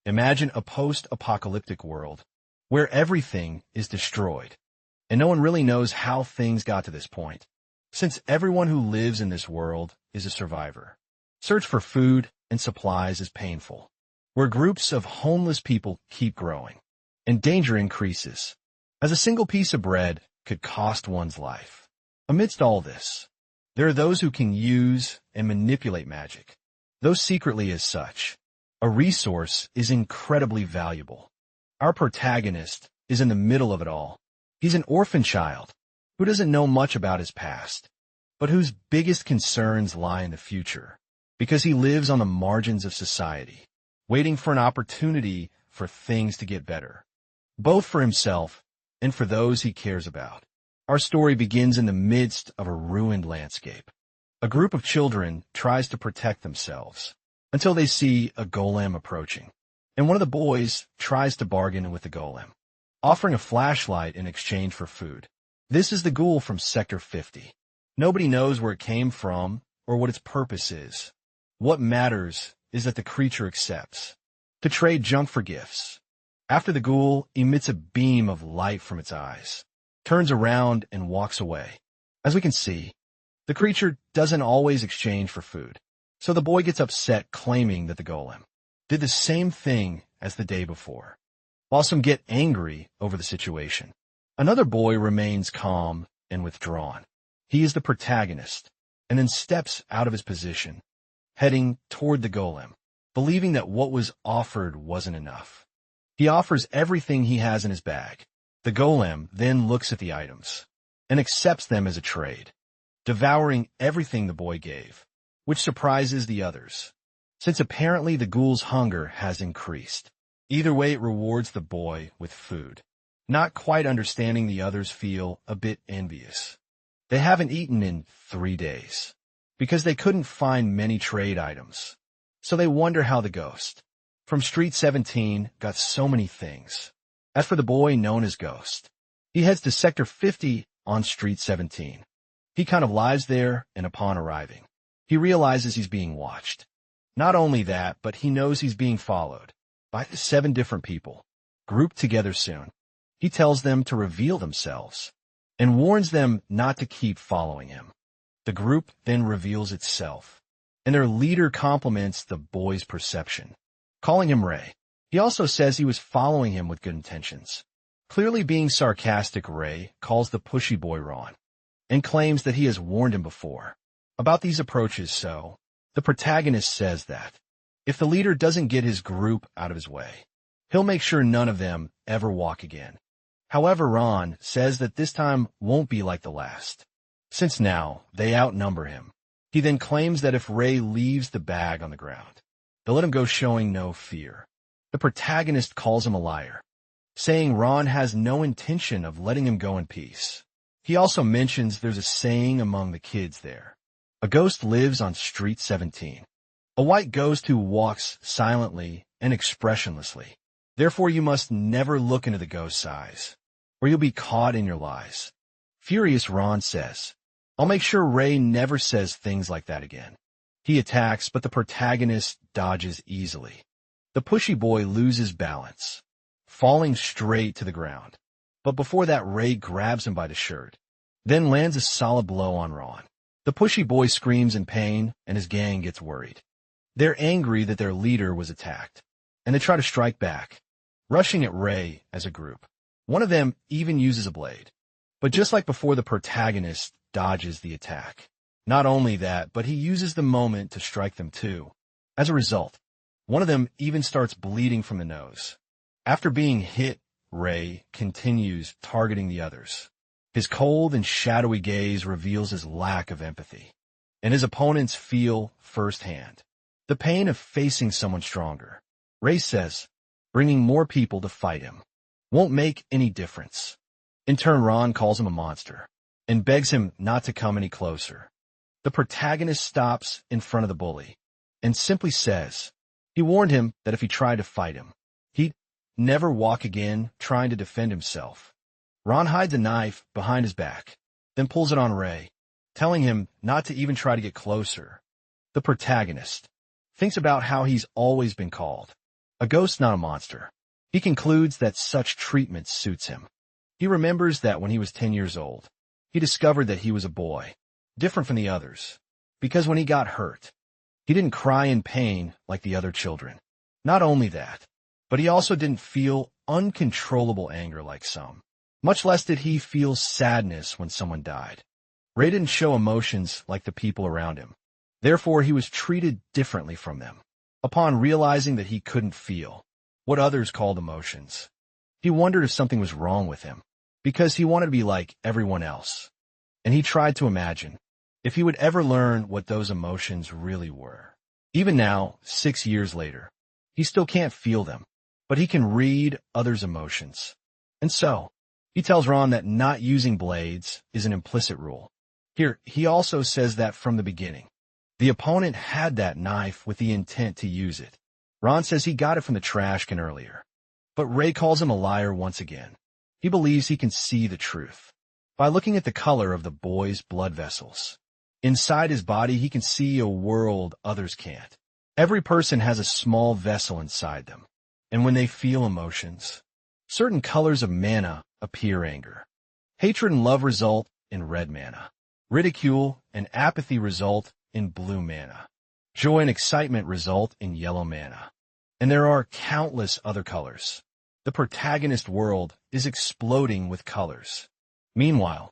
Imagine a post-apocalyptic world where everything is destroyed, and no one really knows how things got to this point, since everyone who lives in this world is a survivor. Search for food and supplies is painful, where groups of homeless people keep growing, and danger increases, as a single piece of bread could cost one's life. Amidst all this, there are those who can use and manipulate magic, though secretly as such. A resource is incredibly valuable. Our protagonist is in the middle of it all. He's an orphan child who doesn't know much about his past, but whose biggest concerns lie in the future, because he lives on the margins of society, waiting for an opportunity for things to get better, both for himself and for those he cares about. Our story begins in the midst of a ruined landscape. A group of children tries to protect themselves until they see a golem approaching, and one of the boys tries to bargain with the golem, offering a flashlight in exchange for food. This is the ghoul from Sector 50. Nobody knows where it came from or what its purpose is. What matters is that the creature accepts to trade junk for gifts. After the ghoul emits a beam of light from its eyes, turns around and walks away. As we can see, the creature doesn't always exchange for food. So the boy gets upset, claiming that the golem did the same thing as the day before, while some get angry over the situation. Another boy remains calm and withdrawn. He is the protagonist, and then steps out of his position, heading toward the golem, believing that what was offered wasn't enough. He offers everything he has in his bag. The golem then looks at the items and accepts them as a trade, devouring everything the boy gave, which surprises the others, since apparently the ghoul's hunger has increased. Either way, it rewards the boy with food. Not quite understanding, the others feel a bit envious. They haven't eaten in 3 days, because they couldn't find many trade items. So they wonder how the ghost from Street 17 got so many things. As for the boy known as Ghost, he heads to Sector 50 on Street 17. He kind of lies there, and upon arriving, he realizes he's being watched. Not only that, but he knows he's being followed by 7 different people, grouped together soon. He tells them to reveal themselves and warns them not to keep following him. The group then reveals itself, and their leader compliments the boy's perception, calling him Ray. He also says he was following him with good intentions. Clearly being sarcastic, Ray calls the pushy boy Ron and claims that he has warned him before about these approaches, so the protagonist says that if the leader doesn't get his group out of his way, he'll make sure none of them ever walk again. However, Ron says that this time won't be like the last, since now they outnumber him. He then claims that if Ray leaves the bag on the ground, they'll let him go, showing no fear. The protagonist calls him a liar, saying Ron has no intention of letting him go in peace. He also mentions there's a saying among the kids there: a ghost lives on Street 17, a white ghost who walks silently and expressionlessly. Therefore, you must never look into the ghost's eyes, or you'll be caught in your lies. Furious, Ron says, I'll make sure Ray never says things like that again. He attacks, but the protagonist dodges easily. The pushy boy loses balance, falling straight to the ground. But before that, Ray grabs him by the shirt, then lands a solid blow on Ron. The pushy boy screams in pain, and his gang gets worried. They're angry that their leader was attacked, and they try to strike back, rushing at Ray as a group. One of them even uses a blade. But just like before, the protagonist dodges the attack. Not only that, but he uses the moment to strike them too. As a result, one of them even starts bleeding from the nose. After being hit, Ray continues targeting the others. His cold and shadowy gaze reveals his lack of empathy, and his opponents feel firsthand the pain of facing someone stronger. Ray says bringing more people to fight him won't make any difference. In turn, Ron calls him a monster and begs him not to come any closer. The protagonist stops in front of the bully and simply says he warned him that if he tried to fight him, he'd never walk again, trying to defend himself. Ron hides a knife behind his back, then pulls it on Ray, telling him not to even try to get closer. The protagonist thinks about how he's always been called A ghost, not a monster. He concludes that such treatment suits him. He remembers that when he was 10 years old, he discovered that he was a boy, different from the others, because when he got hurt, he didn't cry in pain like the other children. Not only that, but he also didn't feel uncontrollable anger like some. Much less did he feel sadness when someone died. Ray didn't show emotions like the people around him. Therefore, he was treated differently from them. Upon realizing that he couldn't feel what others called emotions, he wondered if something was wrong with him, because he wanted to be like everyone else. And he tried to imagine if he would ever learn what those emotions really were. Even now, 6 years later, he still can't feel them, but he can read others' emotions. And so, he tells Ron that not using blades is an implicit rule. Here, he also says that from the beginning, the opponent had that knife with the intent to use it. Ron says he got it from the trash can earlier. But Ray calls him a liar once again. He believes he can see the truth by looking at the color of the boy's blood vessels. Inside his body, he can see a world others can't. Every person has a small vessel inside them, and when they feel emotions, certain colors of mana appear: anger, hatred, and love result in red mana. Ridicule and apathy result in blue mana. Joy and excitement result in yellow mana. And there are countless other colors. The protagonist world is exploding with colors. Meanwhile,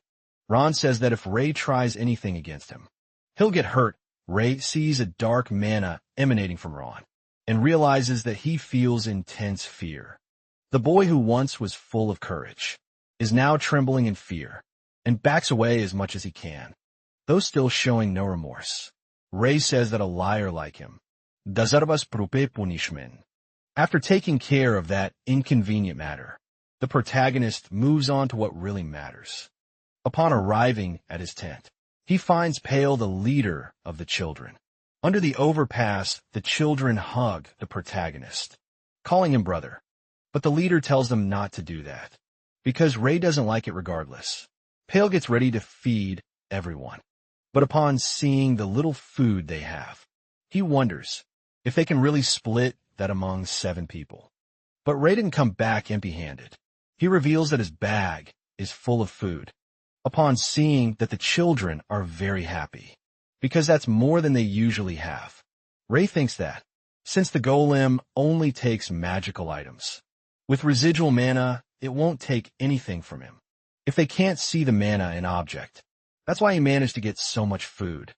Ron says that if Ray tries anything against him, he'll get hurt. Ray sees a dark mana emanating from Ron and realizes that he feels intense fear. The boy who once was full of courage is now trembling in fear and backs away as much as he can, though still showing no remorse. Ray says that a liar like him deserves proper punishment. After taking care of that inconvenient matter, the protagonist moves on to what really matters. Upon arriving at his tent, he finds Pale, the leader of the children. Under the overpass, the children hug the protagonist, calling him brother. But the leader tells them not to do that, because Ray doesn't like it regardless. Pale gets ready to feed everyone. But upon seeing the little food they have, he wonders if they can really split that among 7 people. But Ray didn't come back empty-handed. He reveals that his bag is full of food. Upon seeing that the children are very happy, because that's more than they usually have. Ray thinks that, since the golem only takes magical items, with residual mana, it won't take anything from him. If they can't see the mana in object, that's why he managed to get so much food.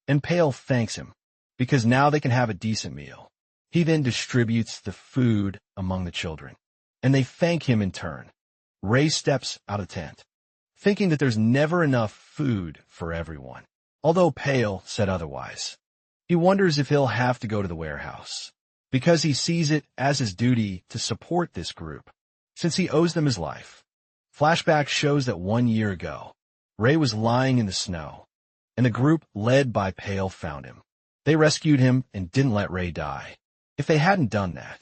And Pale thanks him, because now they can have a decent meal. He then distributes the food among the children, and they thank him in turn. Ray steps out of the tent, thinking that there's never enough food for everyone, although Pale said otherwise. He wonders if he'll have to go to the warehouse, because he sees it as his duty to support this group, since he owes them his life. Flashback shows that 1 year ago, Ray was lying in the snow, and the group led by Pale found him. They rescued him and didn't let Ray die. If they hadn't done that,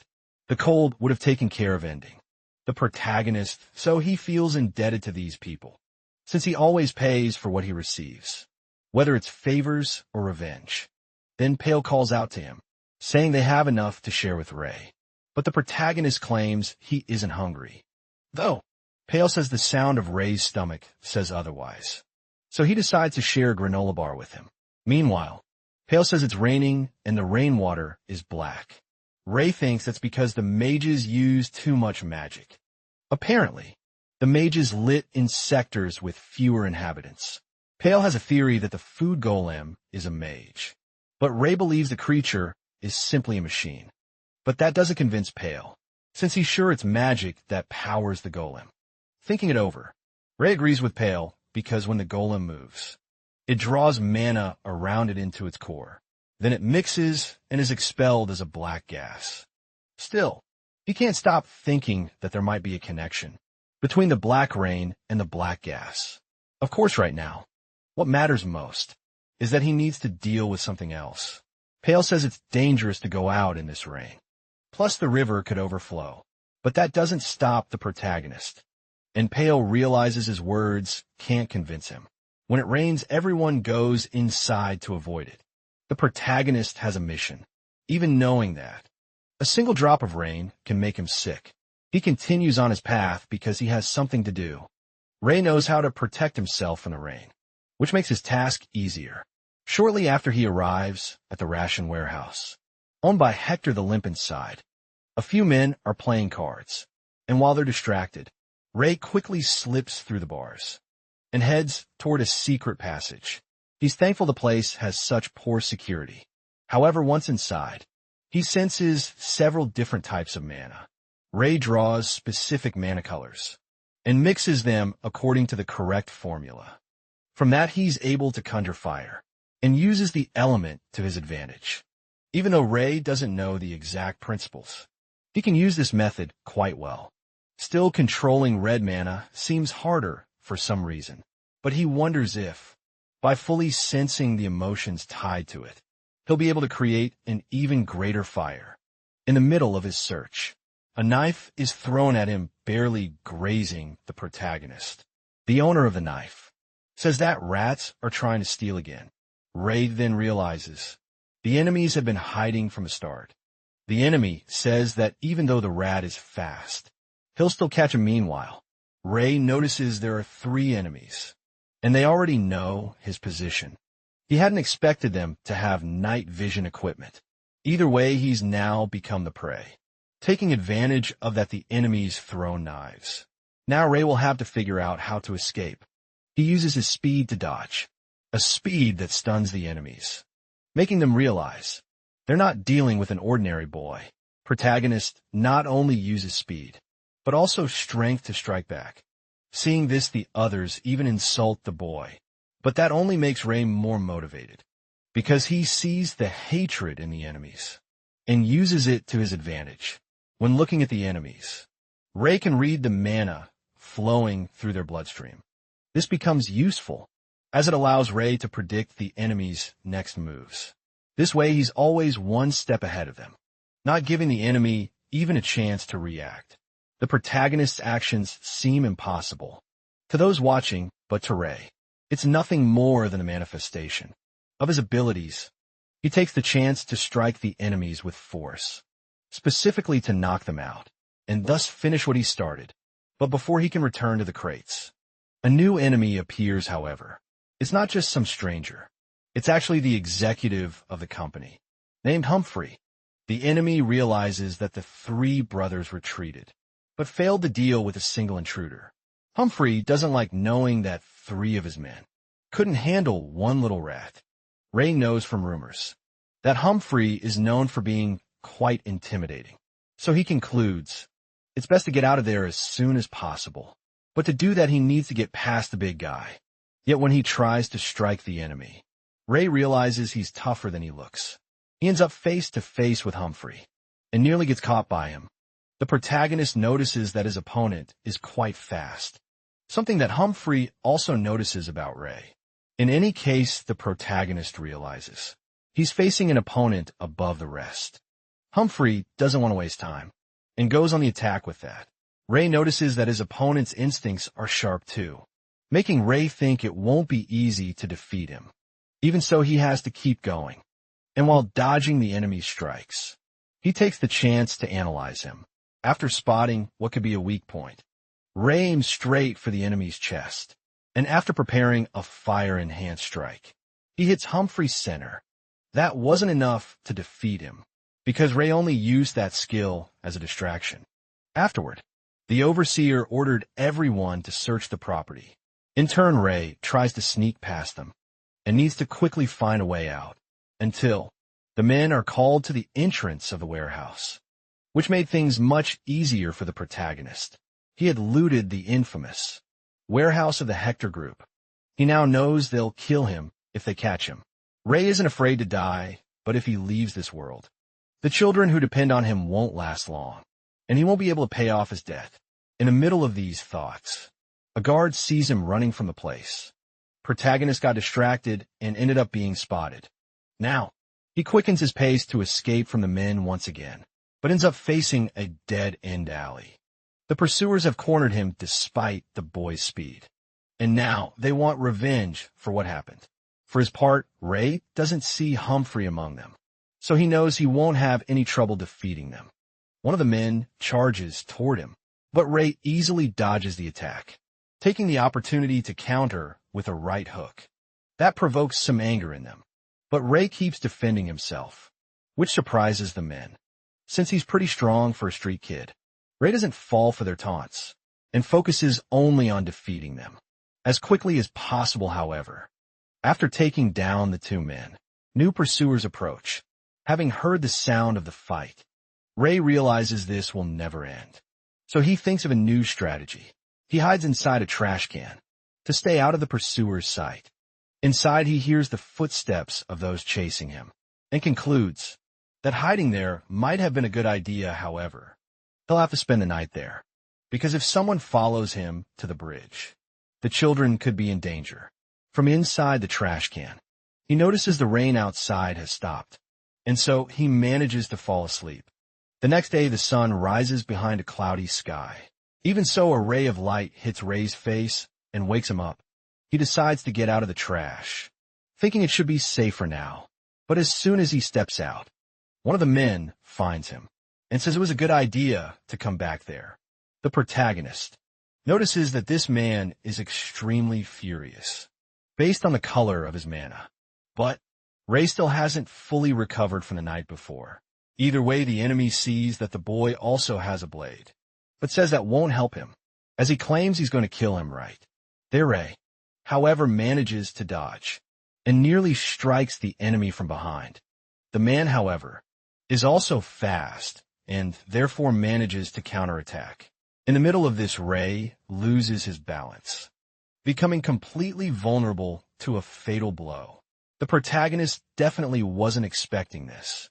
the cold would have taken care of ending the protagonist, so he feels indebted to these people, since he always pays for what he receives, whether it's favors or revenge. Then Pale calls out to him, saying they have enough to share with Ray. But the protagonist claims he isn't hungry, though Pale says the sound of Ray's stomach says otherwise. So he decides to share a granola bar with him. Meanwhile, Pale says it's raining and the rainwater is black. Ray thinks that's because the mages use too much magic. Apparently, the mages lit in sectors with fewer inhabitants. Pale has a theory that the food golem is a mage, but Ray believes the creature is simply a machine. But that doesn't convince Pale, since he's sure it's magic that powers the golem. Thinking it over, Ray agrees with Pale because when the golem moves, it draws mana around it into its core. Then it mixes and is expelled as a black gas. Still, he can't stop thinking that there might be a connection between the black rain and the black gas. Of course, right now, what matters most is that he needs to deal with something else. Pale says it's dangerous to go out in this rain. Plus, the river could overflow. But that doesn't stop the protagonist. And Pale realizes his words can't convince him. When it rains, everyone goes inside to avoid it. The protagonist has a mission. Even knowing that, A single drop of rain can make him sick. He continues on his path because he has something to do. Ray knows how to protect himself from the rain, which makes his task easier. Shortly after he arrives at the ration warehouse, owned by Hector the Limp Inside, a few men are playing cards, and while they're distracted, Ray quickly slips through the bars and heads toward a secret passage. He's thankful the place has such poor security. However, once inside, he senses several different types of mana. Ray draws specific mana colors and mixes them according to the correct formula. From that, he's able to conjure fire and uses the element to his advantage. Even though Ray doesn't know the exact principles, he can use this method quite well. Still, controlling red mana seems harder for some reason, but he wonders if, by fully sensing the emotions tied to it, he'll be able to create an even greater fire. In the middle of his search, a knife is thrown at him, barely grazing the protagonist. The owner of the knife says that rats are trying to steal again. Ray then realizes the enemies have been hiding from the start. The enemy says that even though the rat is fast, he'll still catch him. Meanwhile, Ray notices there are 3 enemies, and they already know his position. He hadn't expected them to have night vision equipment. Either way, he's now become the prey, taking advantage of that the enemies throw knives. Now Ray will have to figure out how to escape. He uses his speed to dodge, a speed that stuns the enemies, making them realize they're not dealing with an ordinary boy. Protagonist not only uses speed, but also strength to strike back. Seeing this, the others even insult the boy. But that only makes Ray more motivated, because he sees the hatred in the enemies and uses it to his advantage. When looking at the enemies, Ray can read the mana flowing through their bloodstream. This becomes useful, as it allows Ray to predict the enemy's next moves. This way, he's always one step ahead of them, not giving the enemy even a chance to react. The protagonist's actions seem impossible to those watching, but to Ray, it's nothing more than a manifestation of his abilities. He takes the chance to strike the enemies with force, specifically to knock them out, and thus finish what he started. But before he can return to the crates, a new enemy appears. However, it's not just some stranger. It's actually the executive of the company, named Humphrey. The enemy realizes that the 3 brothers retreated, but failed to deal with a single intruder. Humphrey doesn't like knowing that 3 of his men couldn't handle one little rat. Ray knows from rumors that Humphrey is known for being quite intimidating, so he concludes it's best to get out of there as soon as possible. But to do that, he needs to get past the big guy. Yet when he tries to strike the enemy, Ray realizes he's tougher than he looks. He ends up face to face with Humphrey and nearly gets caught by him. The protagonist notices that his opponent is quite fast, something that Humphrey also notices about Ray. In any case, the protagonist realizes he's facing an opponent above the rest. Humphrey doesn't want to waste time and goes on the attack with that. Ray notices that his opponent's instincts are sharp too, making Ray think it won't be easy to defeat him. Even so, he has to keep going. And while dodging the enemy's strikes, he takes the chance to analyze him. After spotting what could be a weak point, Ray aims straight for the enemy's chest, and after preparing a fire-enhanced strike, he hits Humphrey's center. That wasn't enough to defeat him, because Ray only used that skill as a distraction. Afterward, the overseer ordered everyone to search the property. In turn, Ray tries to sneak past them and needs to quickly find a way out, until the men are called to the entrance of the warehouse, which made things much easier for the protagonist. He had looted the infamous warehouse of the Hector group. He now knows they'll kill him if they catch him. Ray isn't afraid to die, but if he leaves this world, the children who depend on him won't last long, and he won't be able to pay off his debt. In the middle of these thoughts, a guard sees him running from the place. Protagonist got distracted and ended up being spotted. Now, he quickens his pace to escape from the men once again, but ends up facing a dead-end alley. The pursuers have cornered him despite the boy's speed, and now they want revenge for what happened. For his part, Ray doesn't see Humphrey among them. so he knows he won't have any trouble defeating them. One of the men charges toward him, but Ray easily dodges the attack, taking the opportunity to counter with a right hook. That provokes some anger in them, but Ray keeps defending himself, which surprises the men. Since he's pretty strong for a street kid, Ray doesn't fall for their taunts and focuses only on defeating them as quickly as possible. However, after taking down the two men, new pursuers approach. Having heard the sound of the fight, Ray realizes this will never end. So he thinks of a new strategy. He hides inside a trash can to stay out of the pursuer's sight. Inside, he hears the footsteps of those chasing him and concludes that hiding there might have been a good idea. However, he'll have to spend the night there, because if someone follows him to the bridge, the children could be in danger. From inside the trash can, he notices the rain outside has stopped, and so he manages to fall asleep. The next day, the sun rises behind a cloudy sky. Even so, a ray of light hits Ray's face and wakes him up. He decides to get out of the trash, thinking it should be safer now. But as soon as he steps out, one of the men finds him and says it was a good idea to come back there. The protagonist notices that this man is extremely furious, based on the color of his mana. But Ray still hasn't fully recovered from the night before. Either way, the enemy sees that the boy also has a blade, but says that won't help him, as he claims he's going to kill him right there. Ray, however, manages to dodge and nearly strikes the enemy from behind. The man, however, is also fast and therefore manages to counterattack. In the middle of this, Ray loses his balance, becoming completely vulnerable to a fatal blow. The protagonist definitely wasn't expecting this.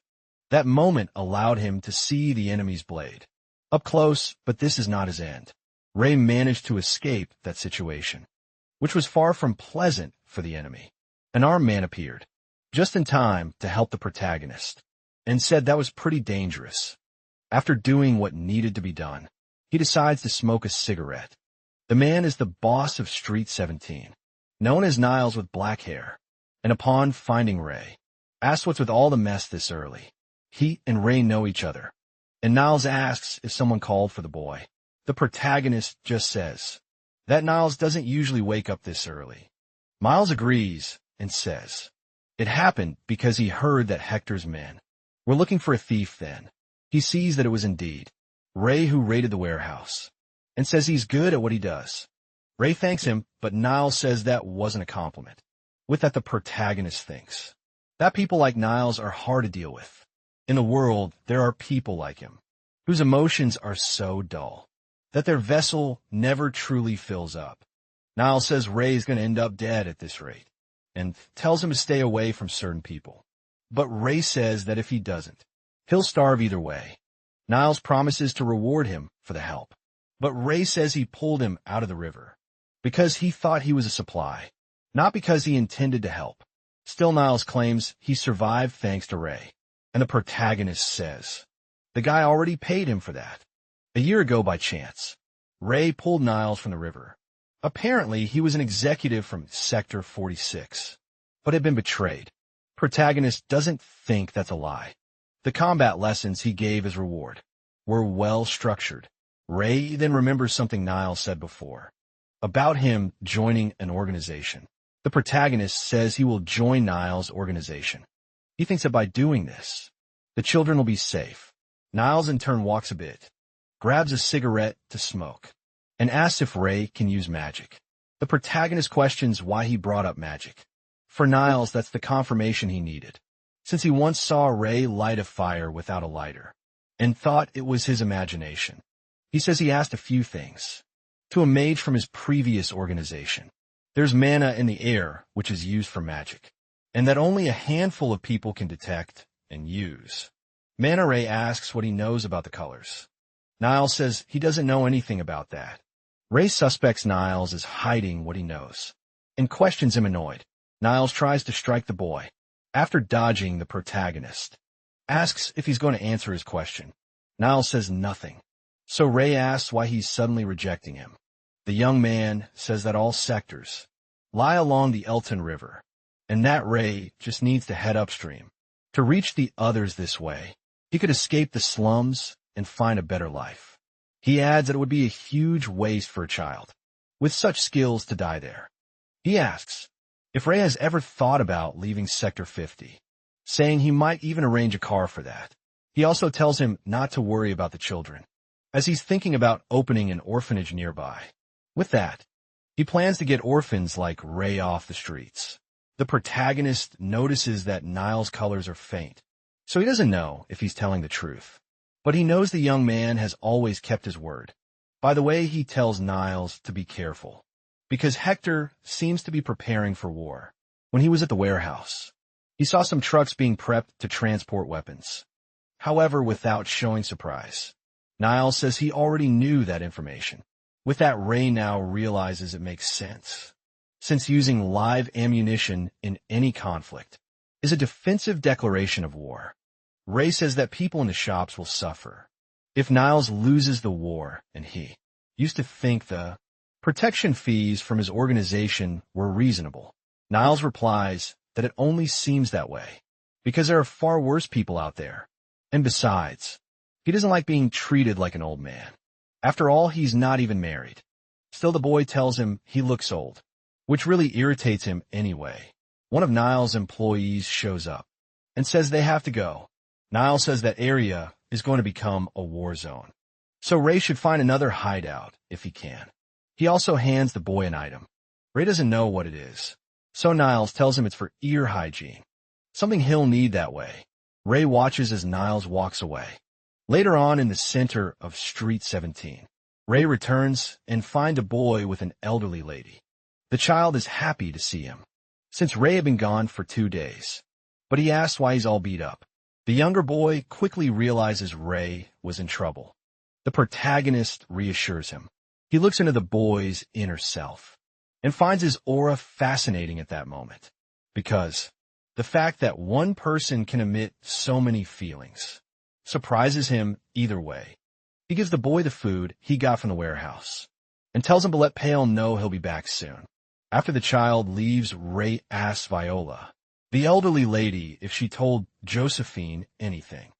That moment allowed him to see the enemy's blade up close, but this is not his end. Ray managed to escape that situation, which was far from pleasant for the enemy. An armed man appeared, just in time to help the protagonist, and said that was pretty dangerous. After doing what needed to be done, he decides to smoke a cigarette. The man is the boss of Street 17, known as Niles with black hair, and upon finding Ray, asks what's with all the mess this early. He and Ray know each other, and Niles asks if someone called for the boy. The protagonist just says that Niles doesn't usually wake up this early. Miles agrees and says it happened because he heard that Hector's men were looking for a thief then. He sees that it was indeed Ray who raided the warehouse, and says he's good at what he does. Ray thanks him, but Niles says that wasn't a compliment. With that, the protagonist thinks that people like Niles are hard to deal with. In the world, there are people like him, whose emotions are so dull that their vessel never truly fills up. Niles says Ray is going to end up dead at this rate, and tells him to stay away from certain people. But Ray says that if he doesn't, he'll starve either way. Niles promises to reward him for the help, but Ray says he pulled him out of the river because he thought he was a supply, not because he intended to help. Still, Niles claims he survived thanks to Ray, and the protagonist says the guy already paid him for that. A year ago, by chance, Ray pulled Niles from the river. Apparently, he was an executive from Sector 46, but had been betrayed. Protagonist doesn't think that's a lie. The combat lessons he gave as reward were well structured. Ray then remembers something Niles said before about him joining an organization. The protagonist says he will join Niles' organization. He thinks that by doing this, the children will be safe. Niles in turn walks a bit, grabs a cigarette to smoke, and asks if Ray can use magic. The protagonist questions why he brought up magic. For Niles, that's the confirmation he needed, since he once saw Ray light a fire without a lighter, and thought it was his imagination. He says he asked a few things to a mage from his previous organization. There's mana in the air, which is used for magic, and that only a handful of people can detect and use. Mana Ray asks what he knows about the colors. Niles says he doesn't know anything about that. Ray suspects Niles is hiding what he knows, and questions him annoyed. Niles tries to strike the boy. After dodging the protagonist, asks if he's going to answer his question. Niles says nothing, so Ray asks why he's suddenly rejecting him. The young man says that all sectors lie along the Elton River, and that Ray just needs to head upstream. To reach the others this way, he could escape the slums and find a better life. He adds that it would be a huge waste for a child with such skills to die there. He asks if Ray has ever thought about leaving Sector 50, saying he might even arrange a car for that. He also tells him not to worry about the children, as he's thinking about opening an orphanage nearby. With that, he plans to get orphans like Ray off the streets. The protagonist notices that Niles' colors are faint, so he doesn't know if he's telling the truth. But he knows the young man has always kept his word. By the way, he tells Niles to be careful, because Hector seems to be preparing for war. When he was at the warehouse, he saw some trucks being prepped to transport weapons. However, without showing surprise, Niles says he already knew that information. With that, Ray now realizes it makes sense, since using live ammunition in any conflict is a defensive declaration of war. Ray says that people in the shops will suffer if Niles loses the war, and he used to think the protection fees from his organization were reasonable. Niles replies that it only seems that way because there are far worse people out there. And besides, he doesn't like being treated like an old man. After all, he's not even married. Still, the boy tells him he looks old, which really irritates him anyway. One of Niles' employees shows up and says they have to go. Niles says that area is going to become a war zone, so Ray should find another hideout if he can. He also hands the boy an item. Ray doesn't know what it is, so Niles tells him it's for ear hygiene, something he'll need that way. Ray watches as Niles walks away. Later on in the center of Street 17, Ray returns and finds a boy with an elderly lady. The child is happy to see him, since Ray had been gone for 2 days, but he asks why he's all beat up. The younger boy quickly realizes Ray was in trouble. The protagonist reassures him. He looks into the boy's inner self and finds his aura fascinating at that moment, because the fact that one person can emit so many feelings surprises him either way. He gives the boy the food he got from the warehouse and tells him to let Pale know he'll be back soon. After the child leaves, Ray asks Viola, the elderly lady, if she told Josephine anything.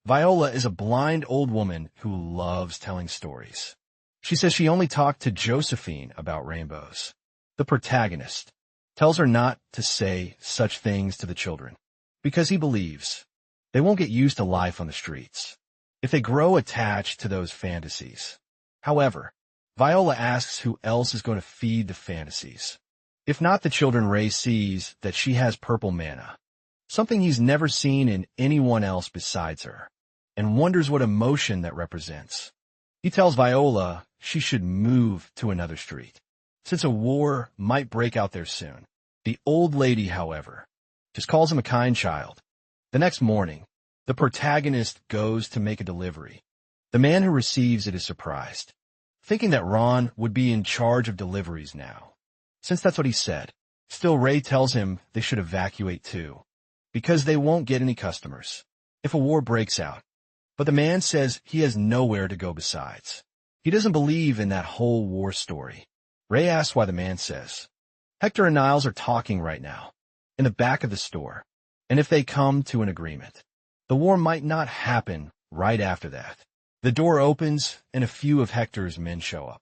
Viola is a blind old woman who loves telling stories. She says she only talked to Josephine about rainbows. The protagonist tells her not to say such things to the children, because he believes they won't get used to life on the streets if they grow attached to those fantasies. However, Viola asks who else is going to feed the fantasies. If not the children, Ray sees that she has purple mana, something he's never seen in anyone else besides her, and wonders what emotion that represents. He tells Viola she should move to another street, since a war might break out there soon. The old lady, however, just calls him a kind child. The next morning, the protagonist goes to make a delivery. The man who receives it is surprised, thinking that Ron would be in charge of deliveries now, since that's what he said. Still, Ray tells him they should evacuate too, because they won't get any customers if a war breaks out. But the man says he has nowhere to go besides. He doesn't believe in that whole war story. Ray asks why. The man says Hector and Niles are talking right now in the back of the store, and if they come to an agreement, the war might not happen right after that. The door opens and a few of Hector's men show up.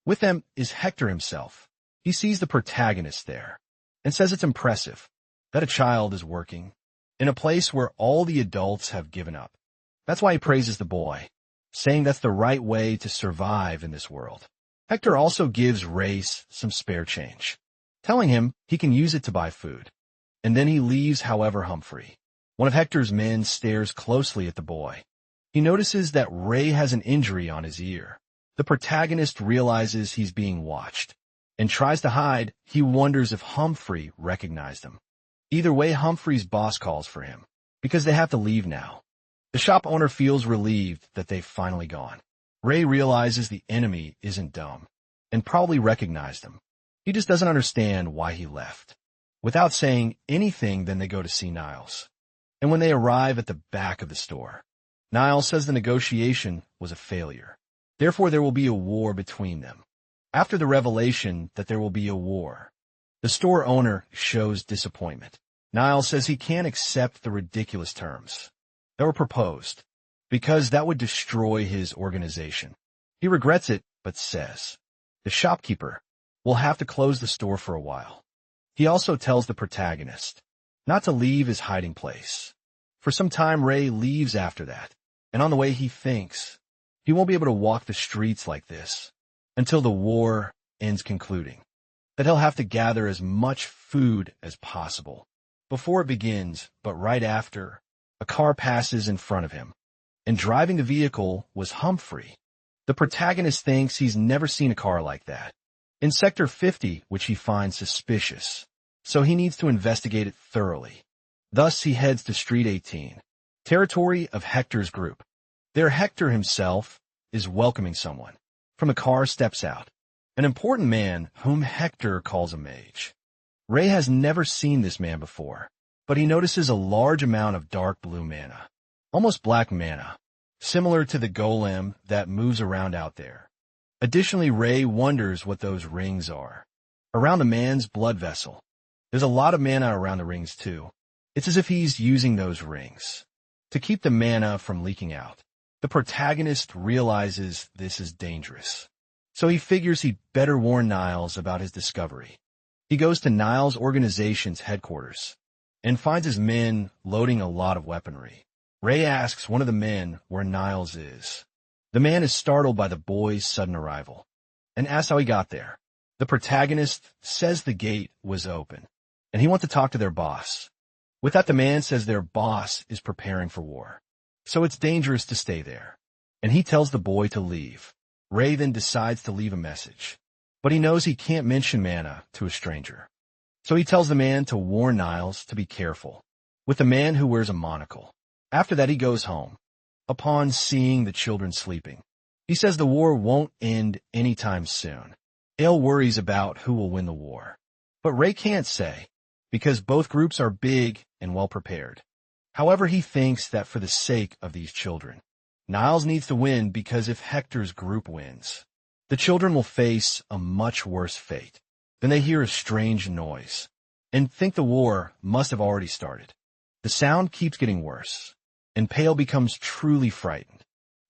With them is Hector himself. He sees the protagonist there and says it's impressive that a child is working in a place where all the adults have given up. That's why he praises the boy, saying that's the right way to survive in this world. Hector also gives Race some spare change, telling him he can use it to buy food. And then he leaves. However, Humphrey, one of Hector's men, stares closely at the boy. He notices that Ray has an injury on his ear. The protagonist realizes he's being watched and tries to hide. He wonders if Humphrey recognized him. Either way, Humphrey's boss calls for him because they have to leave now. The shop owner feels relieved that they've finally gone. Ray realizes the enemy isn't dumb and probably recognized him. He just doesn't understand why he left. Without saying anything, then they go to see Niles. And when they arrive at the back of the store, Niles says the negotiation was a failure. Therefore, there will be a war between them. After the revelation that there will be a war, the store owner shows disappointment. Niles says he can't accept the ridiculous terms that were proposed because that would destroy his organization. He regrets it, but says the shopkeeper will have to close the store for a while. He also tells the protagonist not to leave his hiding place. For some time, Ray leaves after that, and on the way he thinks he won't be able to walk the streets like this until the war ends, concluding that he'll have to gather as much food as possible before it begins, but right after, a car passes in front of him, and driving the vehicle was Humphrey. The protagonist thinks he's never seen a car like that in Sector 50, which he finds suspicious, so he needs to investigate it thoroughly. Thus, he heads to Street 18, territory of Hector's group. There, Hector himself is welcoming someone. From the car steps out an important man whom Hector calls a mage. Ray has never seen this man before, but he notices a large amount of dark blue mana, almost black mana, similar to the golem that moves around out there. Additionally, Ray wonders what those rings are. Around the man's blood vessel, there's a lot of mana around the rings too. It's as if he's using those rings to keep the mana from leaking out. The protagonist realizes this is dangerous, so he figures he'd better warn Niles about his discovery. He goes to Niles' organization's headquarters and finds his men loading a lot of weaponry. Ray asks one of the men where Niles is. The man is startled by the boy's sudden arrival and asks how he got there. The protagonist says the gate was open and he wants to talk to their boss. With that, the man says their boss is preparing for war, so it's dangerous to stay there, and he tells the boy to leave. Ray then decides to leave a message, but he knows he can't mention mana to a stranger. So he tells the man to warn Niles to be careful with the man who wears a monocle. After that, he goes home. Upon seeing the children sleeping, he says the war won't end anytime soon. Ale worries about who will win the war, but Ray can't say because both groups are big and well prepared. However, he thinks that for the sake of these children, Niles needs to win because if Hector's group wins, the children will face a much worse fate. Then they hear a strange noise and think the war must have already started. The sound keeps getting worse, and Pale becomes truly frightened.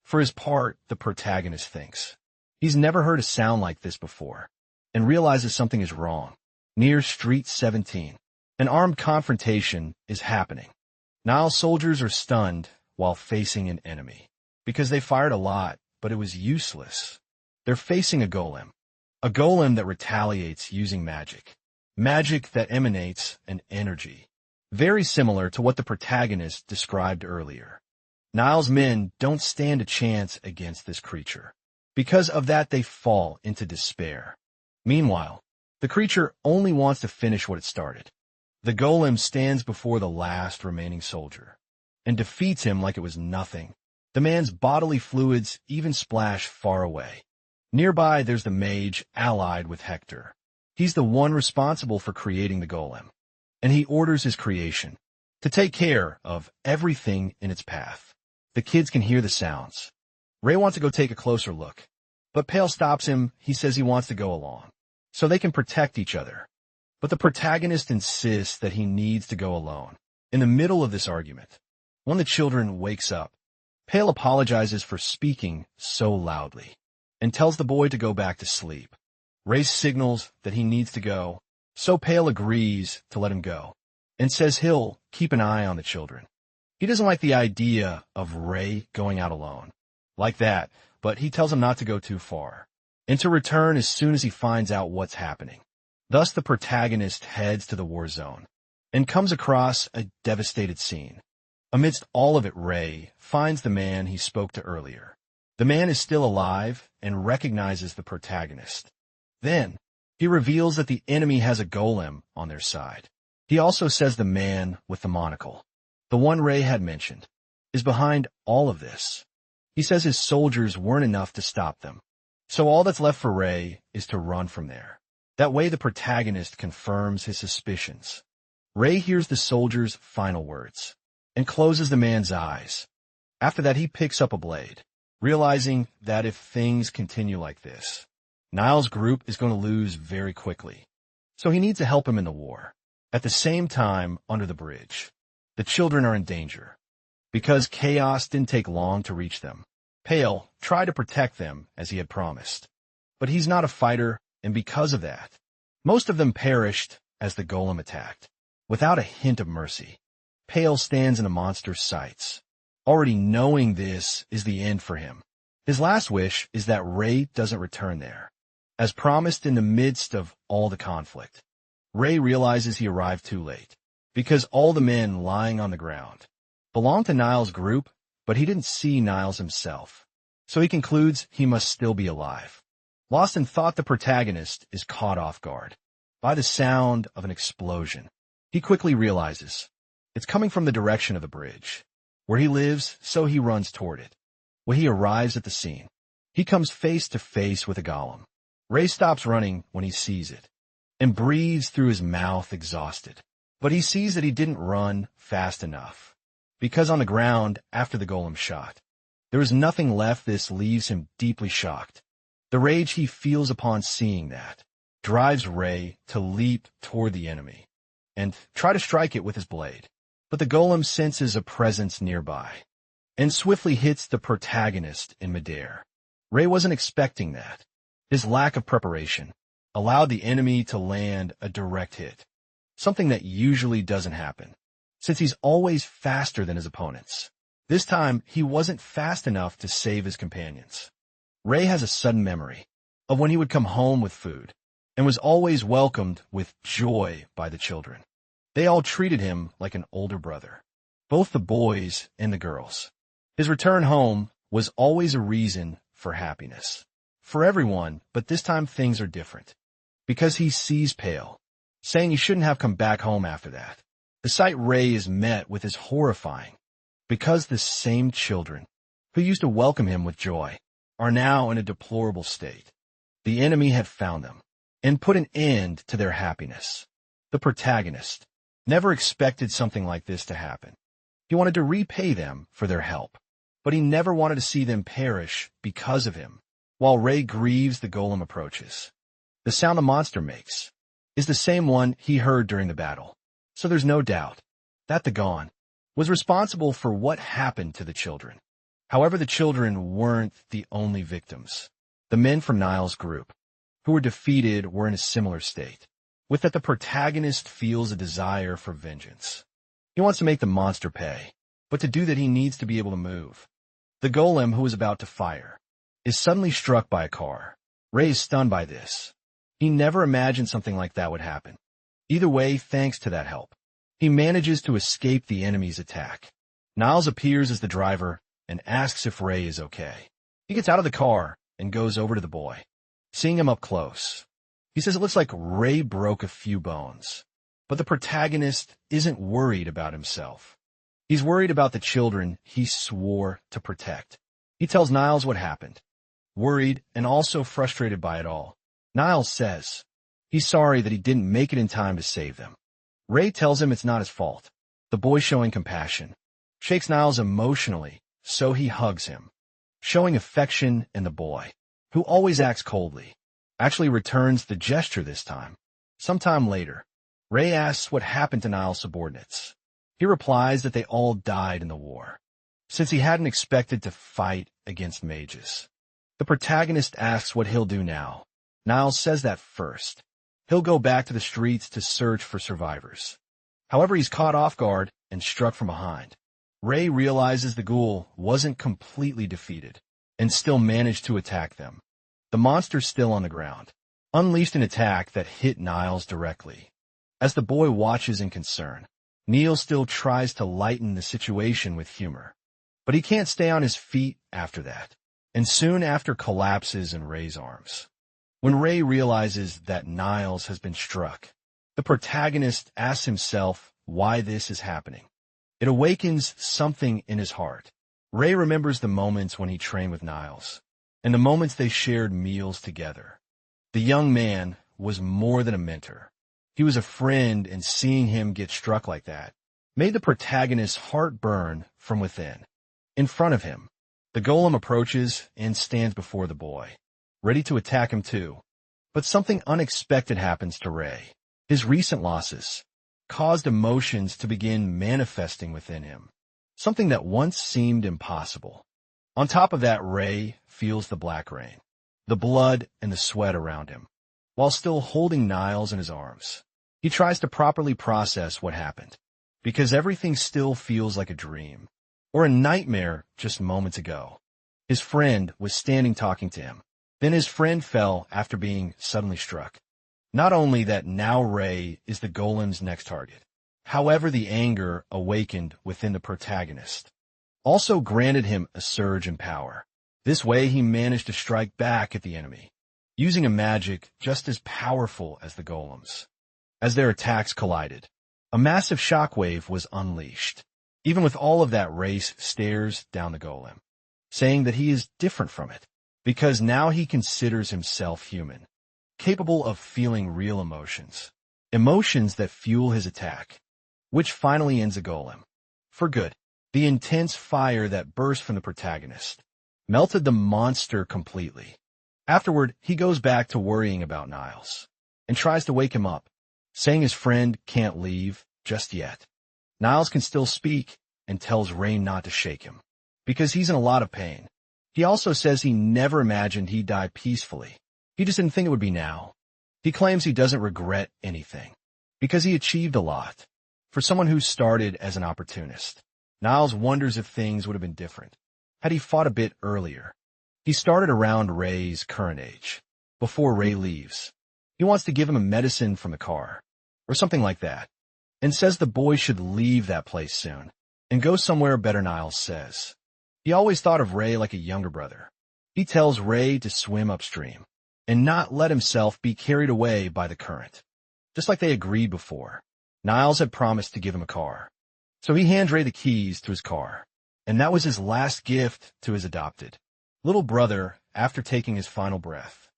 For his part, the protagonist thinks he's never heard a sound like this before and realizes something is wrong. Near Street 17, an armed confrontation is happening. Niles' soldiers are stunned while facing an enemy because they fired a lot, but it was useless. They're facing a golem that retaliates using magic that emanates an energy, very similar to what the protagonist described earlier. Niles' men don't stand a chance against this creature. Because of that, they fall into despair. Meanwhile, the creature only wants to finish what it started. The golem stands before the last remaining soldier and defeats him like it was nothing. The man's bodily fluids even splash far away. Nearby, there's the mage allied with Hector. He's the one responsible for creating the golem, and he orders his creation to take care of everything in its path. The kids can hear the sounds. Ray wants to go take a closer look, but Pale stops him. He says he wants to go along so they can protect each other. But the protagonist insists that he needs to go alone. In the middle of this argument, one of the children wakes up. Pale apologizes for speaking so loudly and tells the boy to go back to sleep. Ray signals that he needs to go, so Pale agrees to let him go and says he'll keep an eye on the children. He doesn't like the idea of Ray going out alone like that, but he tells him not to go too far and to return as soon as he finds out what's happening. Thus, the protagonist heads to the war zone and comes across a devastated scene. Amidst all of it, Ray finds the man he spoke to earlier. The man is still alive and recognizes the protagonist. Then, he reveals that the enemy has a golem on their side. He also says the man with the monocle, the one Ray had mentioned, is behind all of this. He says his soldiers weren't enough to stop them, so all that's left for Ray is to run from there. That way, the protagonist confirms his suspicions. Ray hears the soldier's final words and closes the man's eyes. After that, he picks up a blade, realizing that if things continue like this, Niles' group is going to lose very quickly. So he needs to help him in the war. At the same time, under the bridge, the children are in danger. Because chaos didn't take long to reach them, Pale tried to protect them as he had promised. But he's not a fighter, and because of that, most of them perished as the golem attacked. Without a hint of mercy, Pale stands in the monster's sights, already knowing this is the end for him. His last wish is that Ray doesn't return there. As promised in the midst of all the conflict, Ray realizes he arrived too late, because all the men lying on the ground belonged to Niles' group, but he didn't see Niles himself, so he concludes he must still be alive. Lost in thought, the protagonist is caught off guard by the sound of an explosion. He quickly realizes it's coming from the direction of the bridge, where he lives, so he runs toward it. When he arrives at the scene, he comes face to face with a golem. Ray stops running when he sees it, and breathes through his mouth exhausted. But he sees that he didn't run fast enough, because on the ground after the golem shot, there is nothing left. This leaves him deeply shocked. The rage he feels upon seeing that drives Ray to leap toward the enemy and try to strike it with his blade. But the golem senses a presence nearby and swiftly hits the protagonist in midair. Ray wasn't expecting that. His lack of preparation allowed the enemy to land a direct hit, something that usually doesn't happen, since he's always faster than his opponents. This time, he wasn't fast enough to save his companions. Ray has a sudden memory of when he would come home with food and was always welcomed with joy by the children. They all treated him like an older brother, both the boys and the girls. His return home was always a reason for happiness for everyone, but this time things are different, because he sees Pale, saying he shouldn't have come back home after that. The sight Ray is met with is horrifying, because the same children who used to welcome him with joy are now in a deplorable state. The enemy had found them and put an end to their happiness. The protagonist never expected something like this to happen. He wanted to repay them for their help, but he never wanted to see them perish because of him. While Ray grieves, the golem approaches. The sound the monster makes is the same one he heard during the battle, so there's no doubt that the Gon was responsible for what happened to the children. However, the children weren't the only victims. The men from Niles' group who were defeated were in a similar state, with that the protagonist feels a desire for vengeance. He wants to make the monster pay, but to do that he needs to be able to move. The golem, who is about to fire, is suddenly struck by a car. Ray is stunned by this. He never imagined something like that would happen. Either way, thanks to that help, he manages to escape the enemy's attack. Niles appears as the driver and asks if Ray is okay. He gets out of the car and goes over to the boy. Seeing him up close, he says it looks like Ray broke a few bones. But the protagonist isn't worried about himself. He's worried about the children he swore to protect. He tells Niles what happened. Worried and also frustrated by it all, Niles says he's sorry that he didn't make it in time to save them. Ray tells him it's not his fault. The boy, showing compassion, shakes Niles emotionally, so he hugs him, showing affection, and the boy, who always acts coldly, actually returns the gesture this time. Sometime later, Ray asks what happened to Niles' subordinates. He replies that they all died in the war, since he hadn't expected to fight against mages. The protagonist asks what he'll do now. Niles says that first, he'll go back to the streets to search for survivors. However, he's caught off guard and struck from behind. Ray realizes the ghoul wasn't completely defeated and still managed to attack them. The monster's still on the ground, unleashed an attack that hit Niles directly. As the boy watches in concern, Neil still tries to lighten the situation with humor, but he can't stay on his feet after that, and soon after collapses in Ray's arms. When Ray realizes that Niles has been struck, the protagonist asks himself why this is happening. It awakens something in his heart. Ray remembers the moments when he trained with Niles, and the moments they shared meals together. The young man was more than a mentor. He was a friend, and seeing him get struck like that made the protagonist's heart burn from within. In front of him, the golem approaches and stands before the boy, ready to attack him too. But something unexpected happens to Ray. His recent losses caused emotions to begin manifesting within him, something that once seemed impossible. On top of that, Ray feels the black rain, the blood and the sweat around him, while still holding Niles in his arms. He tries to properly process what happened, because everything still feels like a dream, or a nightmare just moments ago. His friend was standing talking to him. Then his friend fell after being suddenly struck. Not only that, now Ray is the golem's next target. However, the anger awakened within the protagonist also granted him a surge in power. This way he managed to strike back at the enemy, using a magic just as powerful as the golems. As their attacks collided, a massive shockwave was unleashed. Even with all of that, Ray stares down the golem, saying that he is different from it, because now he considers himself human, capable of feeling real emotions, emotions that fuel his attack, which finally ends the golem for good. The intense fire that burst from the protagonist melted the monster completely. Afterward, he goes back to worrying about Niles and tries to wake him up, saying his friend can't leave just yet. Niles can still speak and tells Ray not to shake him, because he's in a lot of pain. He also says he never imagined he'd die peacefully. He just didn't think it would be now. He claims he doesn't regret anything, because he achieved a lot. For someone who started as an opportunist, Niles wonders if things would have been different had he fought a bit earlier. He started around Ray's current age, before Ray leaves. He wants to give him a medicine from the car, or something like that, and says the boy should leave that place soon and go somewhere better. Niles says he always thought of Ray like a younger brother. He tells Ray to swim upstream and not let himself be carried away by the current, just like they agreed before. Niles had promised to give him a car, so he hands Ray the keys to his car, and that was his last gift to his adopted little brother after taking his final breath.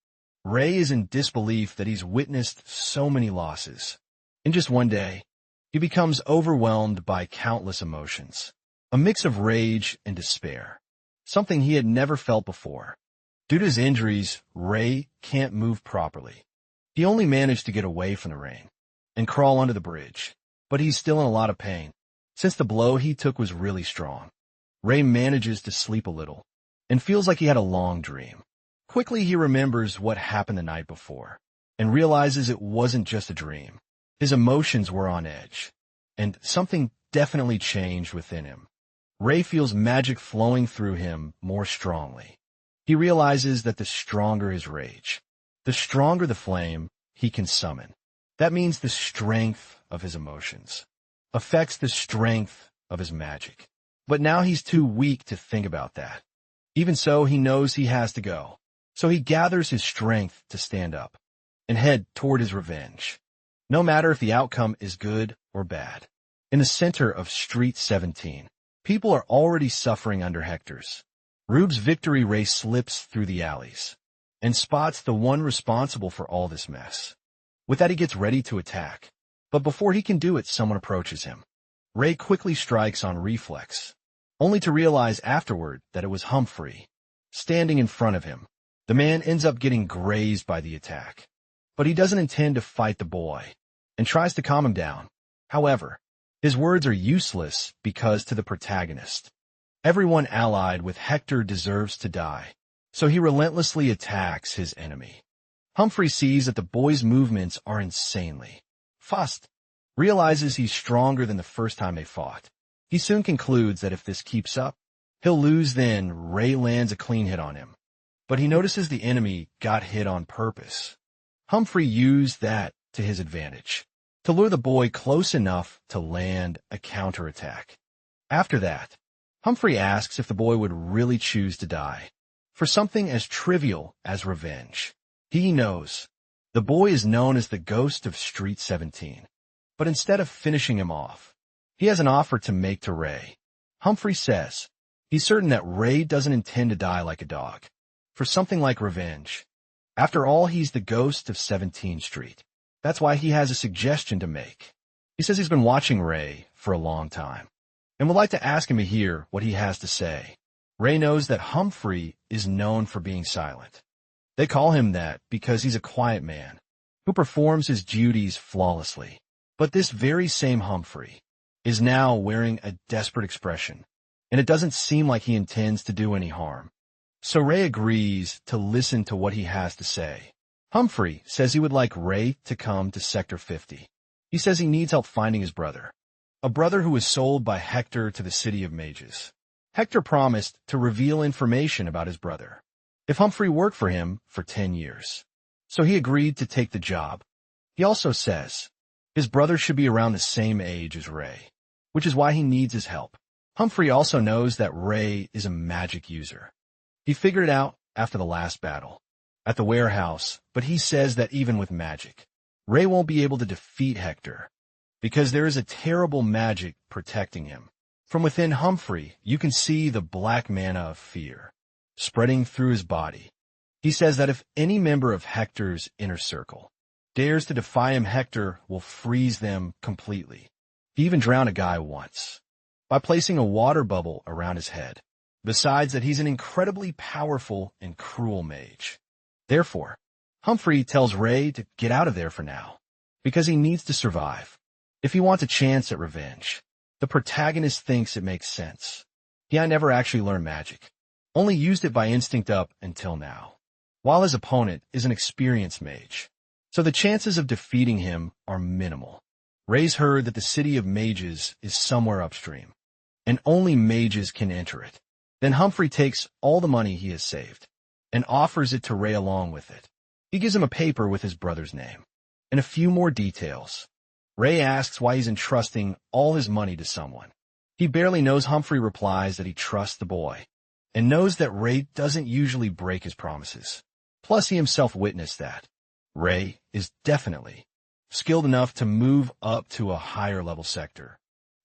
Ray is in disbelief that he's witnessed so many losses. In just one day, he becomes overwhelmed by countless emotions, a mix of rage and despair, something he had never felt before. Due to his injuries, Ray can't move properly. He only managed to get away from the rain and crawl under the bridge, but he's still in a lot of pain, since the blow he took was really strong. Ray manages to sleep a little and feels like he had a long dream. Quickly, he remembers what happened the night before and realizes it wasn't just a dream. His emotions were on edge, and something definitely changed within him. Ray feels magic flowing through him more strongly. He realizes that the stronger his rage, the stronger the flame he can summon. That means the strength of his emotions affects the strength of his magic. But now he's too weak to think about that. Even so, he knows he has to go. So he gathers his strength to stand up and head toward his revenge, no matter if the outcome is good or bad. In the center of Street 17, people are already suffering under Hector's Rube's victory. Ray slips through the alleys and spots the one responsible for all this mess. With that, he gets ready to attack. But before he can do it, someone approaches him. Ray quickly strikes on reflex, only to realize afterward that it was Humphrey, standing in front of him. The man ends up getting grazed by the attack, but he doesn't intend to fight the boy and tries to calm him down. However, his words are useless because to the protagonist, everyone allied with Hector deserves to die, so he relentlessly attacks his enemy. Humphrey sees that the boy's movements are insanely fast, realizes he's stronger than the first time they fought. He soon concludes that if this keeps up, he'll lose. Then Ray lands a clean hit on him, but he notices the enemy got hit on purpose. Humphrey used that to his advantage, to lure the boy close enough to land a counterattack. After that, Humphrey asks if the boy would really choose to die for something as trivial as revenge. He knows the boy is known as the ghost of Street 17, but instead of finishing him off, he has an offer to make to Ray. Humphrey says he's certain that Ray doesn't intend to die like a dog for something like revenge. After all, he's the ghost of 17th Street. That's why he has a suggestion to make. He says he's been watching Ray for a long time and would like to ask him to hear what he has to say. Ray knows that Humphrey is known for being silent. They call him that because he's a quiet man who performs his duties flawlessly. But this very same Humphrey is now wearing a desperate expression, and it doesn't seem like he intends to do any harm. So Ray agrees to listen to what he has to say. Humphrey says he would like Ray to come to Sector 50. He says he needs help finding his brother, a brother who was sold by Hector to the City of Mages. Hector promised to reveal information about his brother if Humphrey worked for him for 10 years. So he agreed to take the job. He also says his brother should be around the same age as Ray, which is why he needs his help. Humphrey also knows that Ray is a magic user. He figured it out after the last battle at the warehouse, but he says that even with magic, Ray won't be able to defeat Hector because there is a terrible magic protecting him. From within Humphrey, you can see the black mana of fear spreading through his body. He says that if any member of Hector's inner circle dares to defy him, Hector will freeze them completely. He even drowned a guy once by placing a water bubble around his head. Besides that, he's an incredibly powerful and cruel mage. Therefore, Humphrey tells Ray to get out of there for now, because he needs to survive. If he wants a chance at revenge, the protagonist thinks it makes sense. I never actually learned magic, only used it by instinct up until now, while his opponent is an experienced mage. So the chances of defeating him are minimal. Ray's heard that the City of Mages is somewhere upstream, and only mages can enter it. Then Humphrey takes all the money he has saved and offers it to Ray along with it. He gives him a paper with his brother's name and a few more details. Ray asks why he's entrusting all his money to someone he barely knows. Humphrey replies that he trusts the boy and knows that Ray doesn't usually break his promises. Plus, he himself witnessed that Ray is definitely skilled enough to move up to a higher level sector.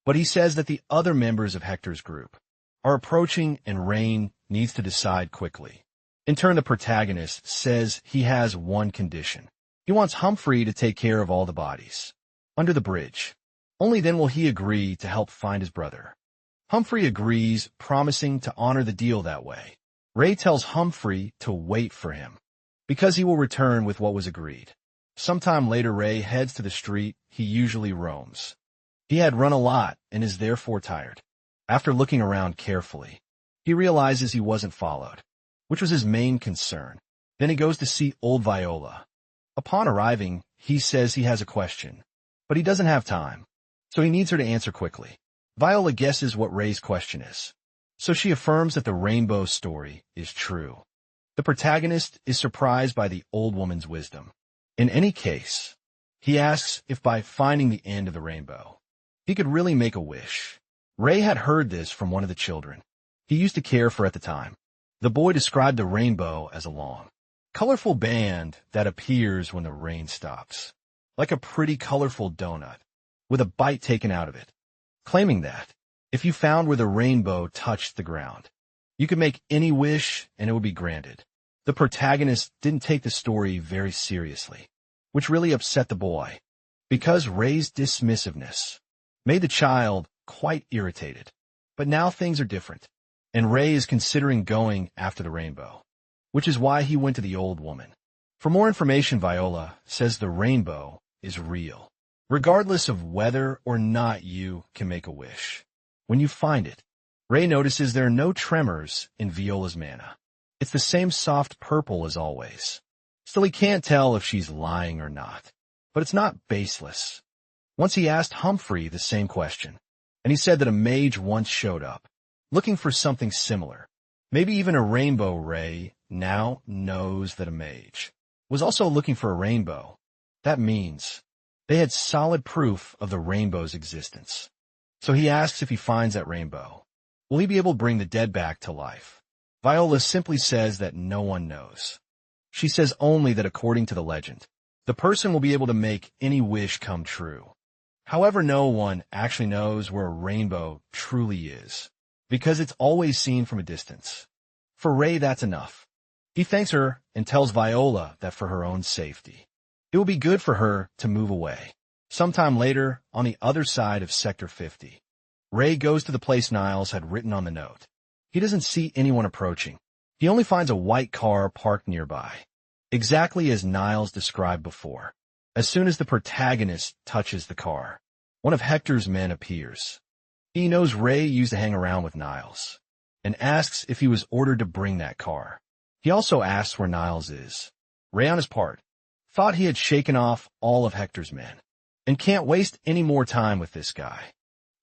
But he says that the other members of Hector's group are approaching and Ray needs to decide quickly. In turn, the protagonist says he has one condition. He wants Humphrey to take care of all the bodies under the bridge. Only then will he agree to help find his brother. Humphrey agrees, promising to honor the deal that way. Ray tells Humphrey to wait for him, because he will return with what was agreed. Sometime later, Ray heads to the street he usually roams. He had run a lot and is therefore tired. After looking around carefully, he realizes he wasn't followed, which was his main concern. Then he goes to see old Viola. Upon arriving, he says he has a question, but he doesn't have time, so he needs her to answer quickly. Viola guesses what Ray's question is, so she affirms that the rainbow story is true. The protagonist is surprised by the old woman's wisdom. In any case, he asks if by finding the end of the rainbow, he could really make a wish. Ray had heard this from one of the children he used to care for at the time. The boy described the rainbow as a long, colorful band that appears when the rain stops, like a pretty colorful donut, with a bite taken out of it, claiming that if you found where the rainbow touched the ground, you could make any wish and it would be granted. The protagonist didn't take the story very seriously, which really upset the boy, because Ray's dismissiveness made the child quite irritated. But now things are different, and Ray is considering going after the rainbow, which is why he went to the old woman. For more information, Viola says the rainbow is real, regardless of whether or not you can make a wish. When you find it, Ray notices there are no tremors in Viola's mana. It's the same soft purple as always. Still, he can't tell if she's lying or not, but it's not baseless. Once he asked Humphrey the same question, and he said that a mage once showed up, looking for something similar. Maybe even a rainbow. Ray now knows that a mage was also looking for a rainbow. That means they had solid proof of the rainbow's existence. So he asks if he finds that rainbow, will he be able to bring the dead back to life? Viola simply says that no one knows. She says only that according to the legend, the person will be able to make any wish come true. However, no one actually knows where a rainbow truly is, because it's always seen from a distance. For Ray, that's enough. He thanks her and tells Viola that for her own safety, it will be good for her to move away. Sometime later, on the other side of Sector 50, Ray goes to the place Niles had written on the note. He doesn't see anyone approaching. He only finds a white car parked nearby, exactly as Niles described before. As soon as the protagonist touches the car, one of Hector's men appears. He knows Ray used to hang around with Niles, and asks if he was ordered to bring that car. He also asks where Niles is. Ray, on his part, thought he had shaken off all of Hector's men, and can't waste any more time with this guy.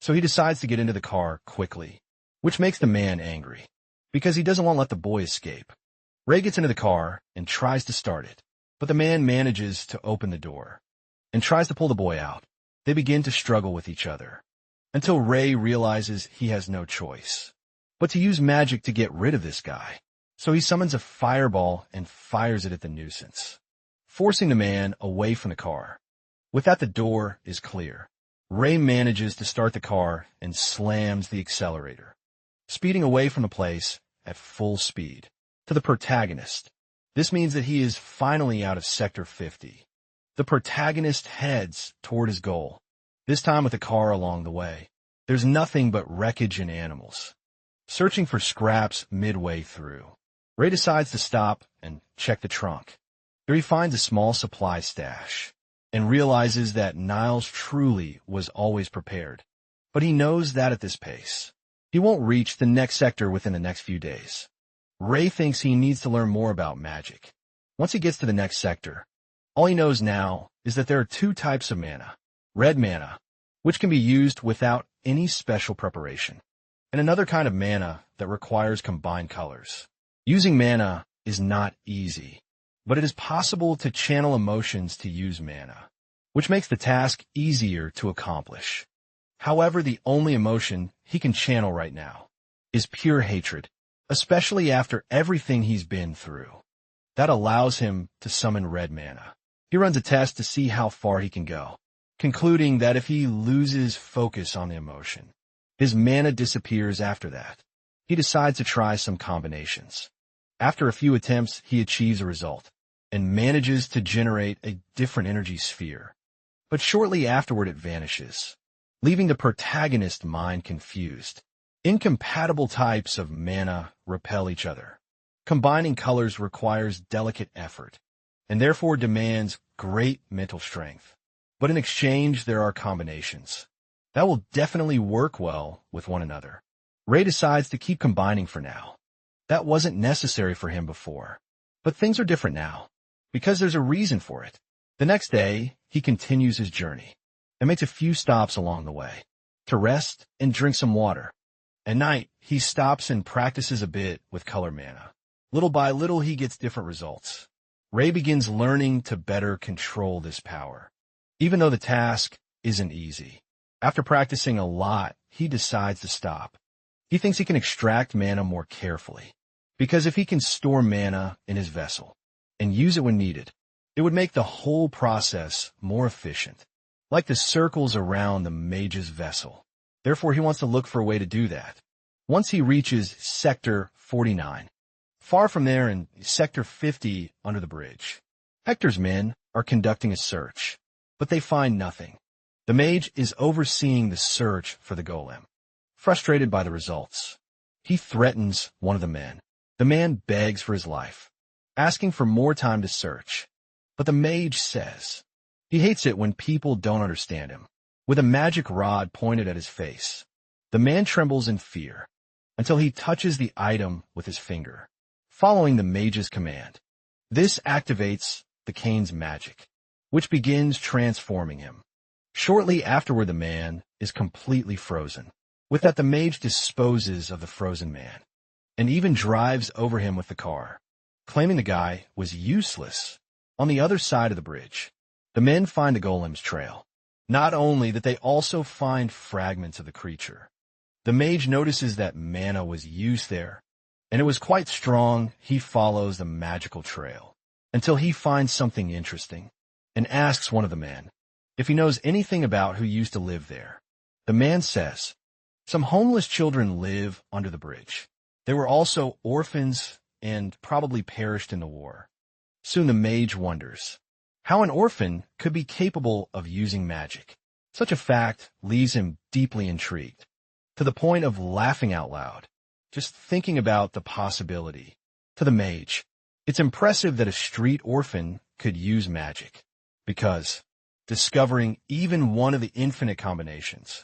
So he decides to get into the car quickly, which makes the man angry, because he doesn't want to let the boy escape. Ray gets into the car and tries to start it, but the man manages to open the door, and tries to pull the boy out. They begin to struggle with each other, until Ray realizes he has no choice but to use magic to get rid of this guy. So he summons a fireball and fires it at the nuisance, forcing the man away from the car. With that, the door is clear. Ray manages to start the car and slams the accelerator, speeding away from the place at full speed. To the protagonist, this means that he is finally out of Sector 50. The protagonist heads toward his goal, this time with a car along the way. There's nothing but wreckage and animals. Searching for scraps midway through, Ray decides to stop and check the trunk. Here he finds a small supply stash and realizes that Niles truly was always prepared. But he knows that at this pace, he won't reach the next sector within the next few days. Ray thinks he needs to learn more about magic. Once he gets to the next sector, all he knows now is that there are two types of mana. Red mana, which can be used without any special preparation, and another kind of mana that requires combined colors. Using mana is not easy, but it is possible to channel emotions to use mana, which makes the task easier to accomplish. However, the only emotion he can channel right now is pure hatred, especially after everything he's been through. That allows him to summon red mana. He runs a test to see how far he can go, concluding that if he loses focus on the emotion, his mana disappears after that. He decides to try some combinations. After a few attempts, he achieves a result and manages to generate a different energy sphere. But shortly afterward it vanishes, leaving the protagonist's mind confused. Incompatible types of mana repel each other. Combining colors requires delicate effort, and therefore demands great mental strength. But in exchange, there are combinations that will definitely work well with one another. Ray decides to keep combining for now. That wasn't necessary for him before, but things are different now, because there's a reason for it. The next day, he continues his journey and makes a few stops along the way to rest and drink some water. At night, he stops and practices a bit with color mana. Little by little, he gets different results. Ray begins learning to better control this power, even though the task isn't easy. After practicing a lot, he decides to stop. He thinks he can extract mana more carefully, because if he can store mana in his vessel and use it when needed, it would make the whole process more efficient, like the circles around the mage's vessel. Therefore, he wants to look for a way to do that. Once he reaches Sector 49, far from there in Sector 50 under the bridge, Hector's men are conducting a search, but they find nothing. The mage is overseeing the search for the golem. Frustrated by the results, he threatens one of the men. The man begs for his life, asking for more time to search. But the mage says he hates it when people don't understand him. With a magic rod pointed at his face, the man trembles in fear until he touches the item with his finger, following the mage's command. This activates the cane's magic, which begins transforming him. Shortly afterward, the man is completely frozen. With that, the mage disposes of the frozen man and even drives over him with the car, claiming the guy was useless. On the other side of the bridge, the men find the golem's trail. Not only that, they also find fragments of the creature. The mage notices that mana was used there, and it was quite strong. He follows the magical trail until he finds something interesting and asks one of the men if he knows anything about who used to live there. The man says, some homeless children live under the bridge. They were also orphans and probably perished in the war. Soon the mage wonders how an orphan could be capable of using magic. Such a fact leaves him deeply intrigued, to the point of laughing out loud, just thinking about the possibility. To the mage, it's impressive that a street orphan could use magic. because discovering even one of the infinite combinations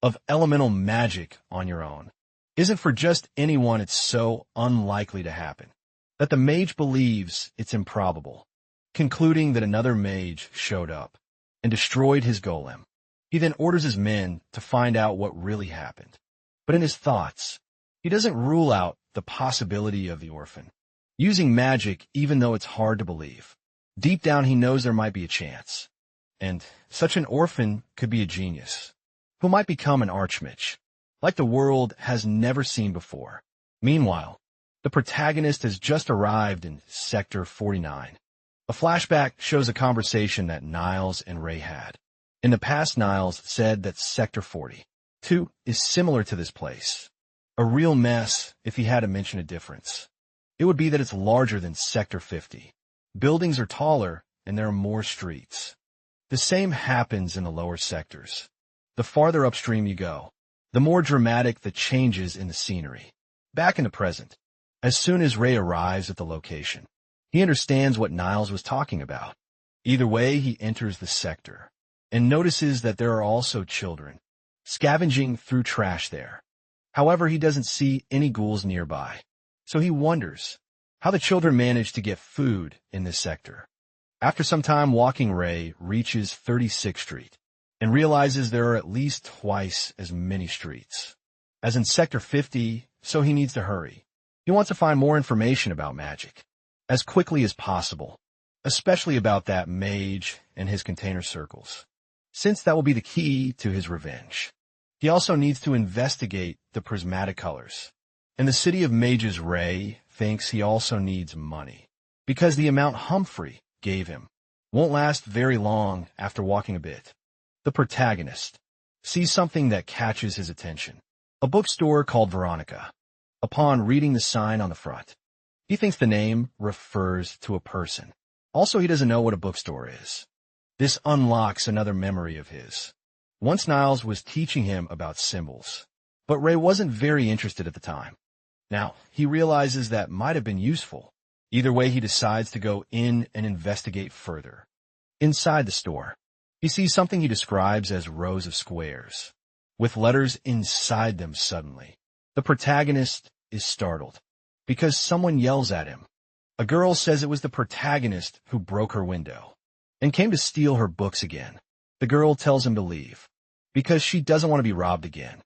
of elemental magic on your own isn't for just anyone. It's so unlikely to happen that the mage believes it's improbable, concluding that another mage showed up and destroyed his golem. He then orders his men to find out what really happened. But in his thoughts, he doesn't rule out the possibility of the orphan using magic, even though it's hard to believe. Deep down, he knows there might be a chance. And such an orphan could be a genius, who might become an archmage, like the world has never seen before. Meanwhile, the protagonist has just arrived in Sector 49. A flashback shows a conversation that Niles and Ray had. In the past, Niles said that Sector 42 is similar to this place. A real mess if he had to mention a difference. It would be that it's larger than Sector 50. Buildings are taller and there are more streets. The same happens in the lower sectors. The farther upstream you go, the more dramatic the changes in the scenery. Back in the present, as soon as Ray arrives at the location, he understands what Niles was talking about. Either way, he enters the sector and notices that there are also children scavenging through trash there. However, he doesn't see any ghouls nearby, so he wonders how the children manage to get food in this sector. After some time walking, Ray reaches 36th Street and realizes there are at least twice as many streets as in Sector 50, so he needs to hurry. He wants to find more information about magic as quickly as possible, especially about that mage and his container circles, since that will be the key to his revenge. He also needs to investigate the prismatic colors. In the city of mages, Ray thinks he also needs money, because the amount Humphrey gave him won't last very long after walking a bit. The protagonist sees something that catches his attention. A bookstore called Veronica. Upon reading the sign on the front, he thinks the name refers to a person. Also, he doesn't know what a bookstore is. This unlocks another memory of his. Once Niles was teaching him about symbols, but Ray wasn't very interested at the time. Now, he realizes that might have been useful. Either way, he decides to go in and investigate further. Inside the store, he sees something he describes as rows of squares, with letters inside them suddenly. The protagonist is startled, because someone yells at him. A girl says it was the protagonist who broke her window and came to steal her books again. The girl tells him to leave, because she doesn't want to be robbed again.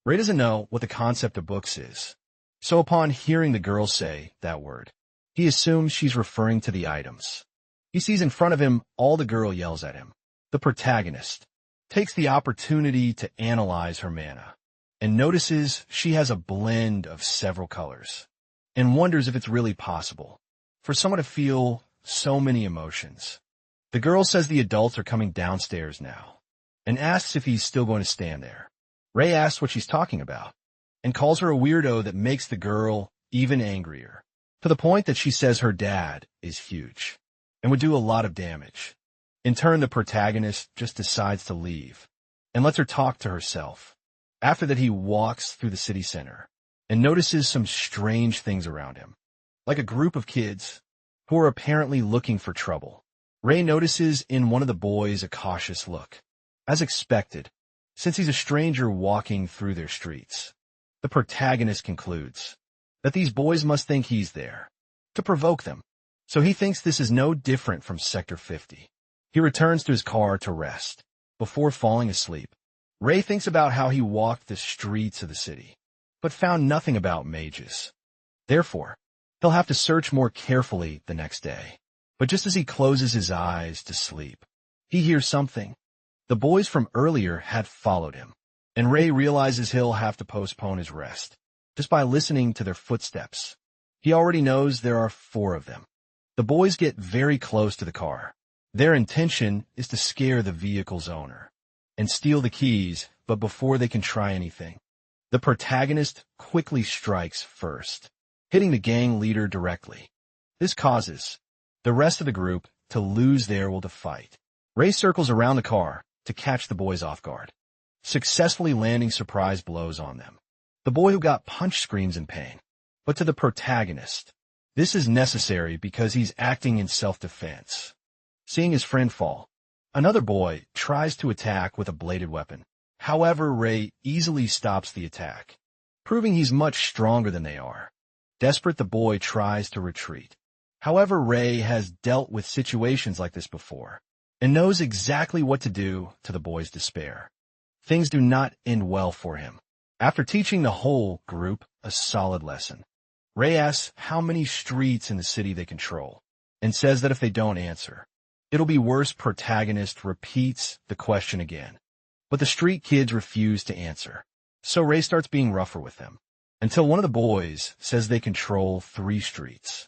Ray doesn't know what the concept of books is, so upon hearing the girl say that word, he assumes she's referring to the items. He sees in front of him all the girl yells at him. The protagonist takes the opportunity to analyze her mana, and notices she has a blend of several colors, and wonders if it's really possible for someone to feel so many emotions. The girl says the adults are coming downstairs now, and asks if he's still going to stand there. Ray asks what she's talking about, and calls her a weirdo that makes the girl even angrier, to the point that she says her dad is huge, and would do a lot of damage. In turn, the protagonist just decides to leave, and lets her talk to herself. After that, he walks through the city center, and notices some strange things around him, like a group of kids who are apparently looking for trouble. Ray notices in one of the boys a cautious look, as expected, since he's a stranger walking through their streets. The protagonist concludes that these boys must think he's there to provoke them, so he thinks this is no different from Sector 50. He returns to his car to rest before falling asleep. Ray thinks about how he walked the streets of the city, but found nothing about mages. Therefore, he'll have to search more carefully the next day. But just as he closes his eyes to sleep, he hears something. The boys from earlier had followed him, and Ray realizes he'll have to postpone his rest just by listening to their footsteps. He already knows there are 4 of them. The boys get very close to the car. Their intention is to scare the vehicle's owner and steal the keys, but before they can try anything, the protagonist quickly strikes first, hitting the gang leader directly. This causes the rest of the group to lose their will to fight. Ray circles around the car to catch the boys off guard, successfully landing surprise blows on them. The boy who got punched screams in pain, but to the protagonist, this is necessary because he's acting in self-defense. Seeing his friend fall, Another boy tries to attack with a bladed weapon. However, Ray easily stops the attack, proving he's much stronger than they are. Desperate, the boy tries to retreat. However, Ray has dealt with situations like this before and knows exactly what to do to the boy's despair. Things do not end well for him. After teaching the whole group a solid lesson, Ray asks how many streets in the city they control and says that if they don't answer, it'll be worse. Protagonist repeats the question again, but the street kids refuse to answer. So Ray starts being rougher with them until one of the boys says they control 3 streets.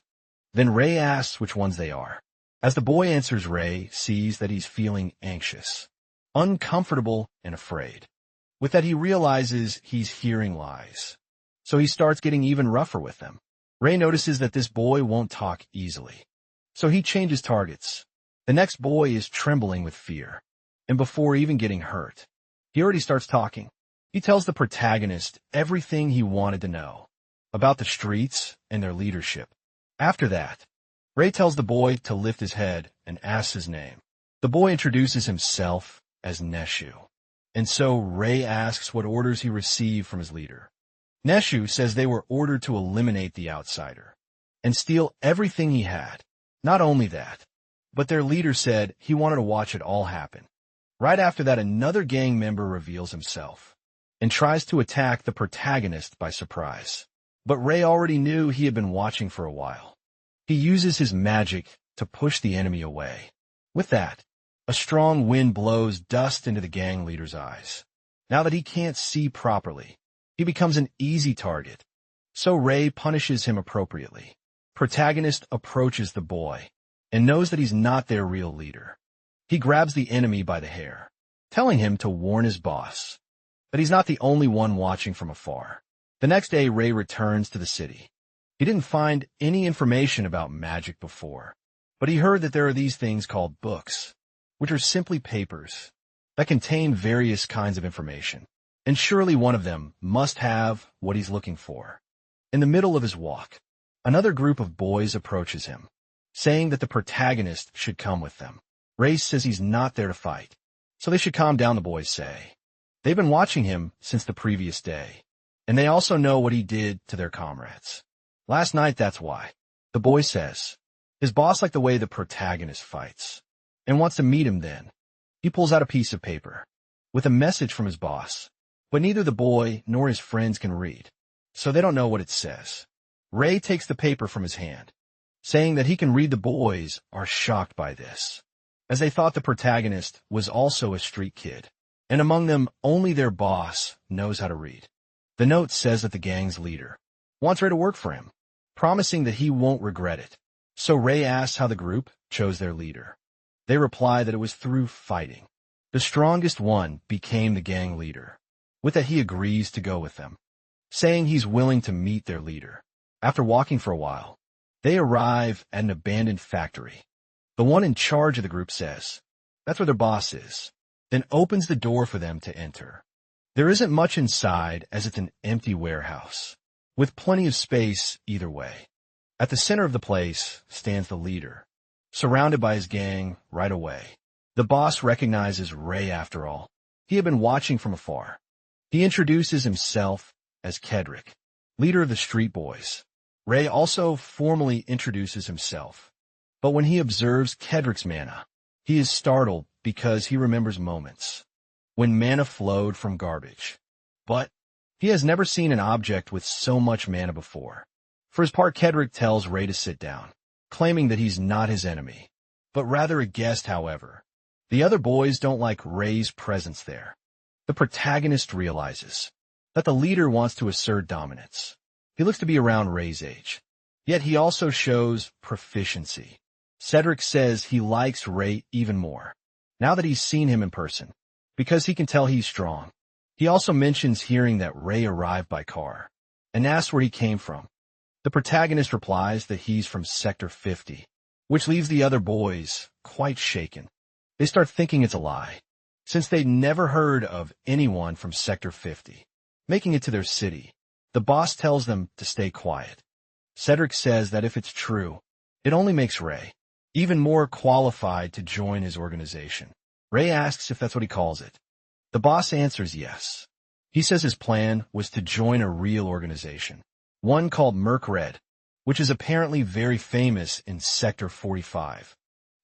Then Ray asks which ones they are. As the boy answers, Ray sees that he's feeling anxious, uncomfortable, and afraid. With that, he realizes he's hearing lies. So he starts getting even rougher with them. Ray notices that this boy won't talk easily. So he changes targets. The next boy is trembling with fear. And before even getting hurt, he already starts talking. He tells the protagonist everything he wanted to know about the streets and their leadership. After that, Ray tells the boy to lift his head and asks his name. The boy introduces himself as Neshu. And so Ray asks what orders he received from his leader. Neshu says they were ordered to eliminate the outsider and steal everything he had. Not only that, but their leader said he wanted to watch it all happen. Right after that, another gang member reveals himself and tries to attack the protagonist by surprise. But Ray already knew he had been watching for a while. He uses his magic to push the enemy away. With that, a strong wind blows dust into the gang leader's eyes. Now that he can't see properly, he becomes an easy target. So Ray punishes him appropriately. Protagonist approaches the boy and knows that he's not their real leader. He grabs the enemy by the hair, telling him to warn his boss that he's not the only one watching from afar. The next day, Ray returns to the city. He didn't find any information about magic before, but he heard that there are these things called books, which are simply papers that contain various kinds of information. And surely one of them must have what he's looking for. In the middle of his walk, another group of boys approaches him, saying that the protagonist should come with them. Ray says he's not there to fight, so they should calm down, the boys say. They've been watching him since the previous day, and they also know what he did to their comrades. Last night, that's why. The boy says his boss liked the way the protagonist fights and wants to meet him then. He pulls out a piece of paper with a message from his boss, but neither the boy nor his friends can read, so they don't know what it says. Ray takes the paper from his hand, saying that he can read. The boys are shocked by this, as they thought the protagonist was also a street kid, and among them only their boss knows how to read. The note says that the gang's leader wants Ray to work for him, promising that he won't regret it. So Ray asks how the group chose their leader. They reply that it was through fighting. The strongest one became the gang leader. With that, he agrees to go with them, saying he's willing to meet their leader. After walking for a while, they arrive at an abandoned factory. The one in charge of the group says that's where their boss is, then opens the door for them to enter. There isn't much inside, as it's an empty warehouse, with plenty of space either way. At the center of the place stands the leader, surrounded by his gang right away. The boss recognizes Ray after all. He had been watching from afar. He introduces himself as Kedrick, leader of the Street Boys. Ray also formally introduces himself, but when he observes Kedrick's mana, he is startled because he remembers moments when mana flowed from garbage. But he has never seen an object with so much mana before. For his part, Kedrick tells Ray to sit down, claiming that he's not his enemy, but rather a guest. However, the other boys don't like Ray's presence there. The protagonist realizes that the leader wants to assert dominance. He looks to be around Ray's age, yet he also shows proficiency. Cedric says he likes Ray even more now that he's seen him in person, because he can tell he's strong. He also mentions hearing that Ray arrived by car and asks where he came from. The protagonist replies that he's from Sector 50, which leaves the other boys quite shaken. They start thinking it's a lie, since they'd never heard of anyone from Sector 50 making it to their city. The boss tells them to stay quiet. Cedric says that if it's true, it only makes Ray even more qualified to join his organization. Ray asks if that's what he calls it. The boss answers yes. He says his plan was to join a real organization, one called Merc Red, which is apparently very famous in Sector 45.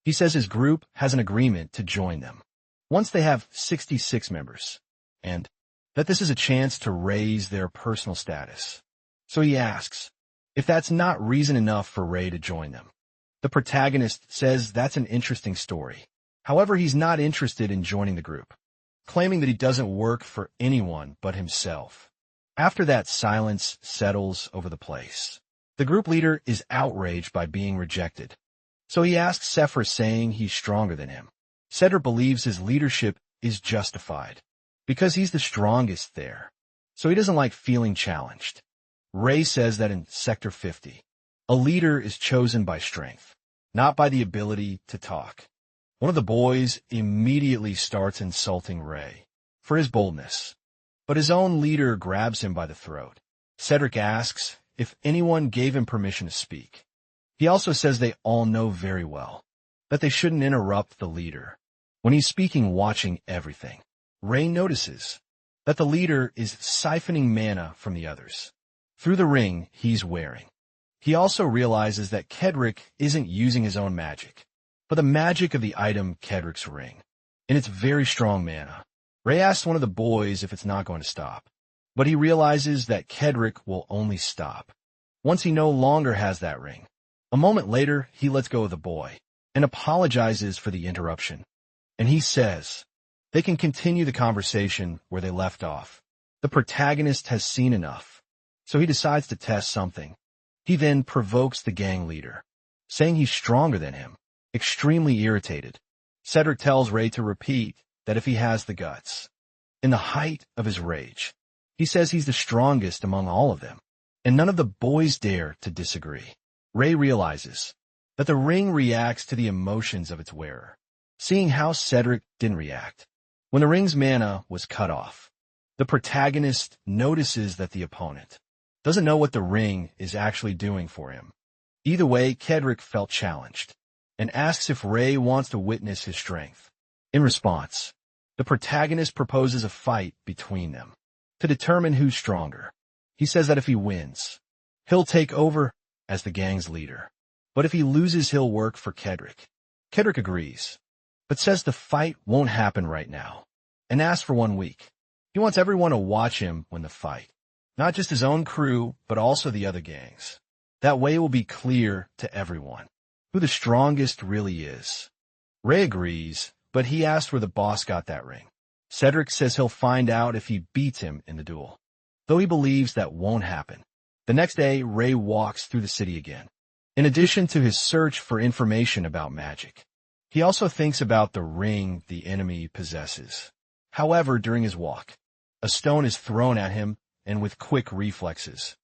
He says his group has an agreement to join them once they have 66 members, and that this is a chance to raise their personal status. So he asks if that's not reason enough for Ray to join them. The protagonist says that's an interesting story. However, he's not interested in joining the group, claiming that he doesn't work for anyone but himself. After that, silence settles over the place. The group leader is outraged by being rejected, so he asks Sephra, saying he's stronger than him. Cedric believes his leadership is justified because he's the strongest there, so he doesn't like feeling challenged. Ray says that in Sector 50, a leader is chosen by strength, not by the ability to talk. One of the boys immediately starts insulting Ray for his boldness, but his own leader grabs him by the throat. Cedric asks if anyone gave him permission to speak. He also says they all know very well that they shouldn't interrupt the leader when he's speaking, watching everything. Ray notices that the leader is siphoning mana from the others through the ring he's wearing. He also realizes that Kedrick isn't using his own magic, but the magic of the item Kedrick's ring, and its very strong mana. Ray asks one of the boys if it's not going to stop, but he realizes that Kedrick will only stop once he no longer has that ring. A moment later, he lets go of the boy and apologizes for the interruption, and he says they can continue the conversation where they left off. The protagonist has seen enough, so he decides to test something. He then provokes the gang leader, saying he's stronger than him. Extremely irritated, Cedric tells Ray to repeat that if he has the guts. In the height of his rage, he says he's the strongest among all of them, and none of the boys dare to disagree. Ray realizes that the ring reacts to the emotions of its wearer, seeing how Cedric didn't react when the ring's mana was cut off. The protagonist notices that the opponent doesn't know what the ring is actually doing for him. Either way, Kedrick felt challenged and asks if Ray wants to witness his strength. In response, the protagonist proposes a fight between them to determine who's stronger. He says that if he wins, he'll take over as the gang's leader, but if he loses, he'll work for Kedrick. Kedrick agrees, but says the fight won't happen right now, and asks for 1 week. He wants everyone to watch him win the fight, not just his own crew, but also the other gangs. That way it will be clear to everyone who the strongest really is. Ray agrees, but he asks where the boss got that ring. Cedric says he'll find out if he beats him in the duel, though he believes that won't happen. The next day, Ray walks through the city again. In addition to his search for information about magic, he also thinks about the ring the enemy possesses. However, during his walk, a stone is thrown at him, and with quick reflexes,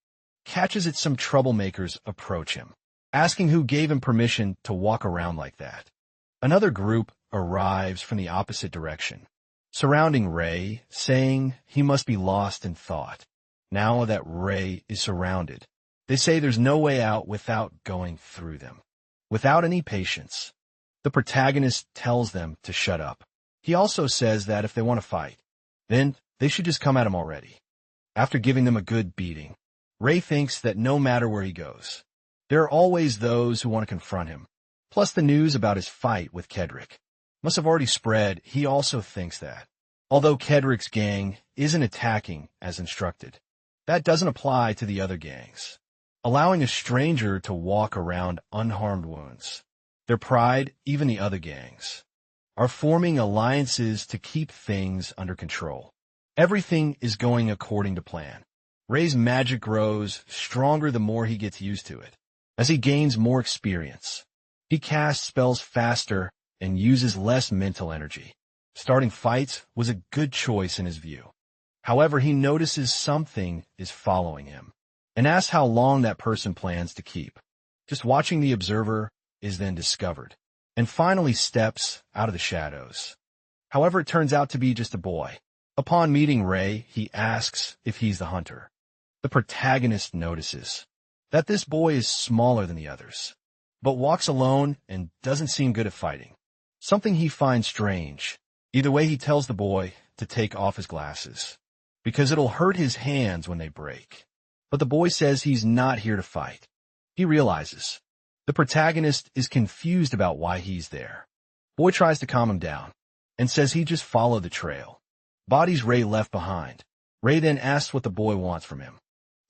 catches it. Some troublemakers approach him, asking who gave him permission to walk around like that. Another group arrives from the opposite direction, surrounding Ray, saying he must be lost in thought. Now that Ray is surrounded, they say there's no way out without going through them. Without any patience, the protagonist tells them to shut up. He also says that if they want to fight, then they should just come at him already. After giving them a good beating, Ray thinks that no matter where he goes, there are always those who want to confront him. Plus, the news about his fight with Kedrick must have already spread. He also thinks that, although Kedrick's gang isn't attacking as instructed, that doesn't apply to the other gangs, allowing a stranger to walk around unharmed wounds. Their pride, even the other gangs, are forming alliances to keep things under control. Everything is going according to plan. Ray's magic grows stronger the more he gets used to it. As he gains more experience, he casts spells faster and uses less mental energy. Starting fights was a good choice in his view. However, he notices something is following him and asks how long that person plans to keep. Just watching the observer is then discovered and finally steps out of the shadows. However, it turns out to be just a boy. Upon meeting Ray, he asks if he's the hunter. The protagonist notices that this boy is smaller than the others, but walks alone and doesn't seem good at fighting, something he finds strange. Either way, he tells the boy to take off his glasses, because it'll hurt his hands when they break. But the boy says he's not here to fight. He realizes the protagonist is confused about why he's there. Boy tries to calm him down and says he just followed the trail. Bodies Ray left behind. Ray then asks what the boy wants from him.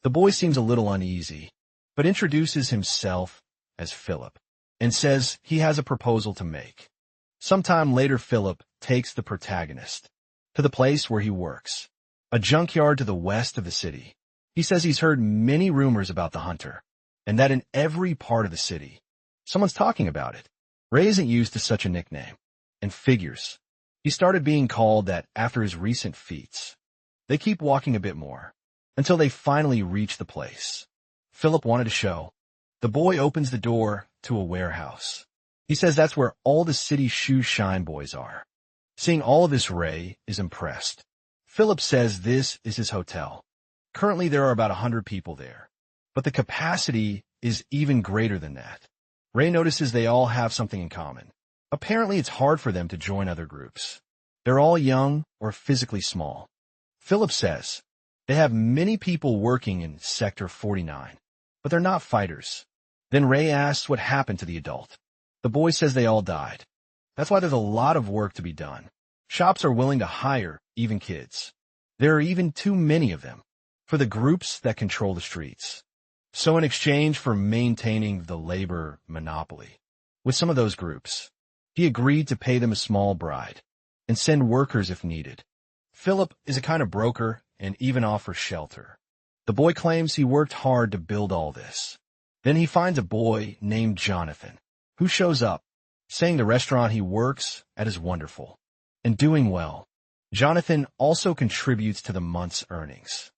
The boy seems a little uneasy, but introduces himself as Philip and says he has a proposal to make. Sometime later, Philip takes the protagonist to the place where he works, a junkyard to the west of the city. He says he's heard many rumors about the hunter, and that in every part of the city, someone's talking about it. Ray isn't used to such a nickname, and figures he started being called that after his recent feats. They keep walking a bit more, until they finally reach the place Philip wanted to show. The boy opens the door to a warehouse. He says that's where all the city shoe shine boys are. Seeing all of this, Ray is impressed. Philip says this is his hotel. Currently there are about 100 people there, but the capacity is even greater than that. Ray notices they all have something in common. Apparently it's hard for them to join other groups. They're all young or physically small. Philip says they have many people working in Sector 49, but they're not fighters. Then Ray asks what happened to the adult. The boy says they all died. That's why there's a lot of work to be done. Shops are willing to hire even kids. There are even too many of them for the groups that control the streets. So in exchange for maintaining the labor monopoly with some of those groups, he agreed to pay them a small bribe and send workers if needed. Philip is a kind of broker and even offers shelter. The boy claims he worked hard to build all this. Then he finds a boy named Jonathan, who shows up, saying the restaurant he works at is wonderful and doing well. Jonathan also contributes to the month's earnings.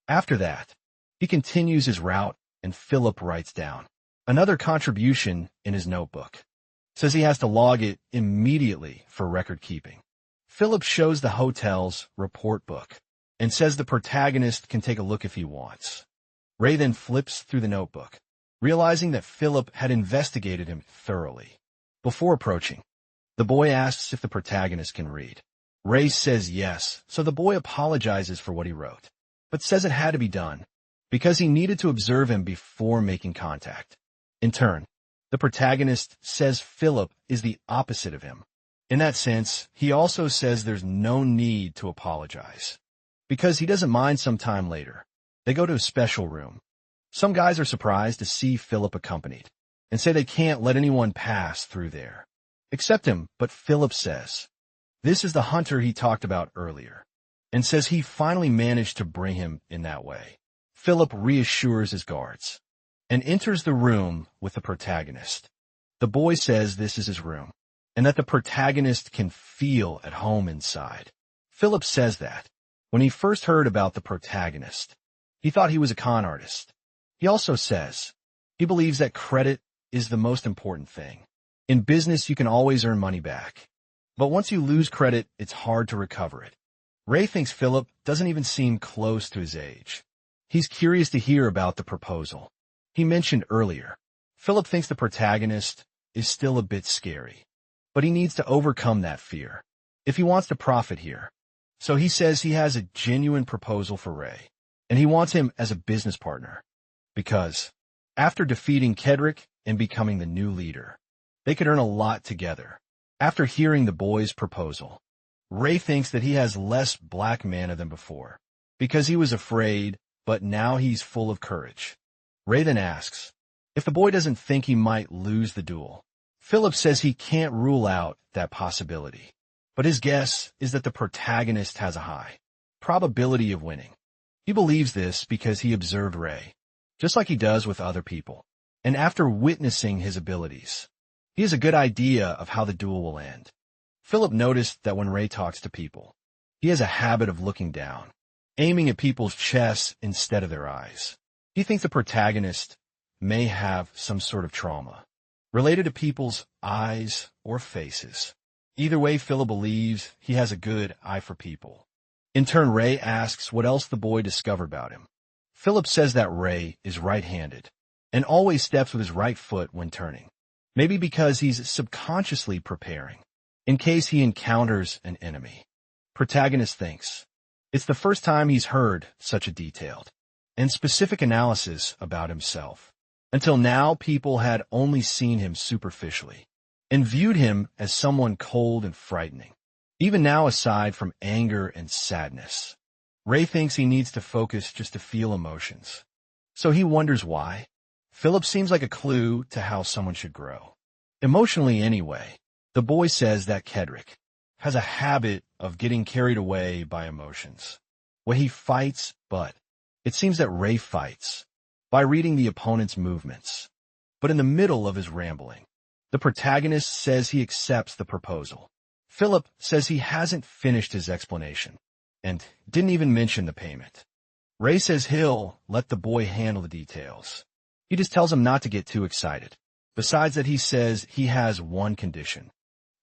After that, he continues his route, and Philip writes down another contribution in his notebook. Says he has to log it immediately for record keeping. Philip shows the hotel's report book and says the protagonist can take a look if he wants. Ray then flips through the notebook, realizing that Philip had investigated him thoroughly. Before approaching, the boy asks if the protagonist can read. Ray says yes, so the boy apologizes for what he wrote, but says it had to be done because he needed to observe him before making contact. In turn, the protagonist says Philip is the opposite of him. In that sense, he also says there's no need to apologize, because he doesn't mind some time later. They go to a special room. Some guys are surprised to see Philip accompanied, and say they can't let anyone pass through there, except him, but Philip says this is the hunter he talked about earlier, and says he finally managed to bring him in that way. Philip reassures his guards, and enters the room with the protagonist. The boy says this is his room, and that the protagonist can feel at home inside. Philip says that when he first heard about the protagonist, he thought he was a con artist. He also says he believes that credit is the most important thing. In business, you can always earn money back, but once you lose credit, it's hard to recover it. Ray thinks Philip doesn't even seem close to his age. He's curious to hear about the proposal he mentioned earlier. Philip thinks the protagonist is still a bit scary, but he needs to overcome that fear if he wants to profit here. So he says he has a genuine proposal for Ray, and he wants him as a business partner, because after defeating Kedrick and becoming the new leader, they could earn a lot together. After hearing the boy's proposal, Ray thinks that he has less black mana than before, because he was afraid, but now he's full of courage. Ray then asks if the boy doesn't think he might lose the duel. Philip says he can't rule out that possibility, but his guess is that the protagonist has a high probability of winning. He believes this because he observed Ray, just like he does with other people, and after witnessing his abilities, he has a good idea of how the duel will end. Philip noticed that when Ray talks to people, he has a habit of looking down, aiming at people's chests instead of their eyes. He thinks the protagonist may have some sort of trauma related to people's eyes or faces. Either way, Philip believes he has a good eye for people. In turn, Ray asks what else the boy discovered about him. Philip says that Ray is right-handed and always steps with his right foot when turning, maybe because he's subconsciously preparing in case he encounters an enemy. Protagonist thinks it's the first time he's heard such a detailed and specific analysis about himself. Until now, people had only seen him superficially and viewed him as someone cold and frightening. Even now, aside from anger and sadness, Ray thinks he needs to focus just to feel emotions. So he wonders why. Philip seems like a clue to how someone should grow. Emotionally anyway, the boy says that Kedrick has a habit of getting carried away by emotions. What he fights, but it seems that Ray fights by reading the opponent's movements. But in the middle of his rambling, the protagonist says he accepts the proposal. Philip says he hasn't finished his explanation and didn't even mention the payment. Ray says he'll let the boy handle the details. He just tells him not to get too excited. Besides that, he says he has one condition.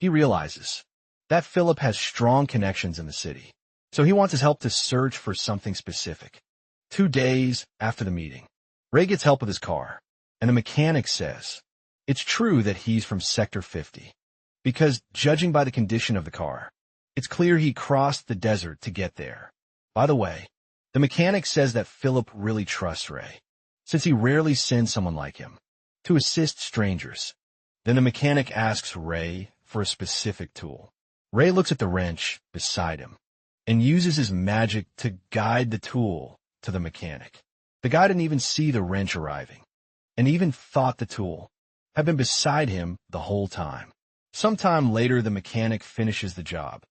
He realizes that Philip has strong connections in the city, so he wants his help to search for something specific. 2 days after the meeting, Ray gets help with his car, and the mechanic says it's true that he's from Sector 50, because judging by the condition of the car, it's clear he crossed the desert to get there. By the way, the mechanic says that Philip really trusts Ray, since he rarely sends someone like him to assist strangers. Then the mechanic asks Ray for a specific tool. Ray looks at the wrench beside him and uses his magic to guide the tool to the mechanic. The guy didn't even see the wrench arriving, and even thought the tool had been beside him the whole time. Sometime later, the mechanic finishes the job.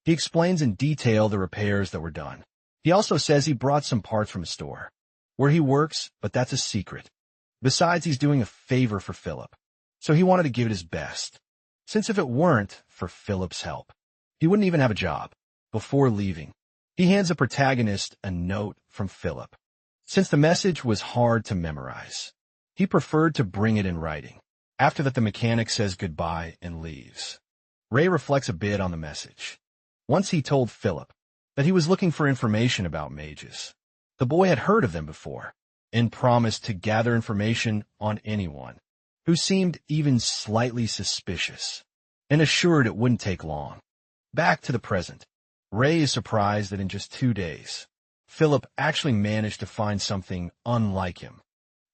He explains in detail the repairs that were done. He also says he brought some parts from a store where he works, but that's a secret. Besides, he's doing a favor for Philip, so he wanted to give it his best, since if it weren't for Philip's help, he wouldn't even have a job. Before leaving, he hands the protagonist a note from Philip. Since the message was hard to memorize, he preferred to bring it in writing. After that, the mechanic says goodbye and leaves. Ray reflects a bit on the message. Once he told Philip that he was looking for information about mages. The boy had heard of them before and promised to gather information on anyone who seemed even slightly suspicious, and assured it wouldn't take long. Back to the present, Ray is surprised that in just 2 days, Philip actually managed to find something unlike him.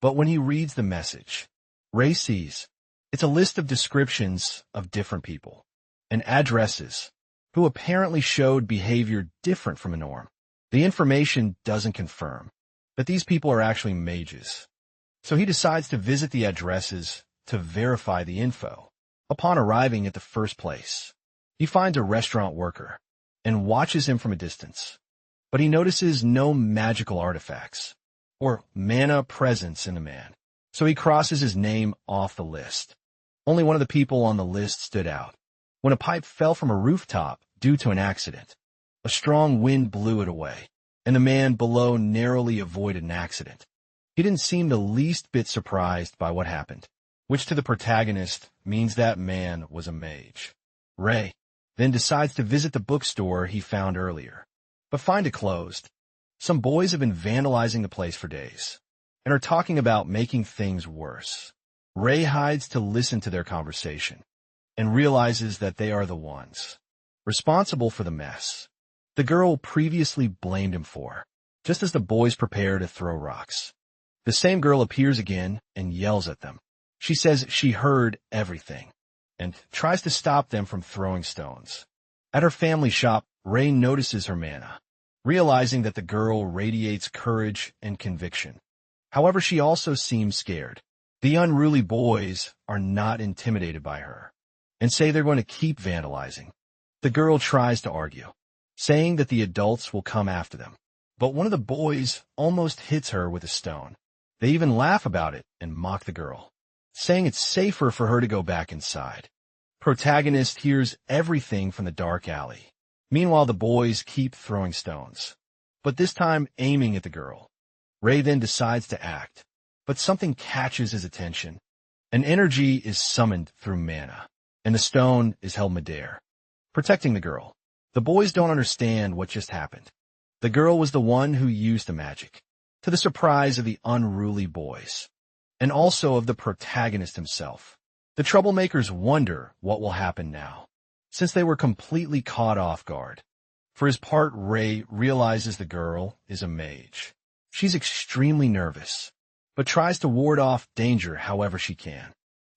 But when he reads the message, Ray sees it's a list of descriptions of different people and addresses who apparently showed behavior different from the norm. The information doesn't confirm that these people are actually mages, so he decides to visit the addresses to verify the info. Upon arriving at the first place, he finds a restaurant worker and watches him from a distance, but he notices no magical artifacts or mana presence in the man, so he crosses his name off the list. Only one of the people on the list stood out. When a pipe fell from a rooftop due to an accident, a strong wind blew it away, and the man below narrowly avoided an accident. He didn't seem the least bit surprised by what happened, which to the protagonist means that man was a mage. Ray then decides to visit the bookstore he found earlier, but find it closed. Some boys have been vandalizing the place for days and are talking about making things worse. Ray hides to listen to their conversation and realizes that they are the ones responsible for the mess the girl previously blamed him for, just as the boys prepare to throw rocks. The same girl appears again and yells at them. She says she heard everything and tries to stop them from throwing stones. At her family shop, Ray notices her mana, realizing that the girl radiates courage and conviction. However, she also seems scared. The unruly boys are not intimidated by her and say they're going to keep vandalizing. The girl tries to argue, saying that the adults will come after them, but one of the boys almost hits her with a stone. They even laugh about it and mock the girl, saying it's safer for her to go back inside. Protagonist hears everything from the dark alley. Meanwhile, the boys keep throwing stones, but this time aiming at the girl. Ray then decides to act, but something catches his attention. An energy is summoned through mana, and the stone is held midair, protecting the girl. The boys don't understand what just happened. The girl was the one who used the magic, to the surprise of the unruly boys, and also of the protagonist himself. The troublemakers wonder what will happen now. since they were completely caught off guard. For his part, Ray realizes the girl is a mage. She's extremely nervous, but tries to ward off danger however she can.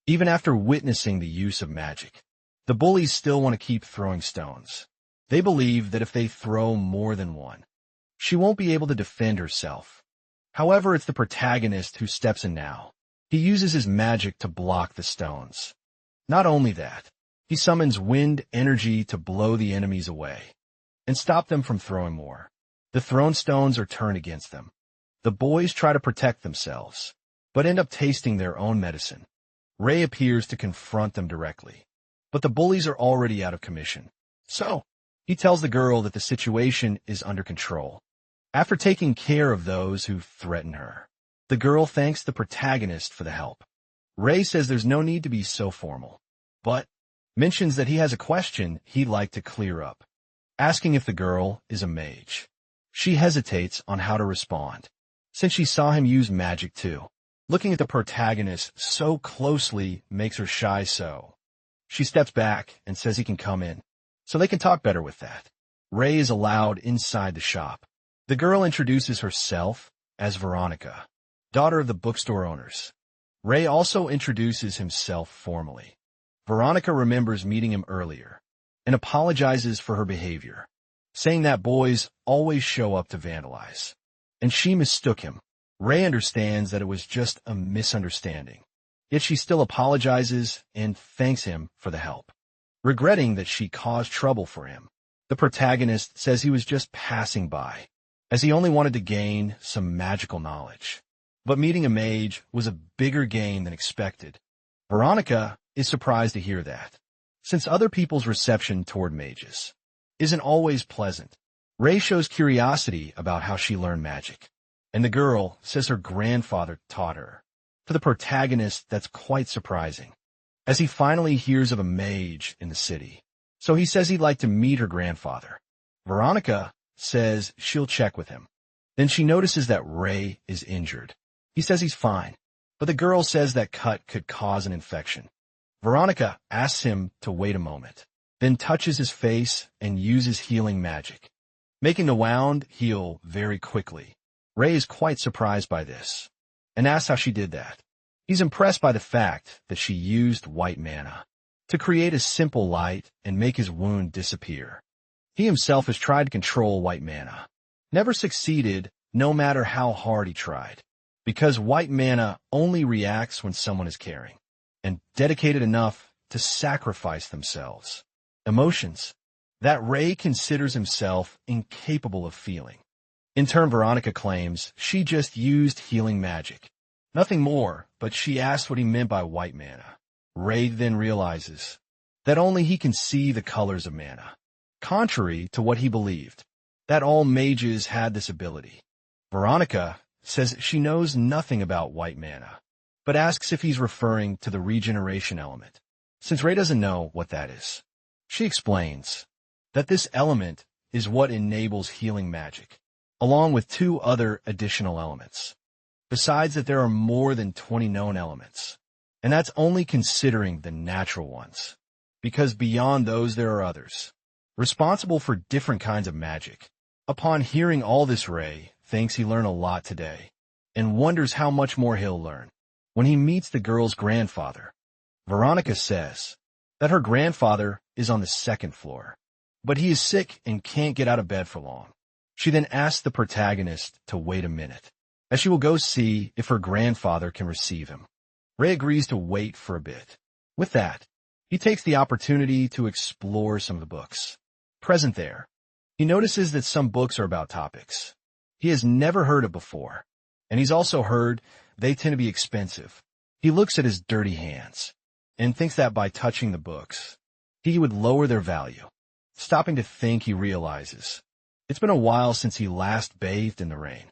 Even after witnessing the use of magic, the bullies still want to keep throwing stones. They believe that if they throw more than one, she won't be able to defend herself. However, it's the protagonist who steps in now. He uses his magic to block the stones. Not only that, he summons wind energy to blow the enemies away and stop them from throwing more. The thrown stones are turned against them. The boys try to protect themselves, but end up tasting their own medicine. Ray appears to confront them directly, but the bullies are already out of commission. So, he tells the girl that the situation is under control. After taking care of those who threaten her, the girl thanks the protagonist for the help. Ray says there's no need to be so formal, but mentions that he has a question he'd like to clear up, asking if the girl is a mage. She hesitates on how to respond, since she saw him use magic too. Looking at the protagonist so closely makes her shy, so she steps back and says he can come in, so they can talk better with that. Ray is allowed inside the shop. The girl introduces herself as Veronica, daughter of the bookstore owners. Ray also introduces himself formally. Veronica remembers meeting him earlier and apologizes for her behavior, saying that boys always show up to vandalize, and she mistook him. Ray understands that it was just a misunderstanding, yet she still apologizes and thanks him for the help. Regretting that she caused trouble for him, the protagonist says he was just passing by, as he only wanted to gain some magical knowledge. But meeting a mage was a bigger gain than expected. Veronica is surprised to hear that, since other people's reception toward mages isn't always pleasant. Ray shows curiosity about how she learned magic, and the girl says her grandfather taught her. For the protagonist, that's quite surprising, as he finally hears of a mage in the city. So he says he'd like to meet her grandfather. Veronica says she'll check with him. Then she notices that Ray is injured. He says he's fine, but the girl says that cut could cause an infection. Veronica asks him to wait a moment, then touches his face and uses healing magic, making the wound heal very quickly. Ray is quite surprised by this, and asks how she did that. He's impressed by the fact that she used white mana to create a simple light and make his wound disappear. He himself has tried to control white mana, never succeeded no matter how hard he tried, because white mana only reacts when someone is caring and dedicated enough to sacrifice themselves. Emotions that Ray considers himself incapable of feeling. In turn, Veronica claims she just used healing magic, nothing more, but she asked what he meant by white mana. Ray then realizes that only he can see the colors of mana, contrary to what he believed, that all mages had this ability. Veronica says she knows nothing about white mana, but asks if he's referring to the regeneration element, since Ray doesn't know what that is. She explains that this element is what enables healing magic, along with 2 other additional elements. Besides that, there are more than 20 known elements, and that's only considering the natural ones, because beyond those there are others, responsible for different kinds of magic. Upon hearing all this, Ray thinks he learned a lot today, and wonders how much more he'll learn. When he meets the girl's grandfather, Veronica says that her grandfather is on the 2nd floor, but he is sick and can't get out of bed for long. She then asks the protagonist to wait a minute, as she will go see if her grandfather can receive him. Ray agrees to wait for a bit. With that, he takes the opportunity to explore some of the books present there. He notices that some books are about topics he has never heard of before, and he's also heard they tend to be expensive. He looks at his dirty hands and thinks that by touching the books, he would lower their value. Stopping to think, he realizes it's been a while since he last bathed in the rain.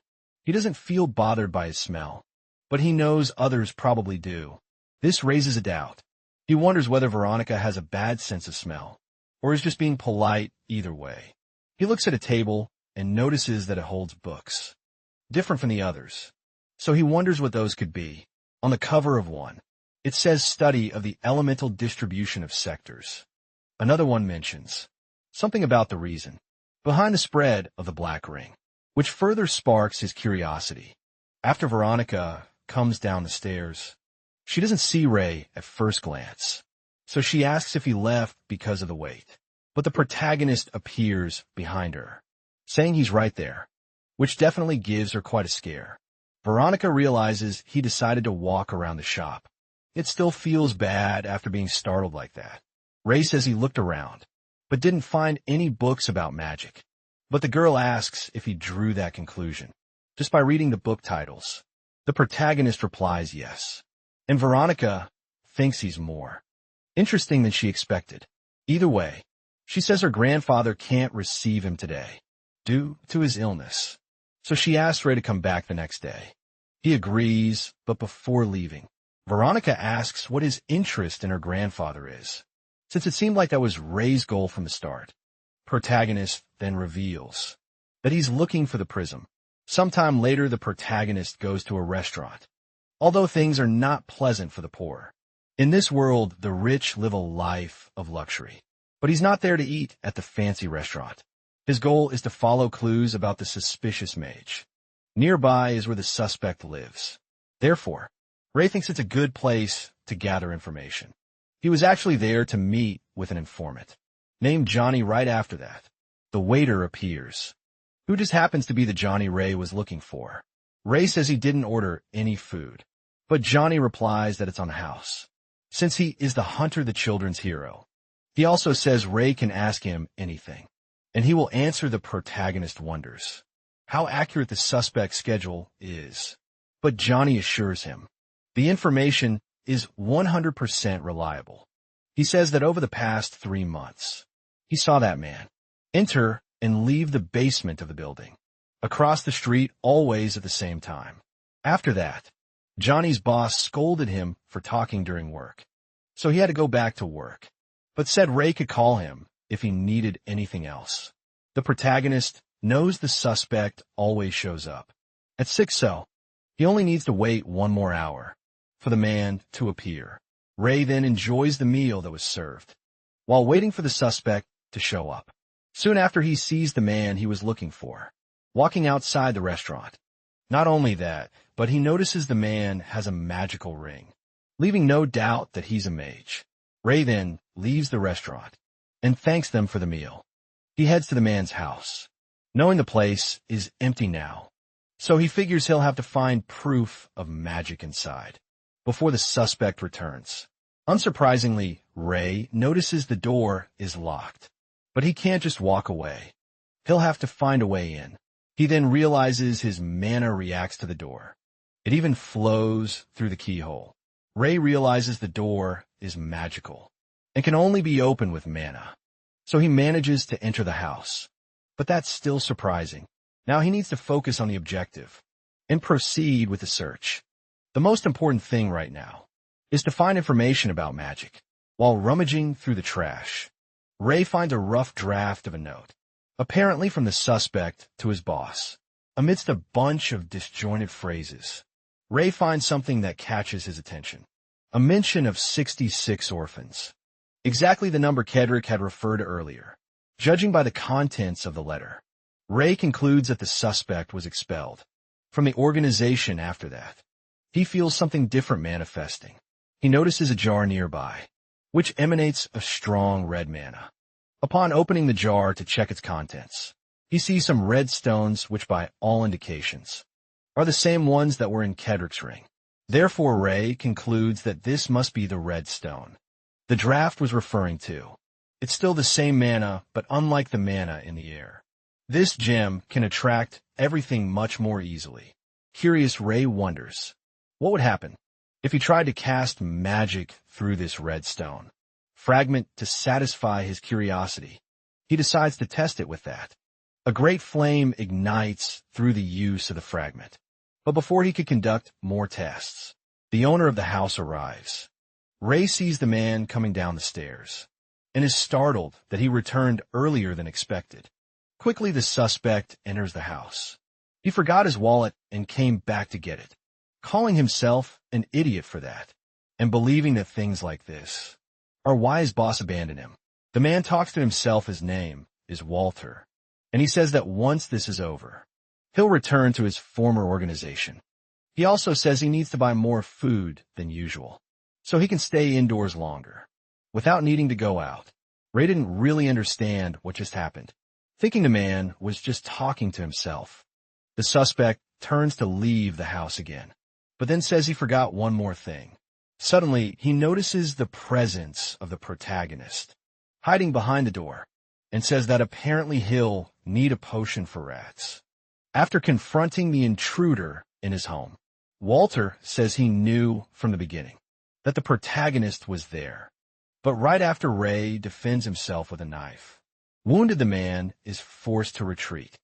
He doesn't feel bothered by his smell, but he knows others probably do. This raises a doubt. He wonders whether Veronica has a bad sense of smell, or is just being polite either way. He looks at a table and notices that it holds books, different from the others. So he wonders what those could be. On the cover of one, it says Study of the Elemental Distribution of Sectors. Another one mentions something about the reason behind the spread of the black ring, which further sparks his curiosity. After Veronica comes down the stairs, she doesn't see Ray at first glance, so she asks if he left because of the wait. But the protagonist appears behind her, saying he's right there, which definitely gives her quite a scare. Veronica realizes he decided to walk around the shop. It still feels bad after being startled like that. Ray says he looked around, but didn't find any books about magic. But the girl asks if he drew that conclusion, just by reading the book titles. The protagonist replies yes, and Veronica thinks he's more interesting than she expected. Either way, she says her grandfather can't receive him today, due to his illness. So she asks Ray to come back the next day. He agrees, but before leaving, Veronica asks what his interest in her grandfather is, since it seemed like that was Ray's goal from the start. Protagonist then reveals that he's looking for the prism. Sometime later, the protagonist goes to a restaurant. Although things are not pleasant for the poor. In this world, the rich live a life of luxury. But he's not there to eat at the fancy restaurant. His goal is to follow clues about the suspicious mage. Nearby is where the suspect lives. Therefore, Ray thinks it's a good place to gather information. He was actually there to meet with an informant, named Johnny. Right after that, the waiter appears, who just happens to be the Johnny Ray was looking for. Ray says he didn't order any food, but Johnny replies that it's on the house, since he is the hunter, the children's hero. He also says Ray can ask him anything, and he will answer. The protagonist wonders how accurate the suspect's schedule is, but Johnny assures him the information is 100% reliable. He says that over the past 3 months, he saw that man enter and leave the basement of the building, across the street, always at the same time. After that, Johnny's boss scolded him for talking during work, so he had to go back to work, but said Ray could call him if he needed anything else. The protagonist knows the suspect always shows up at 6, so he only needs to wait 1 more hour for the man to appear. Ray then enjoys the meal that was served, while waiting for the suspect to show up. Soon after, he sees the man he was looking for, walking outside the restaurant. Not only that, but he notices the man has a magical ring, leaving no doubt that he's a mage. Ray then leaves the restaurant and thanks them for the meal. He heads to the man's house, knowing the place is empty now, so he figures he'll have to find proof of magic inside before the suspect returns. Unsurprisingly, Ray notices the door is locked, but he can't just walk away. He'll have to find a way in. He then realizes his mana reacts to the door. It even flows through the keyhole. Ray realizes the door is magical and can only be opened with mana, so he manages to enter the house. But that's still surprising. Now he needs to focus on the objective and proceed with the search. The most important thing right now is to find information about magic. While rummaging through the trash, Ray finds a rough draft of a note, apparently from the suspect to his boss. Amidst a bunch of disjointed phrases, Ray finds something that catches his attention. A mention of 66 orphans, exactly the number Kedrick had referred to earlier. Judging by the contents of the letter, Ray concludes that the suspect was expelled from the organization after that. He feels something different manifesting. He notices a jar nearby, which emanates a strong red mana. Upon opening the jar to check its contents, he sees some red stones which by all indications are the same ones that were in Kedrick's ring. Therefore, Ray concludes that this must be the red stone the draft was referring to. It's still the same mana, but unlike the mana in the air, this gem can attract everything much more easily. Curious, Ray wonders what would happen if he tried to cast magic through this red stone fragment to satisfy his curiosity. He decides to test it with that. A great flame ignites through the use of the fragment. But before he could conduct more tests, the owner of the house arrives. Ray sees the man coming down the stairs and is startled that he returned earlier than expected. Quickly, the suspect enters the house. He forgot his wallet and came back to get it, calling himself an idiot for that, and believing that things like this are why his boss abandoned him. The man talks to himself. His name is Walter, and he says that once this is over, he'll return to his former organization. He also says he needs to buy more food than usual, so he can stay indoors longer, without needing to go out. Ray didn't really understand what just happened, thinking the man was just talking to himself. The suspect turns to leave the house again, but then says he forgot one more thing. Suddenly, he notices the presence of the protagonist, hiding behind the door, and says that apparently he'll need a potion for rats. After confronting the intruder in his home, Walter says he knew from the beginning that the protagonist was there. But right after Ray defends himself with a knife, wounded, the man is forced to retreat.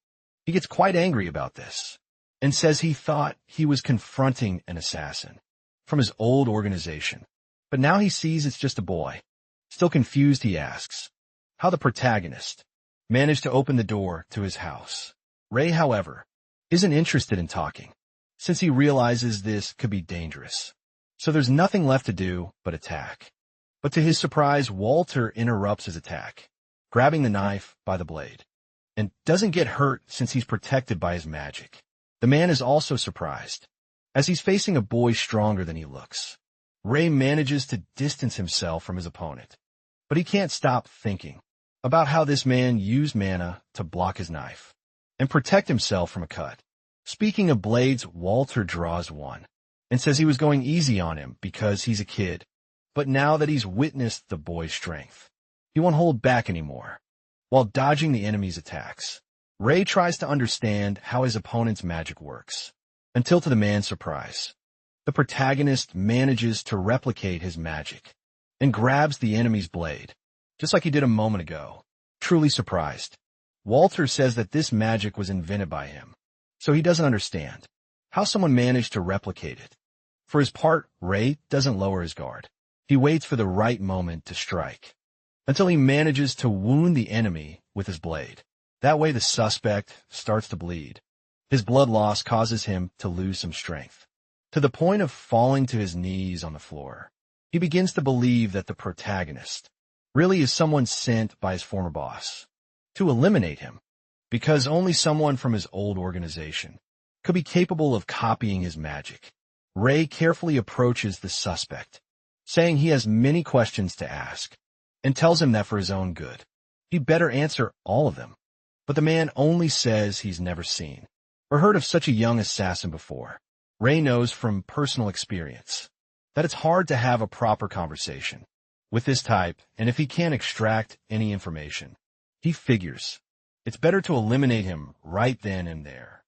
He gets quite angry about this and says he thought he was confronting an assassin from his old organization, but now he sees it's just a boy. Still confused, he asks how the protagonist managed to open the door to his house. Ray, however, isn't interested in talking, since he realizes this could be dangerous. So there's nothing left to do but attack. But to his surprise, Walter interrupts his attack, grabbing the knife by the blade, and doesn't get hurt since he's protected by his magic. The man is also surprised, as he's facing a boy stronger than he looks. Ray manages to distance himself from his opponent, but he can't stop thinking about how this man used mana to block his knife and protect himself from a cut. Speaking of blades, Walter draws one and says he was going easy on him because he's a kid. But now that he's witnessed the boy's strength, he won't hold back anymore. While dodging the enemy's attacks, Ray tries to understand how his opponent's magic works, until to the man's surprise, the protagonist manages to replicate his magic and grabs the enemy's blade, just like he did a moment ago. Truly surprised, Walter says that this magic was invented by him, so he doesn't understand how someone managed to replicate it. For his part, Ray doesn't lower his guard. He waits for the right moment to strike, until he manages to wound the enemy with his blade. That way the suspect starts to bleed. His blood loss causes him to lose some strength, to the point of falling to his knees on the floor. He begins to believe that the protagonist really is someone sent by his former boss to eliminate him, because only someone from his old organization could be capable of copying his magic. Ray carefully approaches the suspect, saying he has many questions to ask, and tells him that for his own good, he better answer all of them. But the man only says he's never seen or heard of such a young assassin before. Ray knows from personal experience that it's hard to have a proper conversation with this type, and if he can't extract any information, he figures it's better to eliminate him right then and there.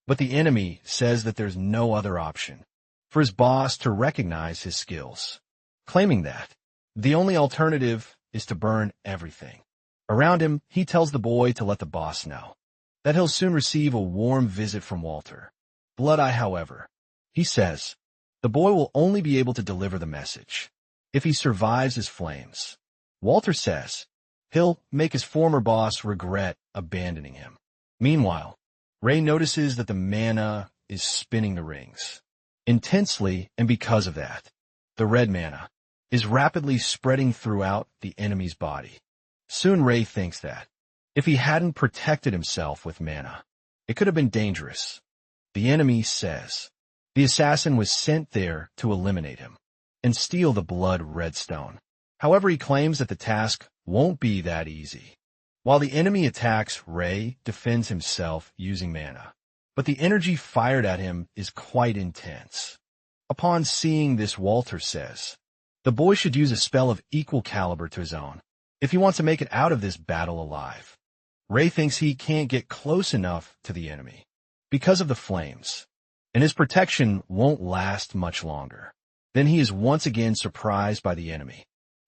But the enemy says that there's no other option for his boss to recognize his skills, claiming that the only alternative is to burn everything around him. He tells the boy to let the boss know that he'll soon receive a warm visit from Walter. Blood-Eye, however, he says the boy will only be able to deliver the message if he survives his flames. Walter says he'll make his former boss regret abandoning him. Meanwhile, Ray notices that the mana is spinning the rings intensely, and because of that, the red mana is rapidly spreading throughout the enemy's body. Soon Ray thinks that if he hadn't protected himself with mana, it could have been dangerous. The enemy says the assassin was sent there to eliminate him and steal the blood red stone. However, he claims that the task won't be that easy. While the enemy attacks, Ray defends himself using mana, but the energy fired at him is quite intense. Upon seeing this, Walter says the boy should use a spell of equal caliber to his own if he wants to make it out of this battle alive. Ray thinks he can't get close enough to the enemy because of the flames, and his protection won't last much longer. Then he is once again surprised by the enemy,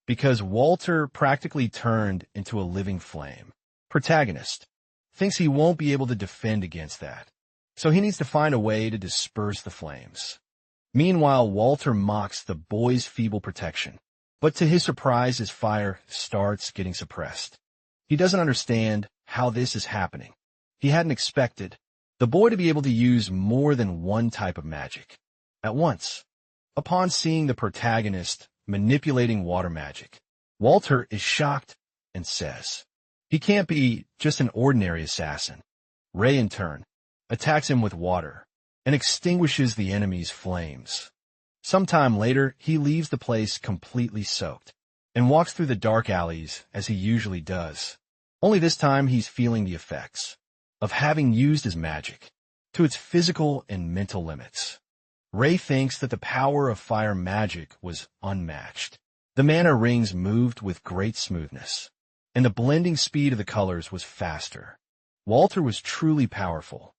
because Walter practically turned into a living flame. Protagonist thinks he won't be able to defend against that, so he needs to find a way to disperse the flames. Meanwhile, Walter mocks the boy's feeble protection, but to his surprise, his fire starts getting suppressed. He doesn't understand how this is happening. He hadn't expected the boy to be able to use more than one type of magic at once. Upon seeing the protagonist manipulating water magic, Walter is shocked and says, "He can't be just an ordinary assassin." Ray, in turn, attacks him with water and extinguishes the enemy's flames. Sometime later, he leaves the place completely soaked and walks through the dark alleys as he usually does. Only this time he's feeling the effects of having used his magic to its physical and mental limits. Ray thinks that the power of fire magic was unmatched. The mana rings moved with great smoothness, and the blending speed of the colors was faster. Walter was truly powerful.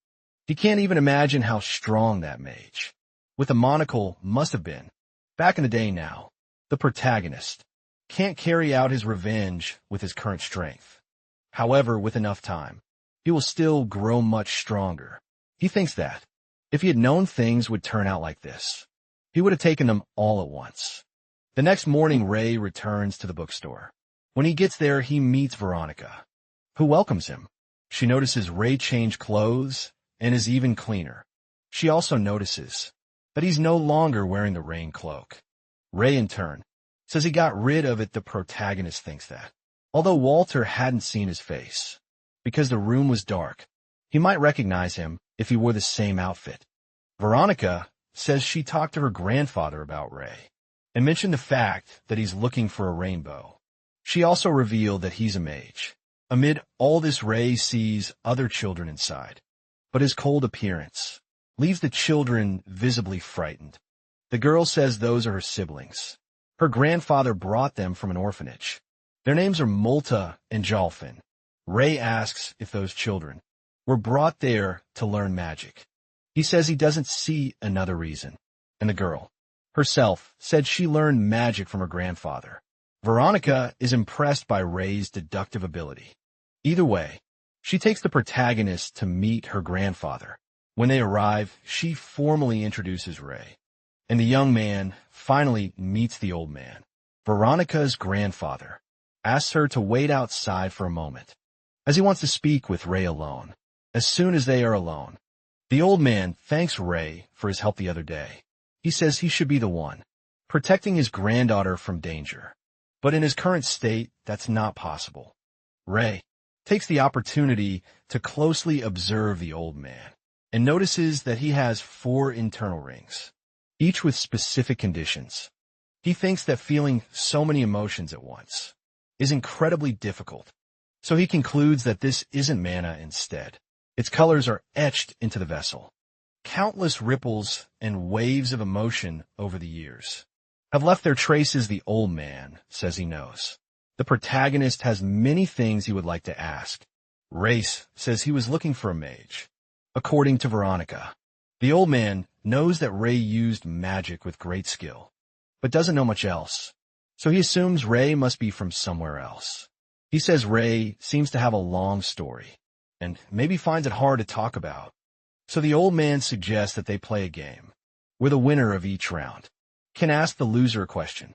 He can't even imagine how strong that mage with a monocle must have been. Back in the day now, the protagonist can't carry out his revenge with his current strength. However, with enough time, he will still grow much stronger. He thinks that if he had known things would turn out like this, he would have taken them all at once. The next morning, Ray returns to the bookstore. When he gets there, he meets Veronica, who welcomes him. She notices Ray changed clothes and is even cleaner. She also notices that he's no longer wearing the rain cloak. Ray, in turn, says he got rid of it. The protagonist thinks that, although Walter hadn't seen his face, because the room was dark, he might recognize him if he wore the same outfit. Veronica says she talked to her grandfather about Ray and mentioned the fact that he's looking for a rainbow. She also revealed that he's a mage. Amid all this, Ray sees other children inside, but his cold appearance leaves the children visibly frightened. The girl says those are her siblings. Her grandfather brought them from an orphanage. Their names are Multa and Jolfin. Ray asks if those children were brought there to learn magic. He says he doesn't see another reason, and the girl herself said she learned magic from her grandfather. Veronica is impressed by Ray's deductive ability. Either way, she takes the protagonist to meet her grandfather. When they arrive, she formally introduces Ray, and the young man finally meets the old man. Veronica's grandfather asks her to wait outside for a moment, as he wants to speak with Ray alone. As soon as they are alone, the old man thanks Ray for his help the other day. He says he should be the one protecting his granddaughter from danger. But in his current state, that's not possible. Ray takes the opportunity to closely observe the old man and notices that he has 4 internal rings, each with specific conditions. He thinks that feeling so many emotions at once is incredibly difficult, so he concludes that this isn't mana instead. Its colors are etched into the vessel. Countless ripples and waves of emotion over the years have left their traces. The old man says he knows. The protagonist has many things he would like to ask. Race says he was looking for a mage. According to Veronica, the old man knows that Ray used magic with great skill, but doesn't know much else, so he assumes Ray must be from somewhere else. He says Ray seems to have a long story, and maybe finds it hard to talk about. So the old man suggests that they play a game, where the winner of each round can ask the loser a question.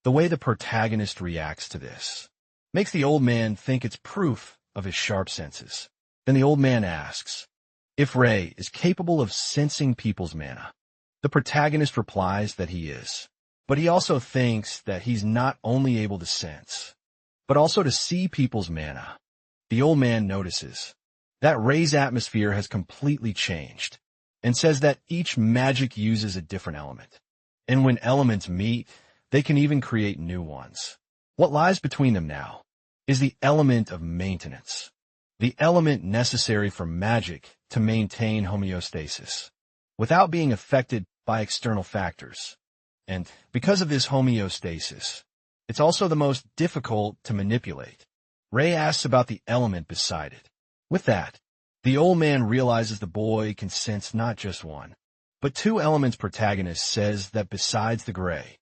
The way the protagonist reacts to this makes the old man think it's proof of his sharp senses. Then the old man asks if Ray is capable of sensing people's mana. The protagonist replies that he is, but he also thinks that he's not only able to sense, but also to see people's mana. The old man notices that Ray's atmosphere has completely changed and says that each magic uses a different element. And when elements meet, they can even create new ones. What lies between them now is the element of maintenance, the element necessary for magic to maintain homeostasis without being affected by external factors. And because of this homeostasis, it's also the most difficult to manipulate. Ray asks about the element beside it. With that, the old man realizes the boy can sense not just one, but 2 elements. Protagonist says that besides the gray,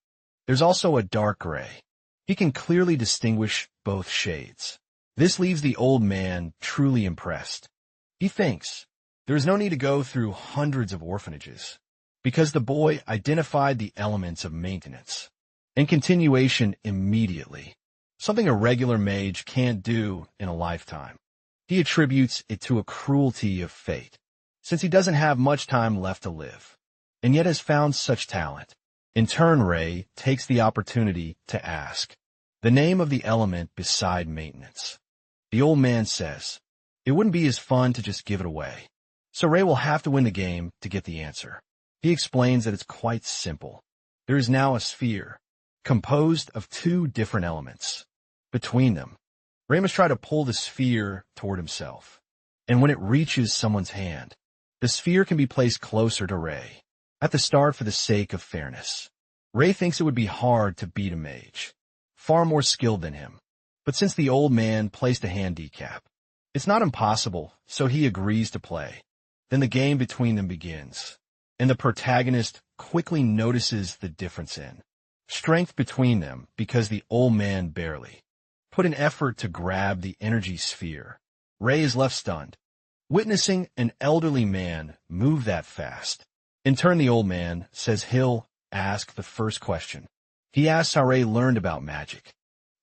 there's also a dark gray. He can clearly distinguish both shades. This leaves the old man truly impressed. He thinks there is no need to go through hundreds of orphanages, because the boy identified the elements of maintenance and continuation immediately, something a regular mage can't do in a lifetime. He attributes it to a cruelty of fate, since he doesn't have much time left to live, and yet has found such talent. In turn, Ray takes the opportunity to ask the name of the element beside maintenance. The old man says, it wouldn't be as fun to just give it away. So Ray will have to win the game to get the answer. He explains that it's quite simple. There is now a sphere, composed of two different elements. Between them, Ray must try to pull the sphere toward himself. And when it reaches someone's hand, the sphere can be placed closer to Ray, at the start for the sake of fairness. Ray thinks it would be hard to beat a mage, far more skilled than him. But since the old man placed a handicap, it's not impossible, so he agrees to play. Then the game between them begins, and the protagonist quickly notices the difference in strength between them because the old man barely put an effort to grab the energy sphere. Ray is left stunned, witnessing an elderly man move that fast. In turn, the old man says he'll ask the first question. He asks how Ray learned about magic.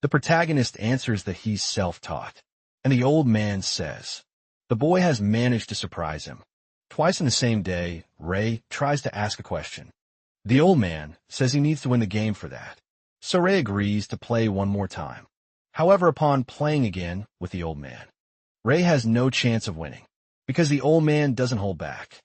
The protagonist answers that he's self-taught, and the old man says the boy has managed to surprise him. Twice in the same day, Ray tries to ask a question. The old man says he needs to win the game for that, so Ray agrees to play one more time. However, upon playing again with the old man, Ray has no chance of winning, because the old man doesn't hold back.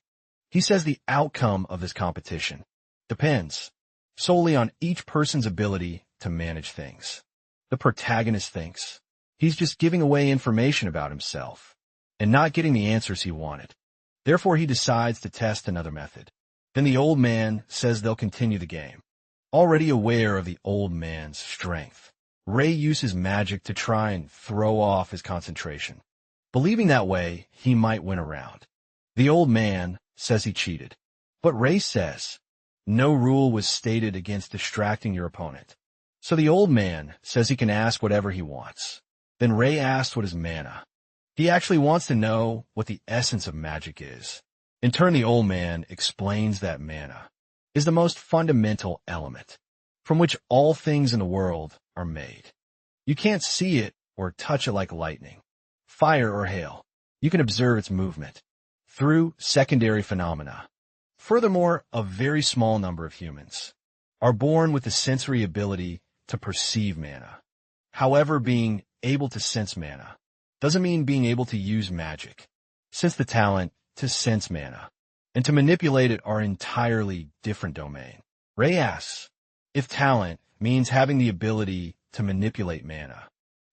He says the outcome of this competition depends solely on each person's ability to manage things. The protagonist thinks he's just giving away information about himself and not getting the answers he wanted. Therefore, he decides to test another method. Then the old man says they'll continue the game. Already aware of the old man's strength, Ray uses magic to try and throw off his concentration, believing that way he might win a round. The old man says he cheated, but Ray says no rule was stated against distracting your opponent. So the old man says he can ask whatever he wants. Then Ray asks what is mana. He actually wants to know what the essence of magic is. In turn, the old man explains that mana is the most fundamental element from which all things in the world are made. You can't see it or touch it like lightning, fire, or hail. You can observe its movement through secondary phenomena. Furthermore, a very small number of humans are born with the sensory ability to perceive mana. However, being able to sense mana doesn't mean being able to use magic, since the talent to sense mana and to manipulate it are entirely different domain. Ray asks if talent means having the ability to manipulate mana,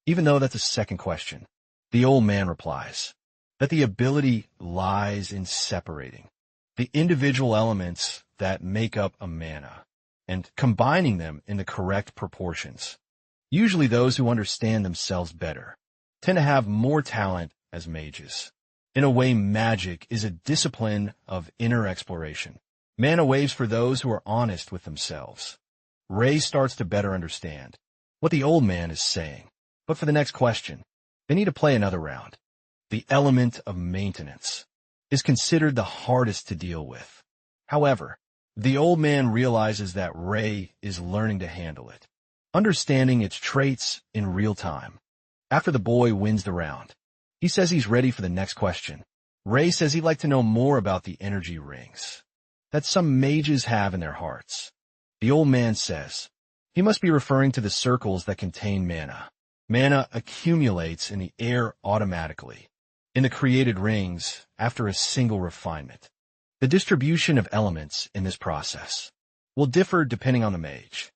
even though that's a second question. The old man replies that the ability lies in separating the individual elements that make up a mana and combining them in the correct proportions. Usually those who understand themselves better tend to have more talent as mages. In a way, magic is a discipline of inner exploration. Mana waves for those who are honest with themselves. Ray starts to better understand what the old man is saying. But for the next question, they need to play another round. The element of maintenance is considered the hardest to deal with. However, the old man realizes that Ray is learning to handle it, understanding its traits in real time. After the boy wins the round, he says he's ready for the next question. Ray says he'd like to know more about the energy rings that some mages have in their hearts. The old man says he must be referring to the circles that contain mana. Mana accumulates in the air automatically in the created rings after a single refinement. The distribution of elements in this process will differ depending on the mage.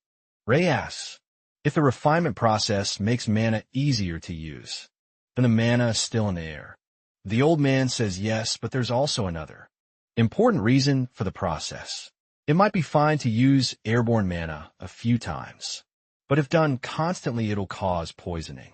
Ray asks if the refinement process makes mana easier to use than the mana still in the air. The old man says yes, but there's also another important reason for the process. It might be fine to use airborne mana a few times, but if done constantly, it'll cause poisoning.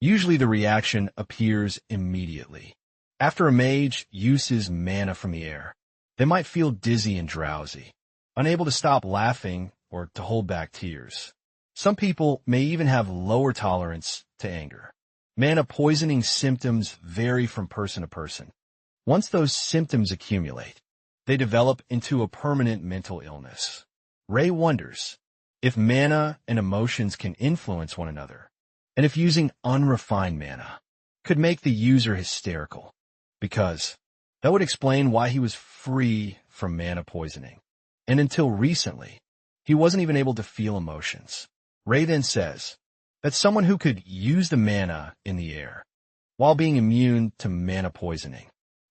Usually the reaction appears immediately. After a mage uses mana from the air, they might feel dizzy and drowsy, unable to stop laughing or to hold back tears. Some people may even have lower tolerance to anger. Mana poisoning symptoms vary from person to person. Once those symptoms accumulate, they develop into a permanent mental illness. Ray wonders if mana and emotions can influence one another, and if using unrefined mana could make the user hysterical, because that would explain why he was free from mana poisoning. And until recently, he wasn't even able to feel emotions. Ray then says that someone who could use the mana in the air, while being immune to mana poisoning,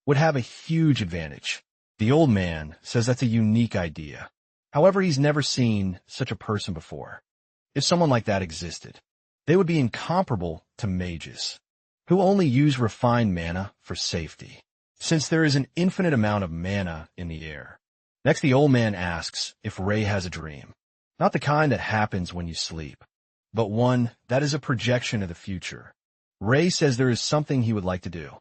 would have a huge advantage. The old man says that's a unique idea. However, he's never seen such a person before. If someone like that existed, they would be incomparable to mages, who only use refined mana for safety, since there is an infinite amount of mana in the air. Next, the old man asks if Ray has a dream. Not the kind that happens when you sleep, but one that is a projection of the future. Ray says there is something he would like to do,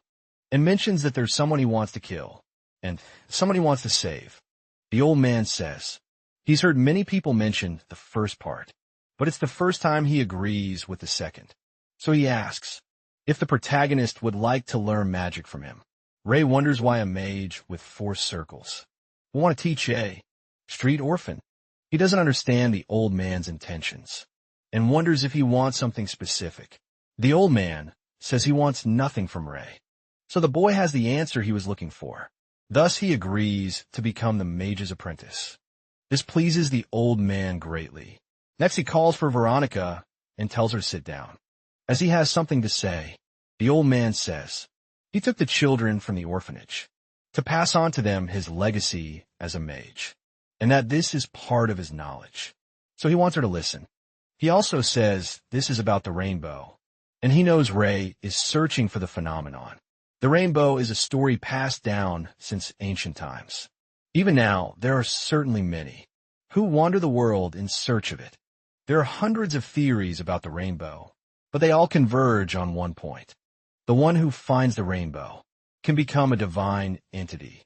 and mentions that there's someone he wants to kill, and someone he wants to save. The old man says he's heard many people mention the first part, but it's the first time he agrees with the second. So he asks if the protagonist would like to learn magic from him. Ray wonders why a mage with 4 circles will want to teach a street orphan. He doesn't understand the old man's intentions, and wonders if he wants something specific. The old man says he wants nothing from Ray, so the boy has the answer he was looking for. Thus he agrees to become the mage's apprentice. This pleases the old man greatly. Next he calls for Veronica and tells her to sit down. As he has something to say, the old man says he took the children from the orphanage to pass on to them his legacy as a mage, and that this is part of his knowledge. So he wants her to listen. He also says this is about the rainbow, and he knows Ray is searching for the phenomenon. The rainbow is a story passed down since ancient times. Even now, there are certainly many who wander the world in search of it. There are hundreds of theories about the rainbow, but they all converge on one point. The one who finds the rainbow can become a divine entity.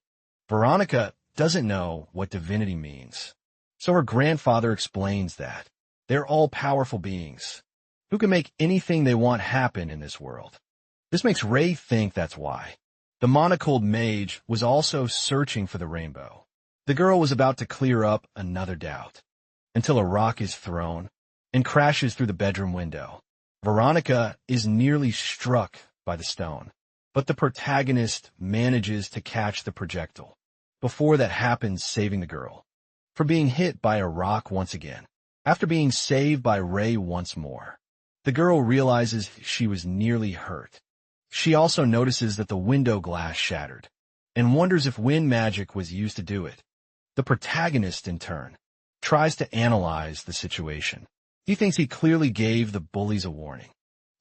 Veronica doesn't know what divinity means, so her grandfather explains that they're all-powerful beings who can make anything they want happen in this world. This makes Ray think that's why the monocled mage was also searching for the rainbow. The girl was about to clear up another doubt, until a rock is thrown and crashes through the bedroom window. Veronica is nearly struck by the stone, but the protagonist manages to catch the projectile before that happens, saving the girl from being hit by a rock once again. After being saved by Ray once more, the girl realizes she was nearly hurt. She also notices that the window glass shattered and wonders if wind magic was used to do it. The protagonist, in turn, tries to analyze the situation. He thinks he clearly gave the bullies a warning,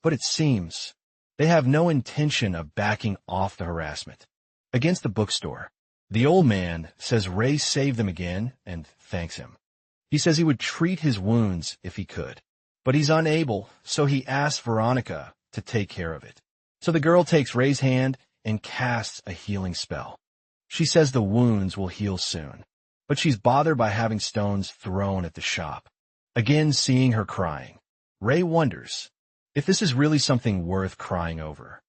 but it seems they have no intention of backing off the harassment. Against the bookstore, the old man says Ray saved them again and thanks him. He says he would treat his wounds if he could, but he's unable, so he asks Veronica to take care of it. So the girl takes Ray's hand and casts a healing spell. She says the wounds will heal soon, but she's bothered by having stones thrown at the shop. Again, seeing her crying, Ray wonders if this is really something worth crying over.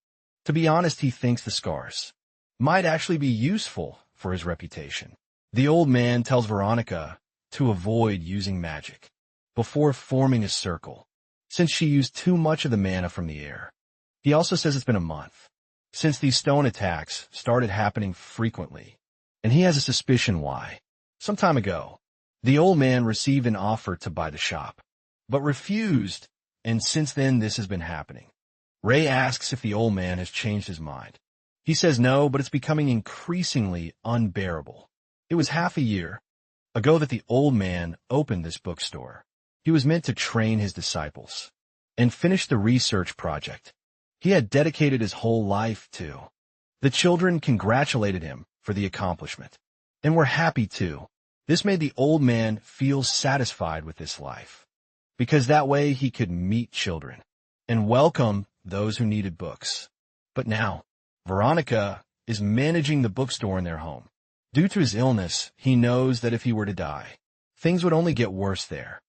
To be honest, he thinks the scars might actually be useful for his reputation. The old man tells Veronica to avoid using magic before forming a circle, since she used too much of the mana from the air. He also says it's been a month since these stone attacks started happening frequently, and he has a suspicion why. Some time ago, the old man received an offer to buy the shop, but refused, and since then this has been happening. Ray asks if the old man has changed his mind. He says no, but it's becoming increasingly unbearable. It was half a year ago that the old man opened this bookstore. He was meant to train his disciples and finish the research project he had dedicated his whole life to. The children congratulated him for the accomplishment and were happy too. This made the old man feel satisfied with this life, because that way he could meet children and welcome those who needed books. But now, Veronica is managing the bookstore in their home. Due to his illness, he knows that if he were to die, things would only get worse there.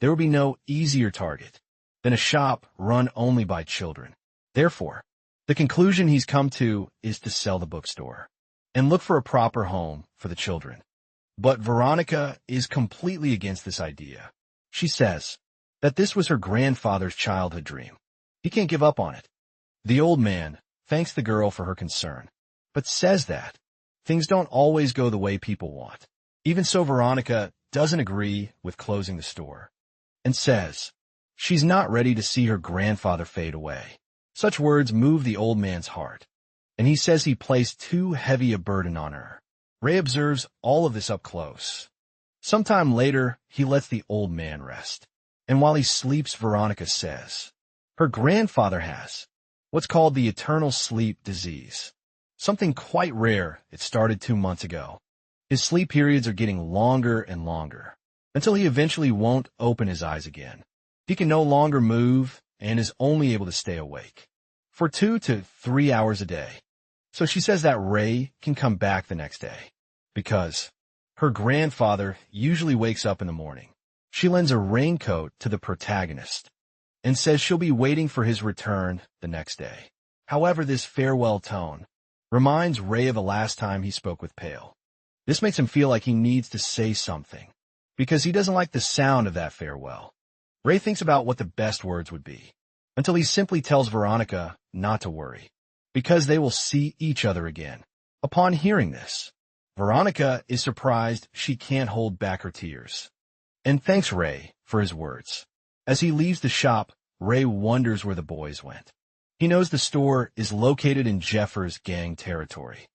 There would be no easier target than a shop run only by children. Therefore, the conclusion he's come to is to sell the bookstore and look for a proper home for the children. But Veronica is completely against this idea. She says that this was her grandfather's childhood dream. He can't give up on it. The old man thanks the girl for her concern, but says that things don't always go the way people want. Even so, Veronica doesn't agree with closing the store and says She's not ready to see her grandfather fade away. Such words move the old man's heart, and he says he placed too heavy a burden on her. Ray observes all of this up close. Sometime later, he lets the old man rest. And while he sleeps, Veronica says, her grandfather has what's called the eternal sleep disease. Something quite rare. It started 2 months ago. His sleep periods are getting longer and longer, until he eventually won't open his eyes again. He can no longer move and is only able to stay awake for 2 to 3 hours a day. So she says that Ray can come back the next day, because her grandfather usually wakes up in the morning. She lends a raincoat to the protagonist and says she'll be waiting for his return the next day. However, this farewell tone reminds Ray of the last time he spoke with Pale. This makes him feel like he needs to say something, because he doesn't like the sound of that farewell. Ray thinks about what the best words would be, until he simply tells Veronica not to worry, because they will see each other again. Upon hearing this, Veronica is surprised she can't hold back her tears, and thanks Ray for his words. As he leaves the shop, Ray wonders where the boys went. He knows the store is located in Jeffer's gang territory,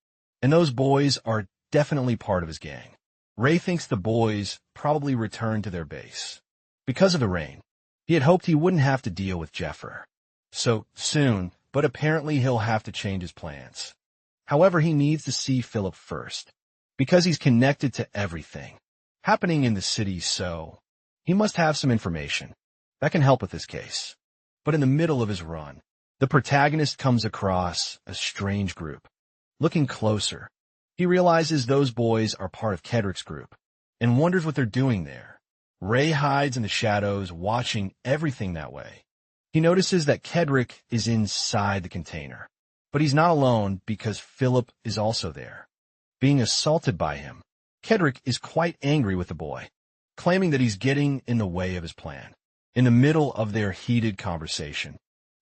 and those boys are definitely part of his gang. Ray thinks the boys probably returned to their base. Because of the rain, he had hoped he wouldn't have to deal with Jeffer so soon, but apparently he'll have to change his plans. However, he needs to see Philip first, because he's connected to everything happening in the city, so he must have some information that can help with this case. But in the middle of his run, the protagonist comes across a strange group. Looking closer, he realizes those boys are part of Kedrick's group and wonders what they're doing there. Ray hides in the shadows, watching everything that way. He notices that Kedrick is inside the container, but he's not alone because Philip is also there, being assaulted by him. Kedrick is quite angry with the boy, claiming that he's getting in the way of his plan. In the middle of their heated conversation,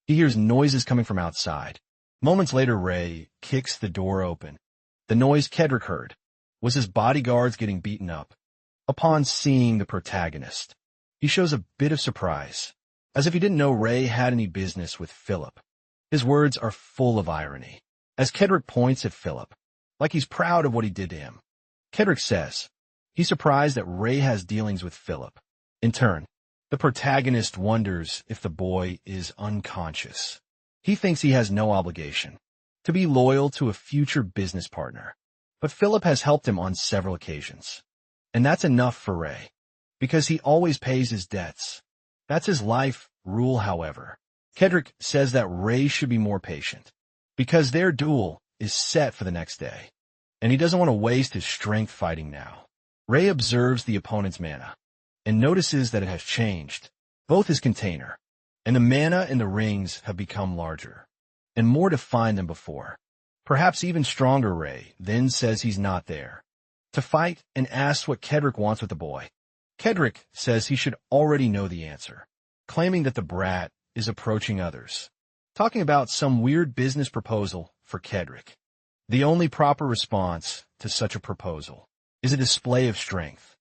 he hears noises coming from outside. Moments later, Ray kicks the door open. The noise Kedrick heard was his bodyguards getting beaten up. Upon seeing the protagonist, he shows a bit of surprise, as if he didn't know Ray had any business with Philip. His words are full of irony, as Kedrick points at Philip, like he's proud of what he did to him. Kedrick says he's surprised that Ray has dealings with Philip. In turn, the protagonist wonders if the boy is unconscious. He thinks he has no obligation to be loyal to a future business partner, but Philip has helped him on several occasions. And that's enough for Ray, because he always pays his debts. That's his life rule, however. Kedrick says that Ray should be more patient, because their duel is set for the next day, and he doesn't want to waste his strength fighting now. Ray observes the opponent's mana, and notices that it has changed. Both his container and the mana in the rings have become larger, and more defined than before. Perhaps even stronger. Ray then says he's not there to fight and asks what Kedrick wants with the boy. Kedrick says he should already know the answer, claiming that the brat is approaching others, talking about some weird business proposal for Kedrick. The only proper response to such a proposal is a display of strength,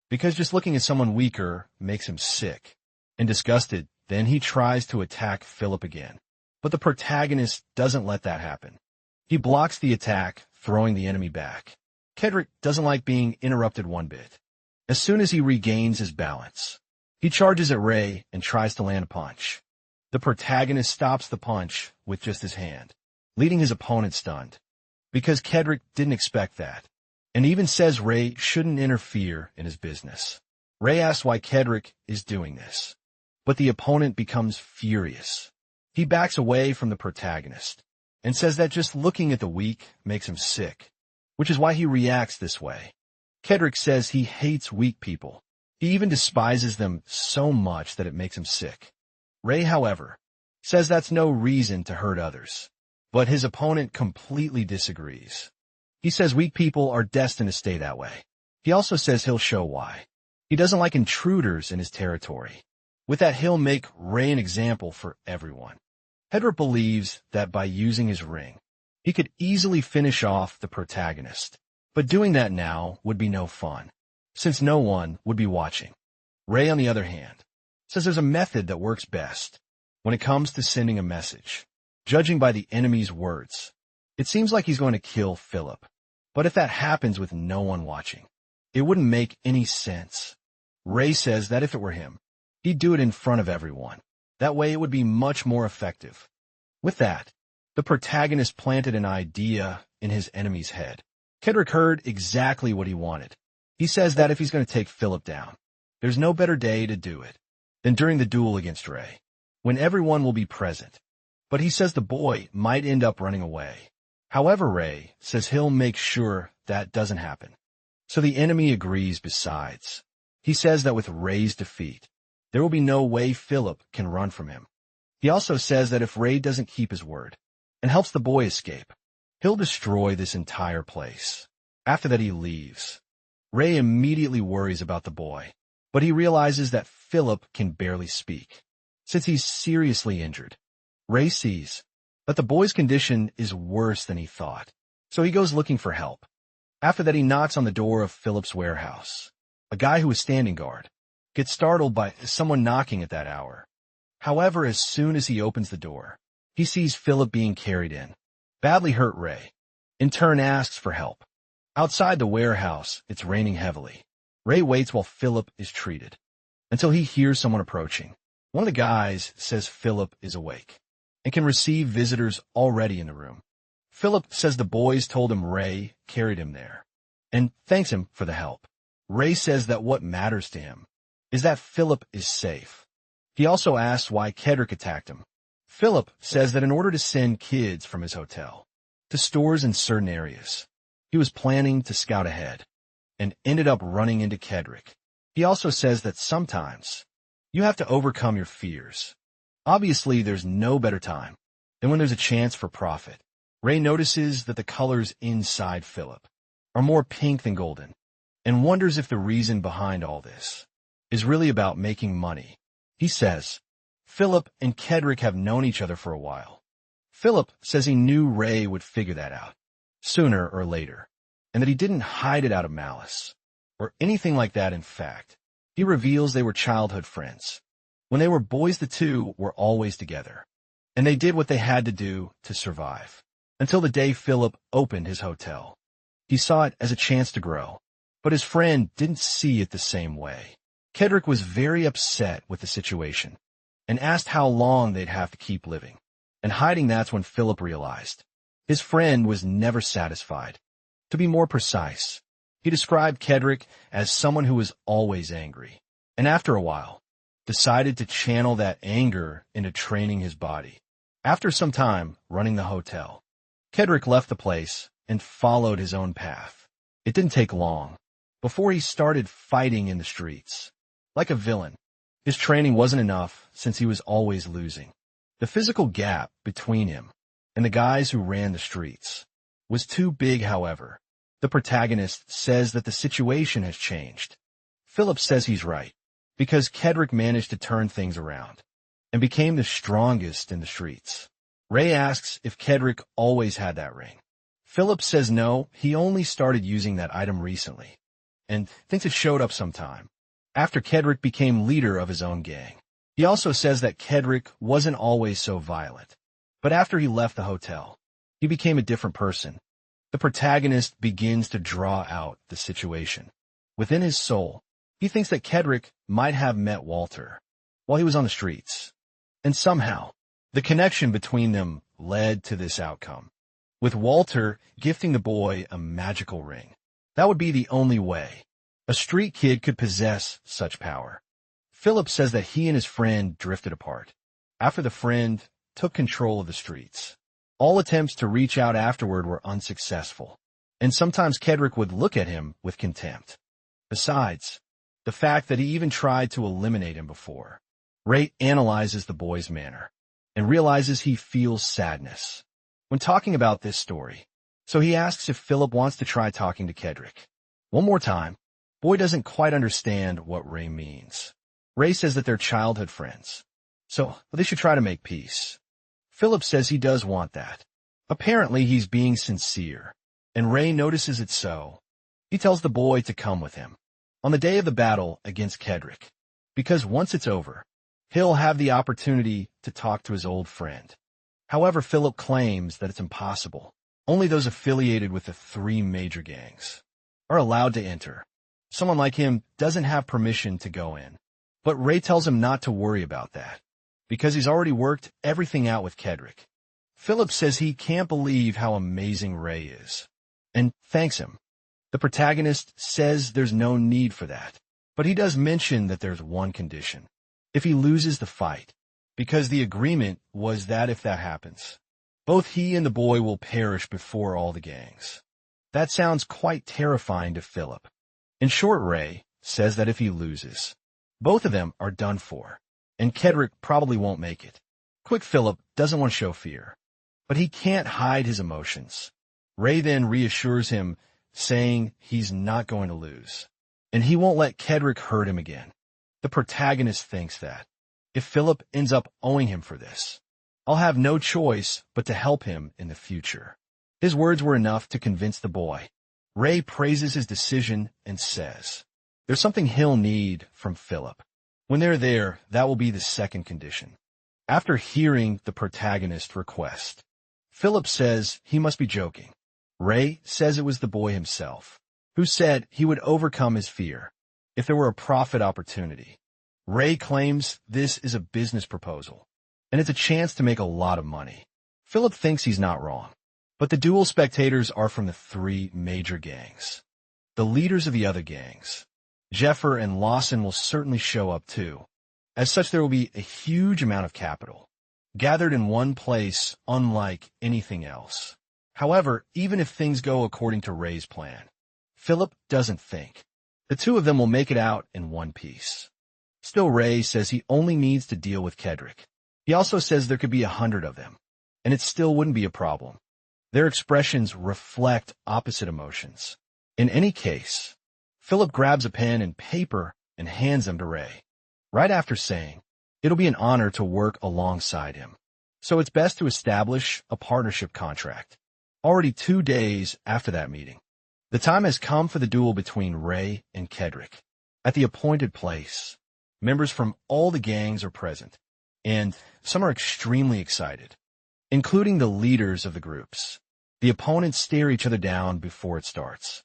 because just looking at someone weaker makes him sick and disgusted. Then he tries to attack Philip again, but the protagonist doesn't let that happen. He blocks the attack, throwing the enemy back. Kedrick doesn't like being interrupted one bit. As soon as he regains his balance, he charges at Ray and tries to land a punch. The protagonist stops the punch with just his hand, leaving his opponent stunned, because Kedrick didn't expect that, and even says Ray shouldn't interfere in his business. Ray asks why Kedrick is doing this, but the opponent becomes furious. He backs away from the protagonist and says that just looking at the weak makes him sick, which is why he reacts this way. Kedrick says he hates weak people. He even despises them so much that it makes him sick. Ray, however, says that's no reason to hurt others, but his opponent completely disagrees. He says weak people are destined to stay that way. He also says he'll show why. He doesn't like intruders in his territory. With that, he'll make Ray an example for everyone. Kedrick believes that by using his ring, he could easily finish off the protagonist, but doing that now would be no fun, since no one would be watching. Ray, on the other hand, says there's a method that works best when it comes to sending a message. Judging by the enemy's words, it seems like he's going to kill Philip. But if that happens with no one watching, it wouldn't make any sense. Ray says that if it were him, he'd do it in front of everyone. That way it would be much more effective. With that, the protagonist planted an idea in his enemy's head. Kedrick heard exactly what he wanted. He says that if he's going to take Philip down, there's no better day to do it than during the duel against Ray, when everyone will be present. But he says the boy might end up running away. However, Ray says he'll make sure that doesn't happen. So the enemy agrees besides. He says that with Ray's defeat, there will be no way Philip can run from him. He also says that if Ray doesn't keep his word and helps the boy escape, he'll destroy this entire place. After that, he leaves. Ray immediately worries about the boy, but he realizes that Philip can barely speak, since he's seriously injured. Ray sees that the boy's condition is worse than he thought, so he goes looking for help. After that, he knocks on the door of Philip's warehouse. A guy who is standing guard gets startled by someone knocking at that hour. However, as soon as he opens the door, he sees Philip being carried in. Badly hurt Ray, in turn, asks for help. Outside the warehouse, it's raining heavily. Ray waits while Philip is treated, until he hears someone approaching. One of the guys says Philip is awake and can receive visitors already in the room. Philip says the boys told him Ray carried him there, and thanks him for the help. Ray says that what matters to him is that Philip is safe. He also asks why Kedrick attacked him. Philip says that in order to send kids from his hotel to stores in certain areas, he was planning to scout ahead and ended up running into Kedrick. He also says that sometimes you have to overcome your fears. Obviously, there's no better time than when there's a chance for profit. Ray notices that the colors inside Philip are more pink than golden, and wonders if the reason behind all this is really about making money. He says Philip and Kedrick have known each other for a while. Philip says he knew Ray would figure that out sooner or later, and that he didn't hide it out of malice or anything like that. In fact, he reveals they were childhood friends. When they were boys, the two were always together, and they did what they had to do to survive, until the day Philip opened his hotel. He saw it as a chance to grow, but his friend didn't see it the same way. Kedrick was very upset with the situation and asked how long they'd have to keep living and hiding. That's when Philip realized his friend was never satisfied. To be more precise, he described Kedrick as someone who was always angry, and after a while, decided to channel that anger into training his body. After some time running the hotel, Kedrick left the place and followed his own path. It didn't take long before he started fighting in the streets. Like a villain, his training wasn't enough since he was always losing. The physical gap between him and the guys who ran the streets was too big. However, the protagonist says that the situation has changed. Philip says he's right, because Kedrick managed to turn things around and became the strongest in the streets. Ray asks if Kedrick always had that ring. Philip says no, he only started using that item recently, and thinks it showed up sometime after Kedrick became leader of his own gang. He also says that Kedrick wasn't always so violent, but after he left the hotel, he became a different person. The protagonist begins to draw out the situation. Within his soul, he thinks that Kedrick might have met Walter while he was on the streets, and somehow the connection between them led to this outcome, with Walter gifting the boy a magical ring. That would be the only way a street kid could possess such power. Philip says that he and his friend drifted apart after the friend took control of the streets. All attempts to reach out afterward were unsuccessful, and sometimes Kedrick would look at him with contempt. Besides, the fact that he even tried to eliminate him before. Ray analyzes the boy's manner and realizes he feels sadness when talking about this story, so he asks if Philip wants to try talking to Kedrick. One more time, boy doesn't quite understand what Ray means. Ray says that they're childhood friends, so they should try to make peace. Philip says he does want that. Apparently, he's being sincere, and Ray notices it so. He tells the boy to come with him on the day of the battle against Kedrick, because once it's over, he'll have the opportunity to talk to his old friend. However, Philip claims that it's impossible. Only those affiliated with the three major gangs are allowed to enter. Someone like him doesn't have permission to go in. But Ray tells him not to worry about that, because he's already worked everything out with Kedrick. Philip says he can't believe how amazing Ray is, and thanks him. The protagonist says there's no need for that, but he does mention that there's one condition: if he loses the fight, because the agreement was that if that happens, both he and the boy will perish before all the gangs. That sounds quite terrifying to Philip. In short, Ray says that if he loses, both of them are done for, and Kedrick probably won't make it. Quick Philip doesn't want to show fear, but he can't hide his emotions. Ray then reassures him, saying he's not going to lose, and he won't let Kedrick hurt him again. The protagonist thinks that if Philip ends up owing him for this, I'll have no choice but to help him in the future. His words were enough to convince the boy. Ray praises his decision and says there's something he'll need from Philip. When they're there, that will be the second condition. After hearing the protagonist's request, Philip says he must be joking. Ray says it was the boy himself who said he would overcome his fear if there were a profit opportunity. Ray claims this is a business proposal, and it's a chance to make a lot of money. Philip thinks he's not wrong, but the dual spectators are from the three major gangs. The leaders of the other gangs, Jeffer and Lawson, will certainly show up too. As such, there will be a huge amount of capital gathered in one place, unlike anything else. However, even if things go according to Ray's plan, Philip doesn't think the two of them will make it out in one piece. Still, Ray says he only needs to deal with Kedrick. He also says there could be 100 of them, and it still wouldn't be a problem. Their expressions reflect opposite emotions. In any case, Philip grabs a pen and paper and hands them to Ray, right after saying it'll be an honor to work alongside him, so it's best to establish a partnership contract. Already 2 days after that meeting, the time has come for the duel between Ray and Kedrick. At the appointed place, members from all the gangs are present, and some are extremely excited, including the leaders of the groups. The opponents stare each other down before it starts.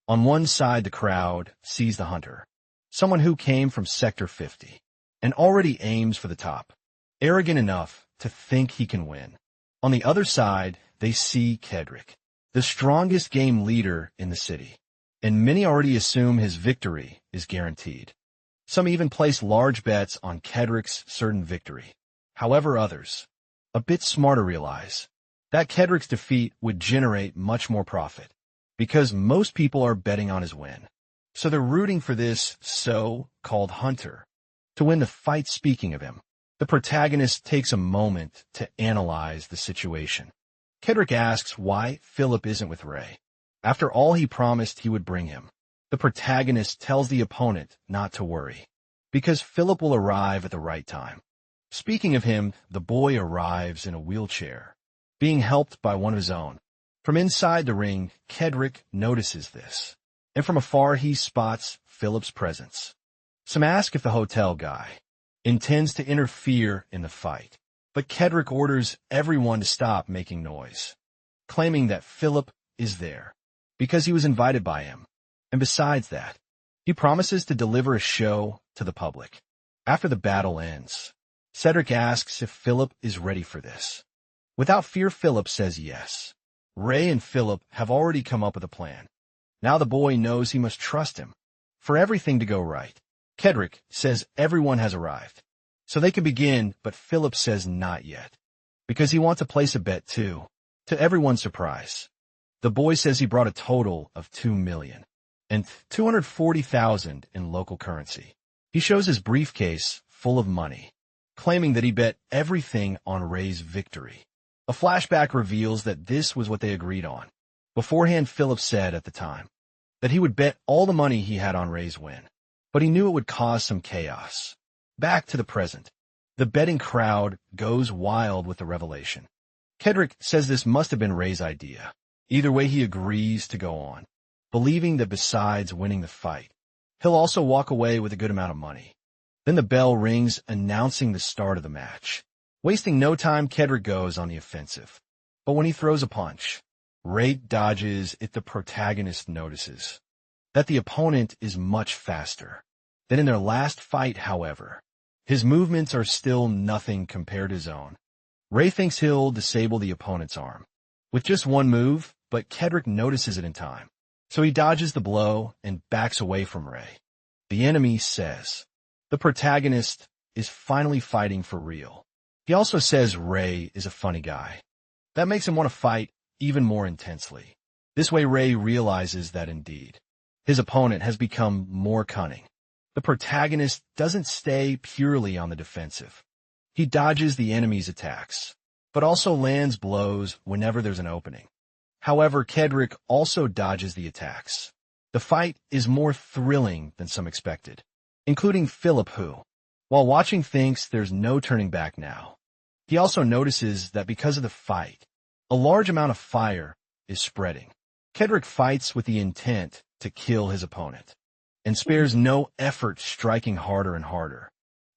On one side, the crowd sees the hunter, someone who came from Sector 50, and already aims for the top, arrogant enough to think he can win. On the other side, they see Kedrick, the strongest game leader in the city, and many already assume his victory is guaranteed. Some even place large bets on Kedrick's certain victory. However, others, a bit smarter, realize that Kedrick's defeat would generate much more profit, because most people are betting on his win. So they're rooting for this so-called hunter to win the fight. Speaking of him, the protagonist takes a moment to analyze the situation. Kedrick asks why Philip isn't with Ray, after all he promised he would bring him. The protagonist tells the opponent not to worry, because Philip will arrive at the right time. Speaking of him, the boy arrives in a wheelchair, being helped by one of his own. From inside the ring, Kedrick notices this, and from afar he spots Philip's presence. Some ask if the hotel guy intends to interfere in the fight, but Kedrick orders everyone to stop making noise, claiming that Philip is there because he was invited by him. And besides that, he promises to deliver a show to the public. After the battle ends, Cedric asks if Philip is ready for this. Without fear, Philip says yes. Ray and Philip have already come up with a plan. Now the boy knows he must trust him for everything to go right. Kedrick says everyone has arrived, so they can begin, but Philip says not yet, because he wants to place a bet too, to everyone's surprise. The boy says he brought a total of 2 million and 240,000 in local currency. He shows his briefcase full of money, claiming that he bet everything on Ray's victory. A flashback reveals that this was what they agreed on. Beforehand, Philip said at the time that he would bet all the money he had on Ray's win, but he knew it would cause some chaos. Back to the present. The betting crowd goes wild with the revelation. Kedrick says this must have been Ray's idea. Either way, he agrees to go on, believing that besides winning the fight, he'll also walk away with a good amount of money. Then the bell rings, announcing the start of the match. Wasting no time, Kedrick goes on the offensive. But when he throws a punch, Ray dodges it. The protagonist notices that the opponent is much faster than in their last fight. However, his movements are still nothing compared to his own. Ray thinks he'll disable the opponent's arm with just one move, but Kedrick notices it in time. So he dodges the blow and backs away from Ray. The enemy says the protagonist is finally fighting for real. He also says Ray is a funny guy. That makes him want to fight even more intensely. This way, Ray realizes that indeed his opponent has become more cunning. The protagonist doesn't stay purely on the defensive. He dodges the enemy's attacks, but also lands blows whenever there's an opening. However, Kedrick also dodges the attacks. The fight is more thrilling than some expected, including Philip, who, while watching, thinks there's no turning back now. He also notices that because of the fight, a large amount of fire is spreading. Kedrick fights with the intent to kill his opponent and spares no effort, striking harder and harder.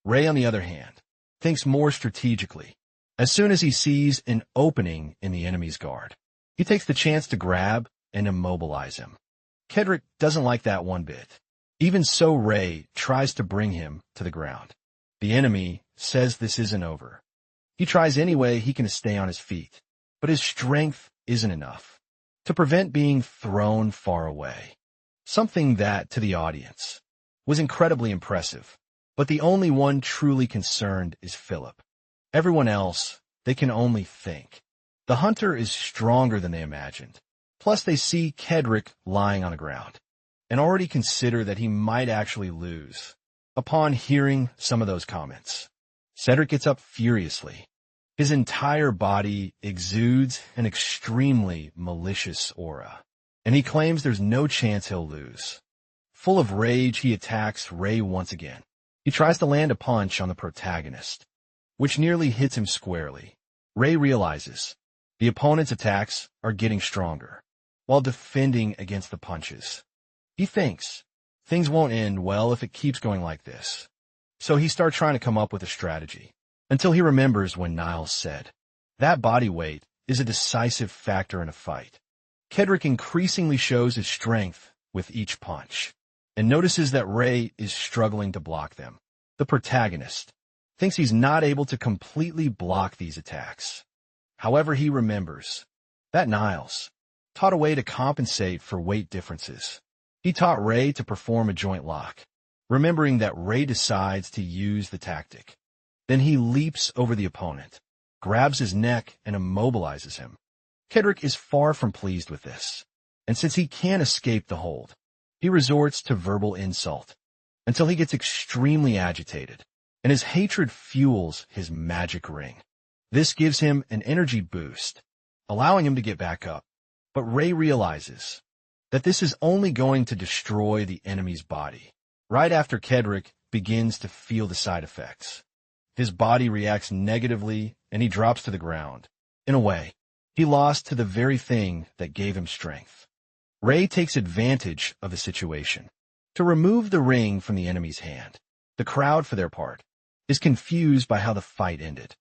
Ray, on the other hand, thinks more strategically. As soon as he sees an opening in the enemy's guard, he takes the chance to grab and immobilize him. Kedrick doesn't like that one bit. Even so, Ray tries to bring him to the ground. The enemy says this isn't over. He tries any way he can stay on his feet, but his strength isn't enough to prevent being thrown far away. Something that, to the audience, was incredibly impressive. But the only one truly concerned is Philip. Everyone else, they can only think. The hunter is stronger than they imagined. Plus, they see Kedrick lying on the ground and already consider that he might actually lose. Upon hearing some of those comments, Cedric gets up furiously. His entire body exudes an extremely malicious aura, and he claims there's no chance he'll lose. Full of rage, he attacks Ray once again. He tries to land a punch on the protagonist, which nearly hits him squarely. Ray realizes the opponent's attacks are getting stronger while defending against the punches. He thinks things won't end well if it keeps going like this. So he starts trying to come up with a strategy until he remembers when Niles said that body weight is a decisive factor in a fight. Kedrick increasingly shows his strength with each punch and notices that Ray is struggling to block them. The protagonist thinks he's not able to completely block these attacks. However, he remembers that Niles taught a way to compensate for weight differences. He taught Ray to perform a joint lock, remembering that Ray decides to use the tactic. Then he leaps over the opponent, grabs his neck, and immobilizes him. Kedrick is far from pleased with this, and since he can't escape the hold, he resorts to verbal insult until he gets extremely agitated, and his hatred fuels his magic ring. This gives him an energy boost, allowing him to get back up. But Ray realizes that this is only going to destroy the enemy's body. Right after Kedrick begins to feel the side effects, his body reacts negatively and he drops to the ground. In a way, he lost to the very thing that gave him strength. Ray takes advantage of the situation to remove the ring from the enemy's hand. The crowd, for their part, is confused by how the fight ended.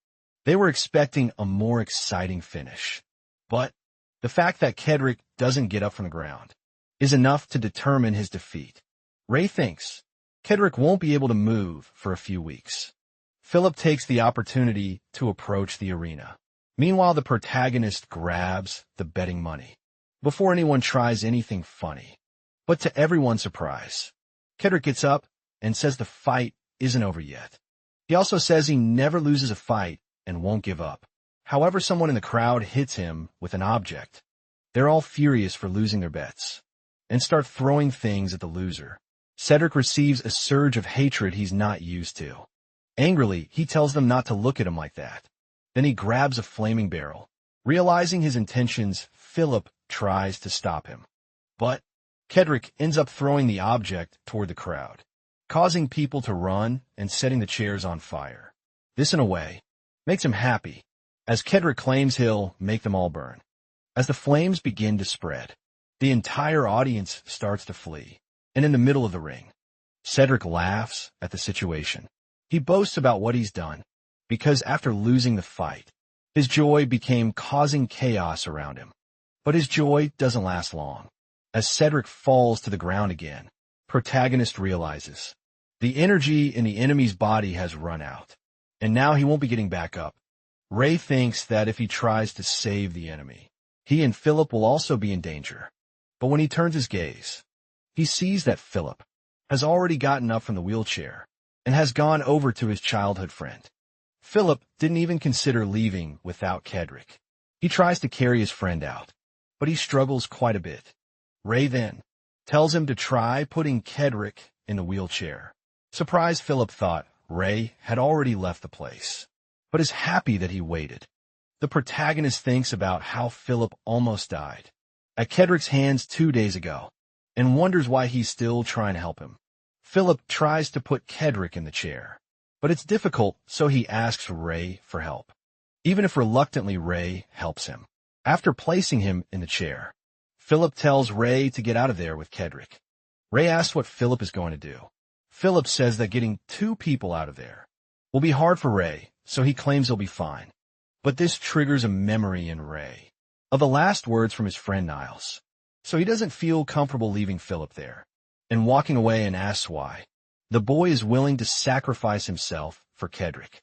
They were expecting a more exciting finish, but the fact that Kedrick doesn't get up from the ground is enough to determine his defeat. Ray thinks Kedrick won't be able to move for a few weeks. Philip takes the opportunity to approach the arena. Meanwhile, the protagonist grabs the betting money before anyone tries anything funny. But to everyone's surprise, Kedrick gets up and says the fight isn't over yet. He also says he never loses a fight and won't give up. However, someone in the crowd hits him with an object. They're all furious for losing their bets and start throwing things at the loser. Cedric receives a surge of hatred he's not used to. Angrily, he tells them not to look at him like that. Then he grabs a flaming barrel. Realizing his intentions, Philip tries to stop him. But Kedrick ends up throwing the object toward the crowd, causing people to run and setting the chairs on fire. This, in a way, makes him happy, as Kedrick claims he'll make them all burn. As the flames begin to spread, the entire audience starts to flee, and in the middle of the ring, Cedric laughs at the situation. He boasts about what he's done, because after losing the fight, his joy became causing chaos around him. But his joy doesn't last long. As Cedric falls to the ground again, protagonist realizes the energy in the enemy's body has run out, and now he won't be getting back up. Ray thinks that if he tries to save the enemy, he and Philip will also be in danger. But when he turns his gaze, he sees that Philip has already gotten up from the wheelchair and has gone over to his childhood friend. Philip didn't even consider leaving without Cedric. He tries to carry his friend out, but he struggles quite a bit. Ray then tells him to try putting Cedric in the wheelchair. Surprised, Philip thought Ray had already left the place, but is happy that he waited. The protagonist thinks about how Philip almost died at Cedric's hands 2 days ago and wonders why he's still trying to help him. Philip tries to put Cedric in the chair, but it's difficult, so he asks Ray for help. Even if reluctantly, Ray helps him. After placing him in the chair, Philip tells Ray to get out of there with Cedric. Ray asks what Philip is going to do. Philip says that getting 2 people out of there will be hard for Ray, so he claims he'll be fine. But this triggers a memory in Ray of the last words from his friend Niles, so he doesn't feel comfortable leaving Philip there and walking away, and asks why. The boy is willing to sacrifice himself for Cedric.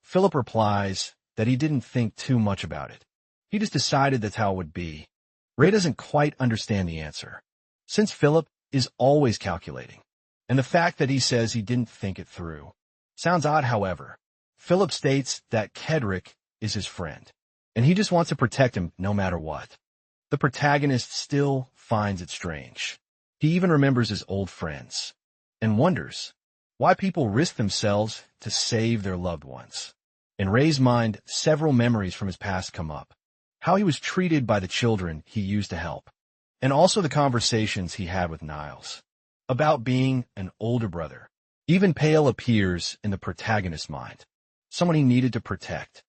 Philip replies that he didn't think too much about it. He just decided that's how it would be. Ray doesn't quite understand the answer, since Philip is always calculating, and the fact that he says he didn't think it through sounds odd. However, Philip states that Cedric is his friend, and he just wants to protect him no matter what. The protagonist still finds it strange. He even remembers his old friends and wonders why people risk themselves to save their loved ones. In Ray's mind, several memories from his past come up. How he was treated by the children he used to help, and also the conversations he had with Niles about being an older brother. Even Pale appears in the protagonist's mind, someone he needed to protect.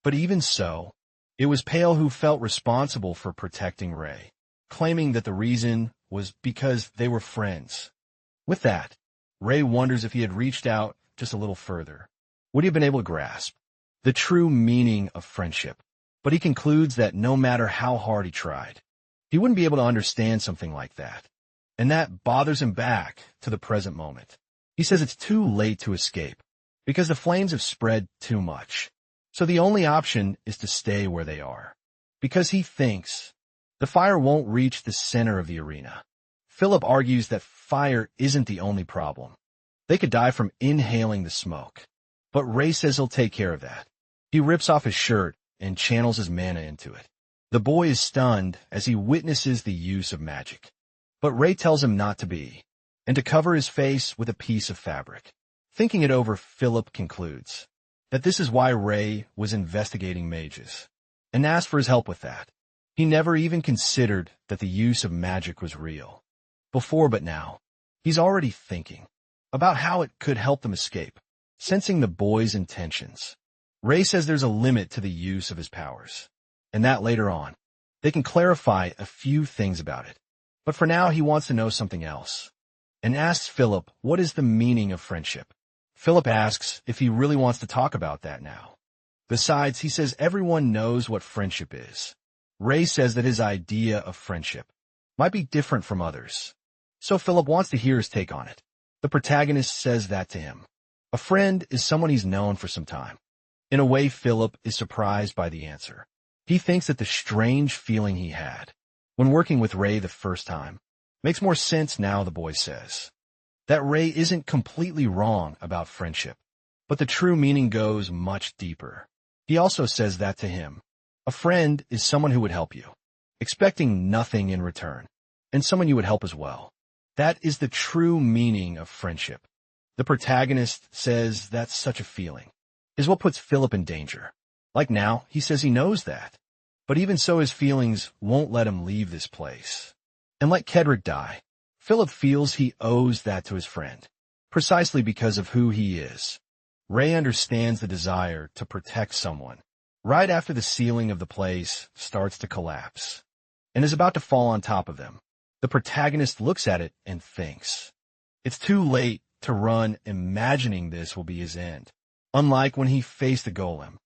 But even so, it was Pale who felt responsible for protecting Ray, claiming that the reason was because they were friends. With that, Ray wonders if he had reached out just a little further, would he have been able to grasp the true meaning of friendship? But he concludes that no matter how hard he tried, he wouldn't be able to understand something like that, and that bothers him back to the present moment. He says it's too late to escape, because the flames have spread too much, so the only option is to stay where they are, because he thinks the fire won't reach the center of the arena. Philip argues that fire isn't the only problem. They could die from inhaling the smoke, but Ray says he'll take care of that. He rips off his shirt and channels his mana into it. The boy is stunned as he witnesses the use of magic, but Ray tells him not to be, and to cover his face with a piece of fabric. Thinking it over, Philip concludes that this is why Ray was investigating mages, and asks for his help with that. He never even considered that the use of magic was real before, but now he's already thinking about how it could help them escape. Sensing the boy's intentions, Ray says there's a limit to the use of his powers, and that later on, they can clarify a few things about it. But for now, he wants to know something else, and asks Philip what is the meaning of friendship. Philip asks if he really wants to talk about that now. Besides, he says everyone knows what friendship is. Ray says that his idea of friendship might be different from others, so Philip wants to hear his take on it. The protagonist says that to him. A friend is someone he's known for some time. In a way, Philip is surprised by the answer. He thinks that the strange feeling he had when working with Ray the first time makes more sense now. The boy says that Ray isn't completely wrong about friendship, but the true meaning goes much deeper. He also says that to him. A friend is someone who would help you, expecting nothing in return, and someone you would help as well. That is the true meaning of friendship. The protagonist says that's such a feeling is what puts Philip in danger. Like now, he says he knows that, but even so, his feelings won't let him leave this place. And let Cedric die, Philip feels he owes that to his friend, precisely because of who he is. Ray understands the desire to protect someone right after the ceiling of the place starts to collapse and is about to fall on top of them. The protagonist looks at it and thinks, it's too late to run, imagining this will be his end. Unlike when he faced the golem,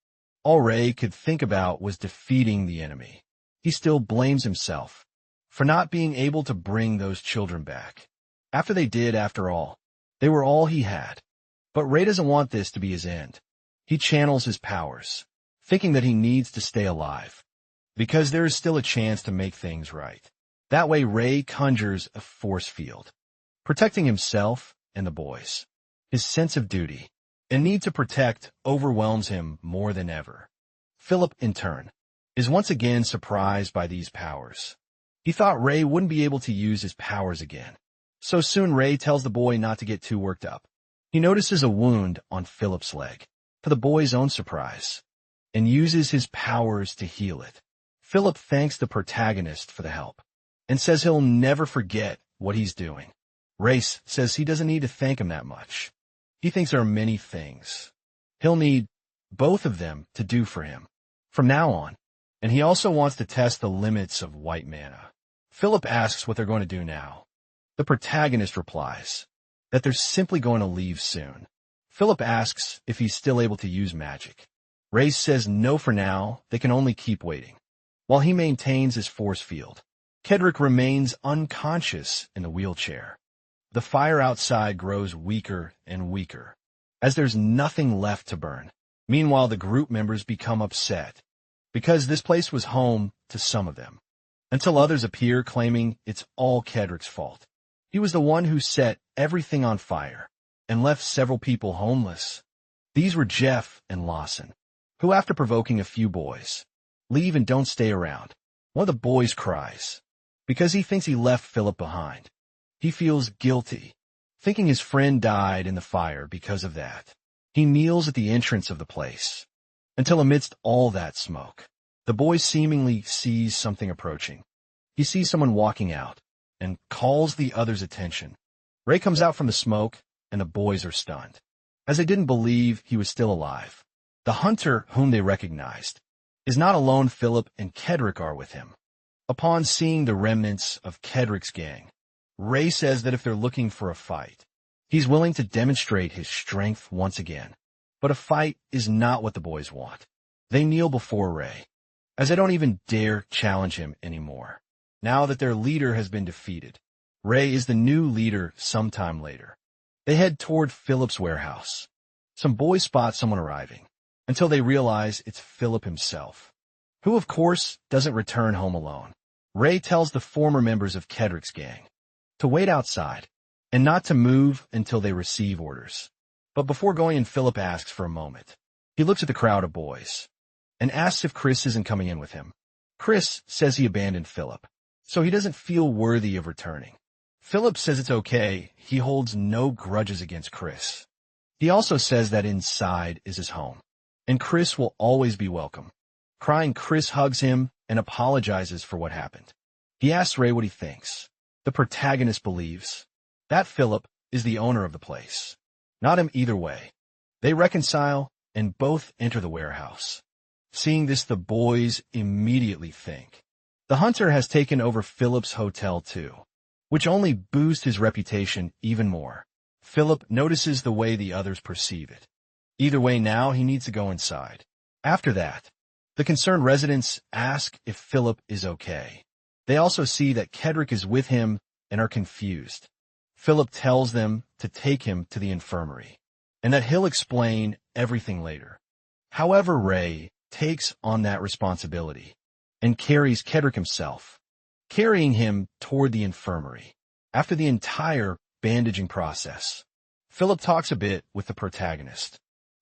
all Ray could think about was defeating the enemy. He still blames himself for not being able to bring those children back. After they did, after all, they were all he had. But Ray doesn't want this to be his end. He channels his powers, thinking that he needs to stay alive, because there is still a chance to make things right. That way, Ray conjures a force field, protecting himself and the boys. His sense of duty and need to protect overwhelms him more than ever. Philip, in turn, is once again surprised by these powers. He thought Ray wouldn't be able to use his powers again. So soon Ray tells the boy not to get too worked up. He notices a wound on Philip's leg, to the boy's own surprise, and uses his powers to heal it. Philip thanks the protagonist for the help, and says he'll never forget what he's doing. Ray says he doesn't need to thank him that much. He thinks there are many things he'll need both of them to do for him from now on, and he also wants to test the limits of white mana. Philip asks what they're going to do now. The protagonist replies that they're simply going to leave soon. Philip asks if he's still able to use magic. Ray says no for now, they can only keep waiting. While he maintains his force field, Kedrick remains unconscious in the wheelchair. The fire outside grows weaker and weaker, as there's nothing left to burn. Meanwhile, the group members become upset, because this place was home to some of them, until others appear claiming it's all Kedrick's fault. He was the one who set everything on fire and left several people homeless. These were Jeff and Lawson, who, after provoking a few boys, leave and don't stay around. One of the boys cries, because he thinks he left Philip behind. He feels guilty, thinking his friend died in the fire because of that. He kneels at the entrance of the place, until amidst all that smoke, the boy seemingly sees something approaching. He sees someone walking out, and calls the others' attention. Ray comes out from the smoke, and the boys are stunned, as they didn't believe he was still alive. The hunter, whom they recognized, is not alone. Philip and Kedrick are with him. Upon seeing the remnants of Kedrick's gang, Ray says that if they're looking for a fight, he's willing to demonstrate his strength once again. But a fight is not what the boys want. They kneel before Ray, as they don't even dare challenge him anymore. Now that their leader has been defeated, Ray is the new leader sometime later. They head toward Philip's warehouse. Some boys spot someone arriving, until they realize it's Philip himself, who of course doesn't return home alone. Ray tells the former members of Kedrick's gang to wait outside and not to move until they receive orders. But before going in, Philip asks for a moment. He looks at the crowd of boys and asks if Chris isn't coming in with him. Chris says he abandoned Philip, so he doesn't feel worthy of returning. Philip says it's okay. He holds no grudges against Chris. He also says that inside is his home, and Chris will always be welcome. Crying, Chris hugs him and apologizes for what happened. He asks Ray what he thinks. The protagonist believes that Philip is the owner of the place, not him either way. They reconcile and both enter the warehouse. Seeing this, the boys immediately think the hunter has taken over Philip's hotel too, which only boosts his reputation even more. Philip notices the way the others perceive it. Either way, now he needs to go inside. After that, the concerned residents ask if Philip is okay. They also see that Kedrick is with him and are confused. Philip tells them to take him to the infirmary, and that he'll explain everything later. However, Ray takes on that responsibility and carries Kedrick himself, carrying him toward the infirmary. After the entire bandaging process, Philip talks a bit with the protagonist.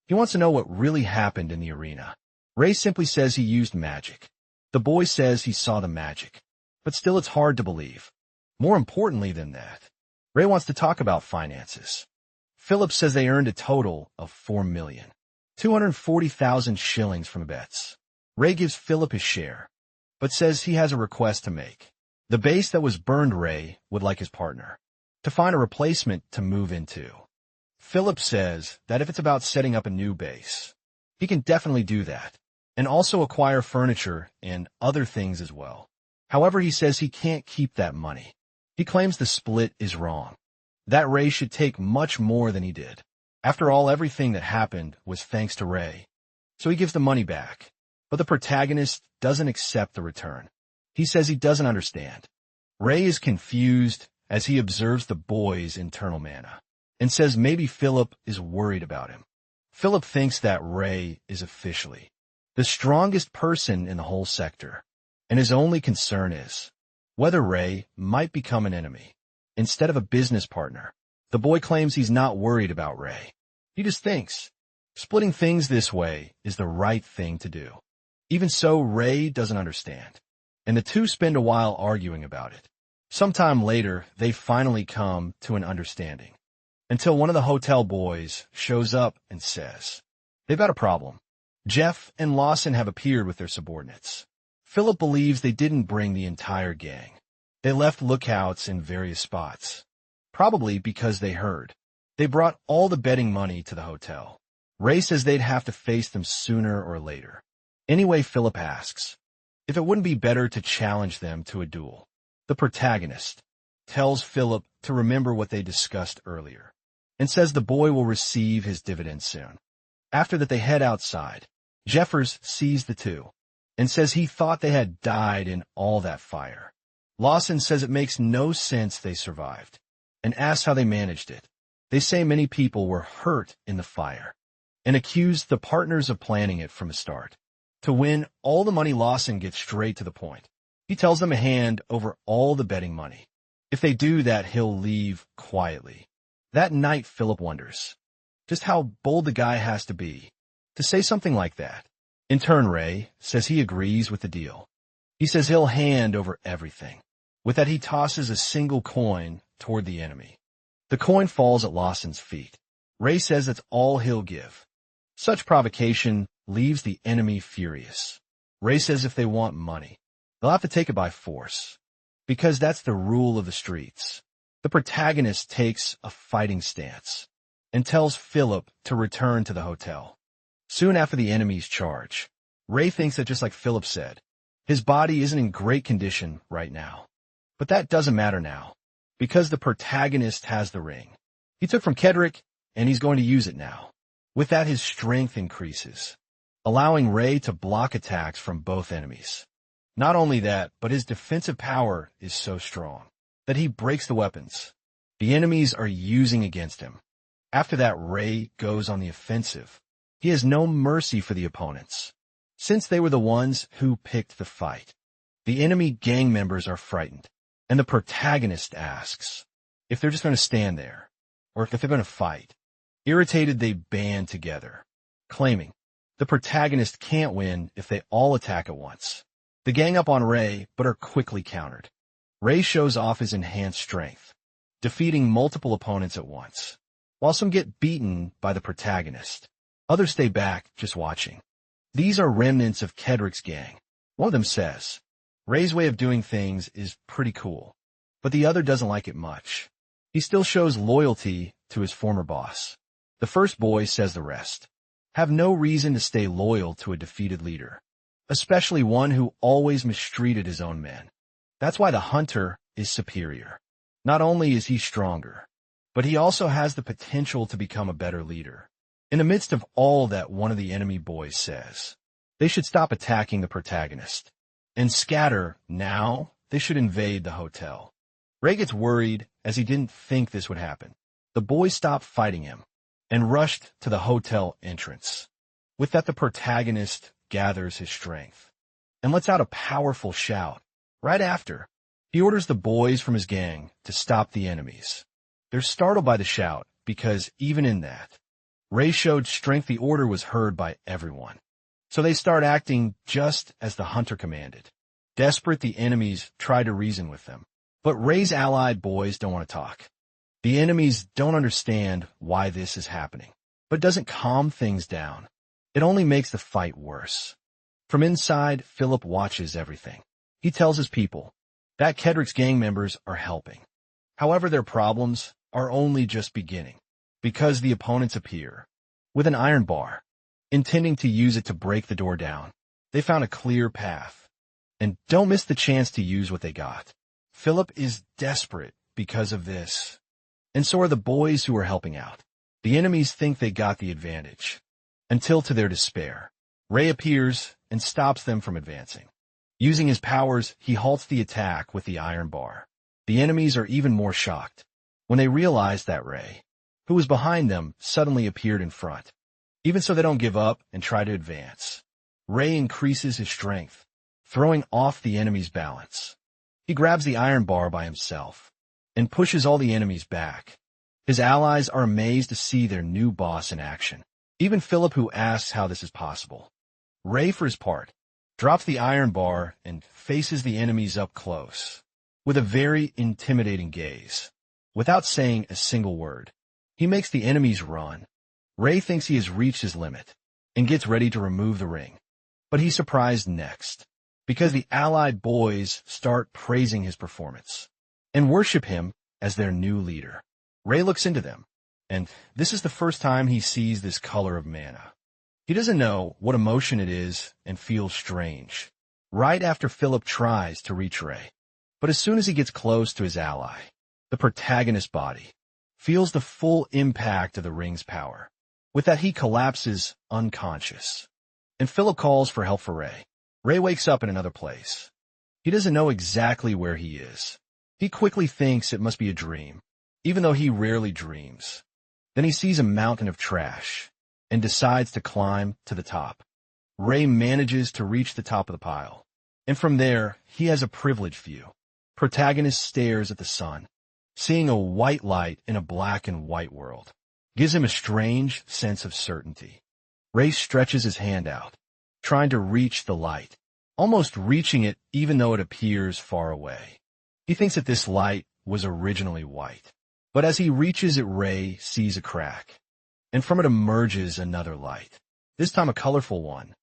He wants to know what really happened in the arena. Ray simply says he used magic. The boy says he saw the magic, but still it's hard to believe. More importantly than that, Ray wants to talk about finances. Philip says they earned a total of 4,240,000 shillings from bets. Ray gives Philip his share, but says he has a request to make. The base that was burned, Ray would like his partner to find a replacement to move into. Philip says that if it's about setting up a new base, he can definitely do that, and also acquire furniture and other things as well. However, he says he can't keep that money. He claims the split is wrong, that Ray should take much more than he did. After all, everything that happened was thanks to Ray. So he gives the money back. But the protagonist doesn't accept the return. He says he doesn't understand. Ray is confused as he observes the boy's internal mana and says maybe Philip is worried about him. Philip thinks that Ray is officially the strongest person in the whole sector, and his only concern is whether Ray might become an enemy instead of a business partner. The boy claims he's not worried about Ray. He just thinks splitting things this way is the right thing to do. Even so, Ray doesn't understand, and the two spend a while arguing about it. Sometime later, they finally come to an understanding, until one of the hotel boys shows up and says, they've got a problem. Jeff and Lawson have appeared with their subordinates. Philip believes they didn't bring the entire gang. They left lookouts in various spots, probably because they heard. They brought all the betting money to the hotel. Ray says they'd have to face them sooner or later. Anyway, Philip asks if it wouldn't be better to challenge them to a duel. The protagonist tells Philip to remember what they discussed earlier and says the boy will receive his dividends soon. After that, they head outside. Jeffers sees the two and says he thought they had died in all that fire. Lawson says it makes no sense they survived and asks how they managed it. They say many people were hurt in the fire and accuse the partners of planning it from the start. To win all the money, Lawson gets straight to the point. He tells them to hand over all the betting money. If they do that, he'll leave quietly. That night, Philip wonders just how bold the guy has to be to say something like that. In turn, Ray says he agrees with the deal. He says he'll hand over everything. With that, he tosses a single coin toward the enemy. The coin falls at Lawson's feet. Ray says that's all he'll give. Such provocation leaves the enemy furious. Ray says if they want money, they'll have to take it by force, because that's the rule of the streets. The protagonist takes a fighting stance and tells Philip to return to the hotel. Soon after the enemy's charge, Ray thinks that just like Philip said, his body isn't in great condition right now. But that doesn't matter now, because the protagonist has the ring he took from Kedrick, and he's going to use it now. With that, his strength increases, allowing Ray to block attacks from both enemies. Not only that, but his defensive power is so strong that he breaks the weapons the enemies are using against him. After that, Ray goes on the offensive. He has no mercy for the opponents, since they were the ones who picked the fight. The enemy gang members are frightened, and the protagonist asks if they're just going to stand there, or if they're going to fight. Irritated, they band together, claiming the protagonist can't win if they all attack at once. They gang up on Ray, but are quickly countered. Ray shows off his enhanced strength, defeating multiple opponents at once. While some get beaten by the protagonist, others stay back just watching. These are remnants of Kedrick's gang. One of them says, Ray's way of doing things is pretty cool, but the other doesn't like it much. He still shows loyalty to his former boss. The first boy says the rest have no reason to stay loyal to a defeated leader, especially one who always mistreated his own men. That's why the hunter is superior. Not only is he stronger, but he also has the potential to become a better leader. In the midst of all that, one of the enemy boys says they should stop attacking the protagonist and scatter. Now they should invade the hotel. Ray gets worried as he didn't think this would happen. The boys stop fighting him and rushed to the hotel entrance. With that, the protagonist gathers his strength and lets out a powerful shout. Right after, he orders the boys from his gang to stop the enemies. They're startled by the shout because even in that, Ray showed strength. The order was heard by everyone. So they start acting just as the hunter commanded. Desperate, the enemies try to reason with them, but Ray's allied boys don't want to talk. The enemies don't understand why this is happening, but it doesn't calm things down. It only makes the fight worse. From inside, Philip watches everything. He tells his people that Kedrick's gang members are helping. However, their problems are only just beginning, because the opponents appear with an iron bar, intending to use it to break the door down. They found a clear path, and don't miss the chance to use what they got. Philip is desperate because of this. And so are the boys who are helping out. The enemies think they got the advantage. Until to their despair, Ray appears and stops them from advancing. Using his powers, he halts the attack with the iron bar. The enemies are even more shocked when they realize that Ray, who was behind them, suddenly appeared in front. Even so, they don't give up and try to advance. Ray increases his strength, throwing off the enemy's balance. He grabs the iron bar by himself and pushes all the enemies back. His allies are amazed to see their new boss in action. Even Philip, who asks how this is possible. Ray, for his part, drops the iron bar and faces the enemies up close, with a very intimidating gaze. Without saying a single word, he makes the enemies run. Ray thinks he has reached his limit and gets ready to remove the ring. But he's surprised next, because the allied boys start praising his performance and worship him as their new leader. Ray looks into them, and this is the first time he sees this color of mana. He doesn't know what emotion it is and feels strange. Right after Philip tries to reach Ray, but as soon as he gets close to his ally, the protagonist's body feels the full impact of the ring's power. With that, he collapses unconscious, and Philip calls for help for Ray. Ray wakes up in another place. He doesn't know exactly where he is. He quickly thinks it must be a dream, even though he rarely dreams. Then he sees a mountain of trash and decides to climb to the top. Ray manages to reach the top of the pile, and from there, he has a privileged view. Protagonist stares at the sun, seeing a white light in a black and white world. Gives him a strange sense of certainty. Ray stretches his hand out, trying to reach the light, almost reaching it even though it appears far away. He thinks that this light was originally white. But as he reaches it, Ray sees a crack, and from it emerges another light, this time a colorful one.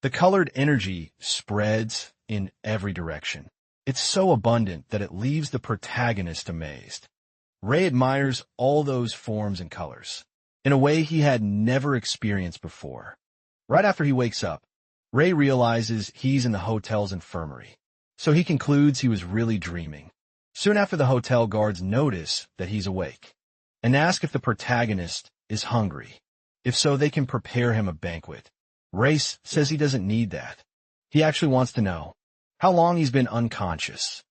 The colored energy spreads in every direction. It's so abundant that it leaves the protagonist amazed. Ray admires all those forms and colors in a way he had never experienced before. Right after he wakes up, Ray realizes he's in the hotel's infirmary, so he concludes he was really dreaming. Soon after, the hotel guards notice that he's awake and ask if the protagonist is hungry. If so, they can prepare him a banquet. Ray says he doesn't need that. He actually wants to know how long he's been unconscious.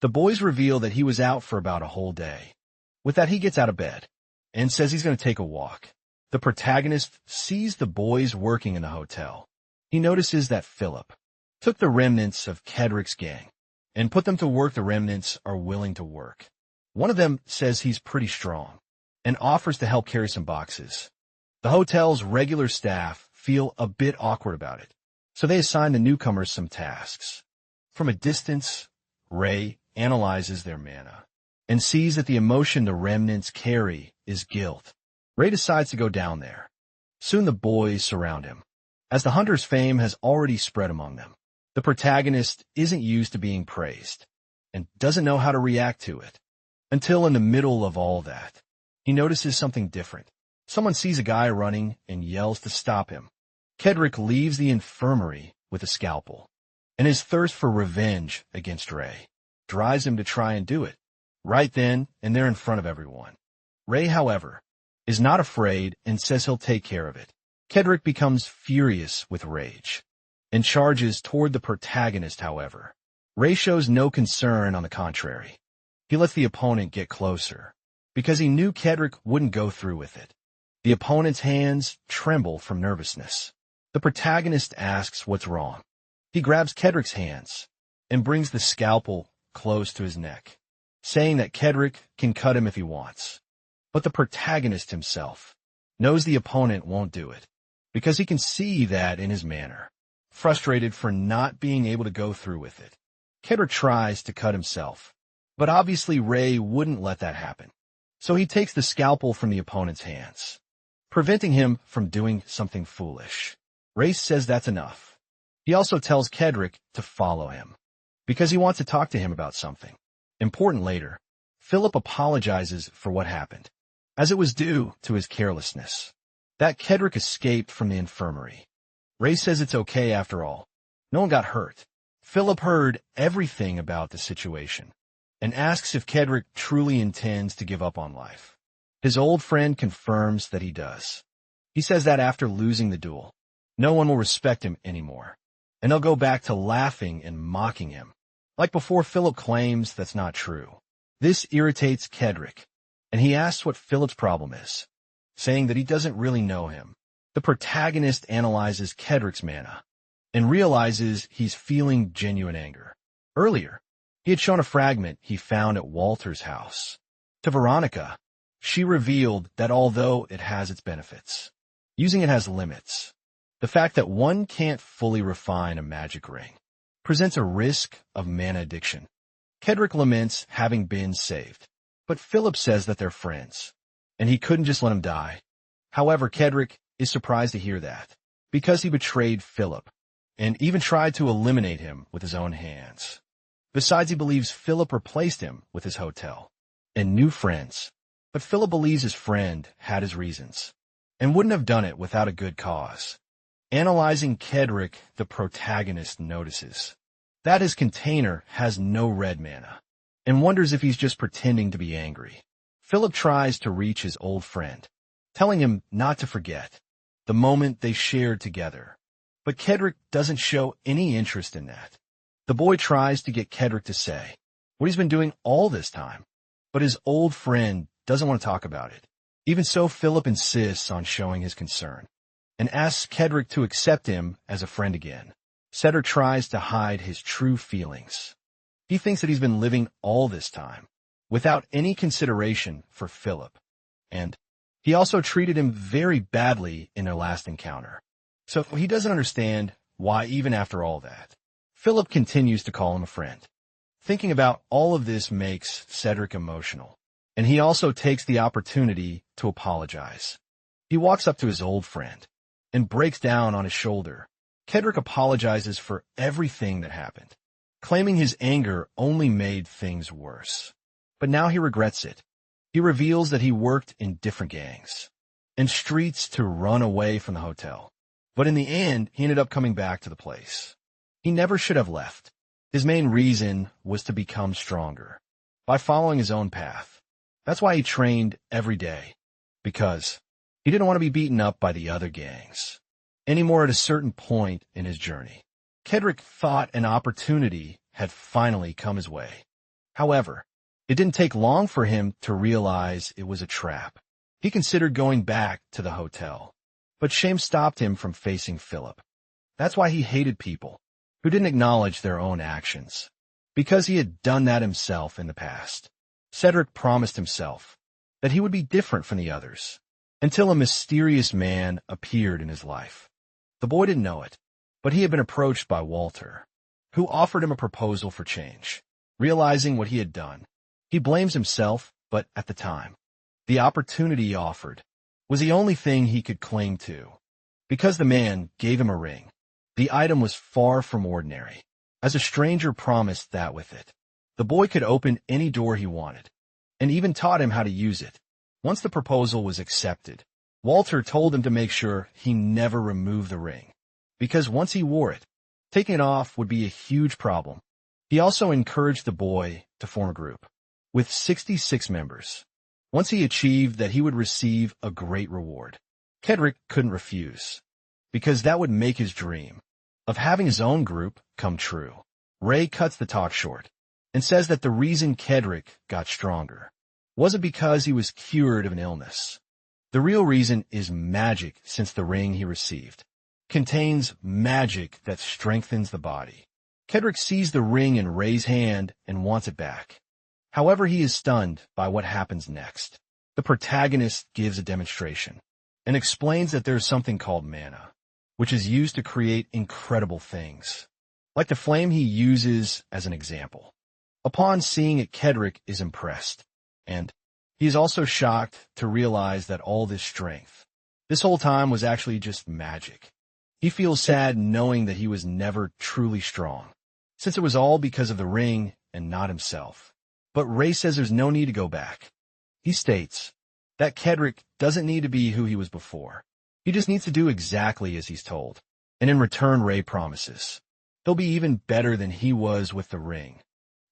The boys reveal that he was out for about a whole day. With that, he gets out of bed and says he's going to take a walk. The protagonist sees the boys working in the hotel. He notices that Philip took the remnants of Kedrick's gang and put them to work. The remnants are willing to work. One of them says he's pretty strong and offers to help carry some boxes. The hotel's regular staff feel a bit awkward about it, so they assign the newcomers some tasks. From a distance, Ray analyzes their mana and sees that the emotion the remnants carry is guilt. Ray decides to go down there. Soon the boys surround him, as the hunter's fame has already spread among them. The protagonist isn't used to being praised and doesn't know how to react to it. Until in the middle of all that, he notices something different. Someone sees a guy running and yells to stop him. Kedrick leaves the infirmary with a scalpel, and his thirst for revenge against Ray drives him to try and do it. Right then and there in front of everyone. Ray, however, is not afraid and says he'll take care of it. Kedrick becomes furious with rage and charges toward the protagonist, however. Ray shows no concern, on the contrary. He lets the opponent get closer, because he knew Kedrick wouldn't go through with it. The opponent's hands tremble from nervousness. The protagonist asks what's wrong. He grabs Kedrick's hands and brings the scalpel close to his neck, saying that Kedrick can cut him if he wants. But the protagonist himself knows the opponent won't do it, because he can see that in his manner. Frustrated for not being able to go through with it, Kedrick tries to cut himself, but obviously Ray wouldn't let that happen. So he takes the scalpel from the opponent's hands, preventing him from doing something foolish. Ray says that's enough. He also tells Kedrick to follow him, because he wants to talk to him about something important later. Philip apologizes for what happened, as it was due to his carelessness. That Kedrick escaped from the infirmary. Ray says it's okay after all. No one got hurt. Philip heard everything about the situation and asks if Kedrick truly intends to give up on life. His old friend confirms that he does. He says that after losing the duel, no one will respect him anymore, and they'll go back to laughing and mocking him. Like before, Philip claims that's not true. This irritates Kedrick, and he asks what Philip's problem is, saying that he doesn't really know him. The protagonist analyzes Kedrick's mana and realizes he's feeling genuine anger. Earlier, he had shown a fragment he found at Walter's house. To Veronica, she revealed that although it has its benefits, using it has limits. The fact that one can't fully refine a magic ring presents a risk of mana addiction. Kedrick laments having been saved, but Philip says that they're friends, and he couldn't just let him die. However, Kedrick is surprised to hear that, because he betrayed Philip, and even tried to eliminate him with his own hands. Besides, he believes Philip replaced him with his hotel and new friends, but Philip believes his friend had his reasons, and wouldn't have done it without a good cause. Analyzing Kedrick, the protagonist notices that his container has no red mana, and wonders if he's just pretending to be angry. Philip tries to reach his old friend, telling him not to forget the moment they shared together, but Kedrick doesn't show any interest in that. The boy tries to get Kedrick to say what he's been doing all this time, but his old friend doesn't want to talk about it. Even so, Philip insists on showing his concern and asks Kedrick to accept him as a friend again. Cedric tries to hide his true feelings. He thinks that he's been living all this time without any consideration for Philip, and he also treated him very badly in their last encounter. So he doesn't understand why, even after all that, Philip continues to call him a friend. Thinking about all of this makes Cedric emotional, and he also takes the opportunity to apologize. He walks up to his old friend and breaks down on his shoulder. Kedrick apologizes for everything that happened, claiming his anger only made things worse. But now he regrets it. He reveals that he worked in different gangs and streets to run away from the hotel. But in the end, he ended up coming back to the place. He never should have left. His main reason was to become stronger by following his own path. That's why he trained every day, because he didn't want to be beaten up by the other gangs anymore. At a certain point in his journey, Kedrick thought an opportunity had finally come his way. However, it didn't take long for him to realize it was a trap. He considered going back to the hotel, but shame stopped him from facing Philip. That's why he hated people who didn't acknowledge their own actions, because he had done that himself in the past. Cedric promised himself that he would be different from the others, until a mysterious man appeared in his life. The boy didn't know it, but he had been approached by Walter, who offered him a proposal for change. Realizing what he had done, he blames himself, but at the time, the opportunity he offered was the only thing he could cling to. Because the man gave him a ring, the item was far from ordinary, as a stranger promised that with it, the boy could open any door he wanted, and even taught him how to use it. Once the proposal was accepted, Walter told him to make sure he never removed the ring, because once he wore it, taking it off would be a huge problem. He also encouraged the boy to form a group with 66 members. Once he achieved that, he would receive a great reward. Kedrick couldn't refuse, because that would make his dream of having his own group come true. Ray cuts the talk short and says that the reason Kedrick got stronger wasn't because he was cured of an illness. The real reason is magic, since the ring he received contains magic that strengthens the body. Kedrick sees the ring in Ray's hand and wants it back. However, he is stunned by what happens next. The protagonist gives a demonstration and explains that there is something called mana, which is used to create incredible things, like the flame he uses as an example. Upon seeing it, Kedrick is impressed, and he is also shocked to realize that all this strength, this whole time, was actually just magic. He feels sad knowing that he was never truly strong, since it was all because of the ring and not himself. But Ray says there's no need to go back. He states that Kedrick doesn't need to be who he was before. He just needs to do exactly as he's told. And in return, Ray promises he'll be even better than he was with the ring.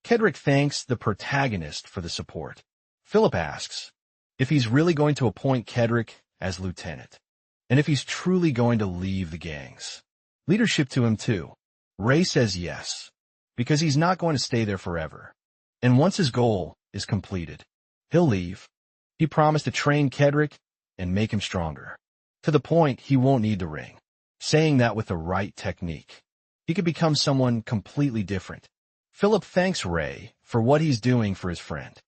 Kedrick thanks the protagonist for the support. Philip asks if he's really going to appoint Kedrick as lieutenant, and if he's truly going to leave the gang's leadership to him too. Ray says yes, because he's not going to stay there forever. And once his goal is completed, he'll leave. He promised to train Kedrick and make him stronger, to the point he won't need the ring, saying that with the right technique, he could become someone completely different. Philip thanks Ray for what he's doing for his friend.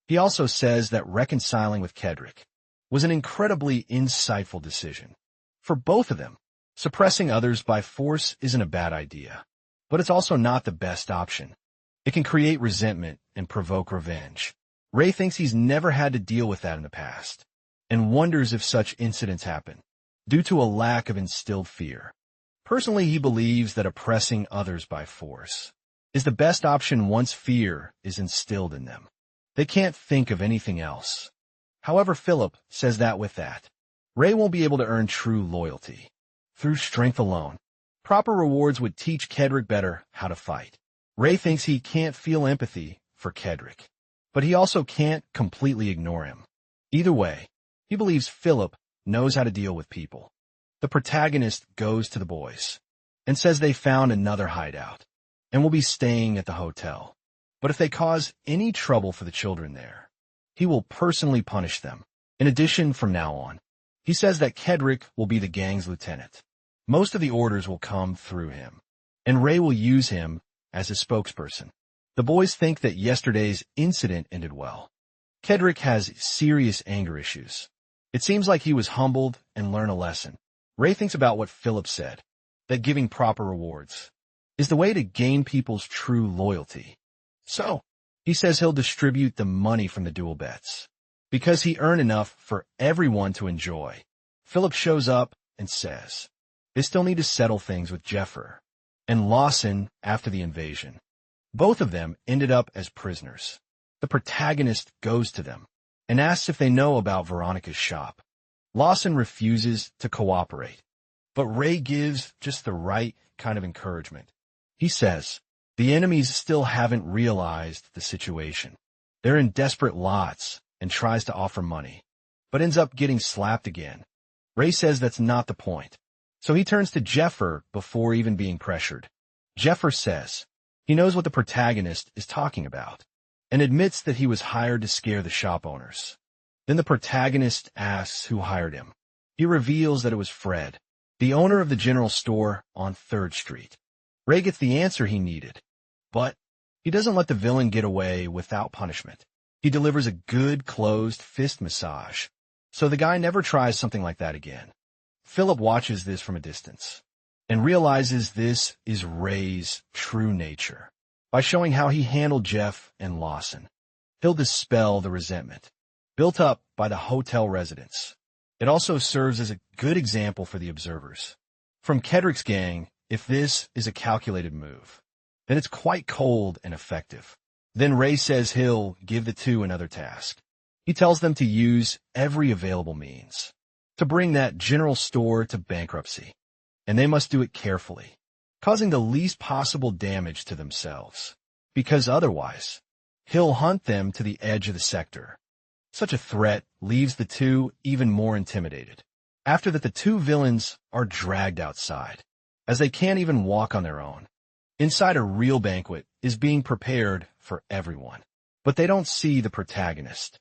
He also says that reconciling with Kedrick was an incredibly insightful decision. For both of them, suppressing others by force isn't a bad idea, but it's also not the best option. It can create resentment and provoke revenge. Ray thinks he's never had to deal with that in the past, and wonders if such incidents happen due to a lack of instilled fear. Personally, he believes that oppressing others by force is the best option once fear is instilled in them. They can't think of anything else. However, Philip says that with that, Ray won't be able to earn true loyalty through strength alone. Proper rewards would teach Kedrick better how to fight. Ray thinks he can't feel empathy for Kedrick, but he also can't completely ignore him. Either way, he believes Philip knows how to deal with people. The protagonist goes to the boys and says they found another hideout and will be staying at the hotel. But if they cause any trouble for the children there, he will personally punish them. In addition, from now on, he says that Kedrick will be the gang's lieutenant. Most of the orders will come through him, and Ray will use him as his spokesperson. The boys think that yesterday's incident ended well. Kedrick has serious anger issues. It seems like he was humbled and learned a lesson. Ray thinks about what Philip said, that giving proper rewards is the way to gain people's true loyalty. So, he says he'll distribute the money from the duel bets, because he earned enough for everyone to enjoy. Philip shows up and says they still need to settle things with Jeffer and Lawson after the invasion. Both of them ended up as prisoners. The protagonist goes to them and asks if they know about Veronica's shop. Lawson refuses to cooperate, but Ray gives just the right kind of encouragement. He says the enemies still haven't realized the situation. They're in desperate lots and tries to offer money, but ends up getting slapped again. Ray says that's not the point, so he turns to Jeffer before even being pressured. Jeffer says he knows what the protagonist is talking about and admits that he was hired to scare the shop owners. Then the protagonist asks who hired him. He reveals that it was Fred, the owner of the general store on 3rd Street. Ray gets the answer he needed, but he doesn't let the villain get away without punishment. He delivers a good closed fist massage, so the guy never tries something like that again. Philip watches this from a distance and realizes this is Ray's true nature. By showing how he handled Jeff and Lawson, he'll dispel the resentment built up by the hotel residents. It also serves as a good example for the observers. From Kedrick's gang, if this is a calculated move, then it's quite cold and effective. Then Ray says he'll give the two another task. He tells them to use every available means to bring that general store to bankruptcy, and they must do it carefully, causing the least possible damage to themselves, because otherwise, he'll hunt them to the edge of the sector. Such a threat leaves the two even more intimidated. After that, the two villains are dragged outside, as they can't even walk on their own. Inside, a real banquet is being prepared for everyone, but they don't see the protagonist.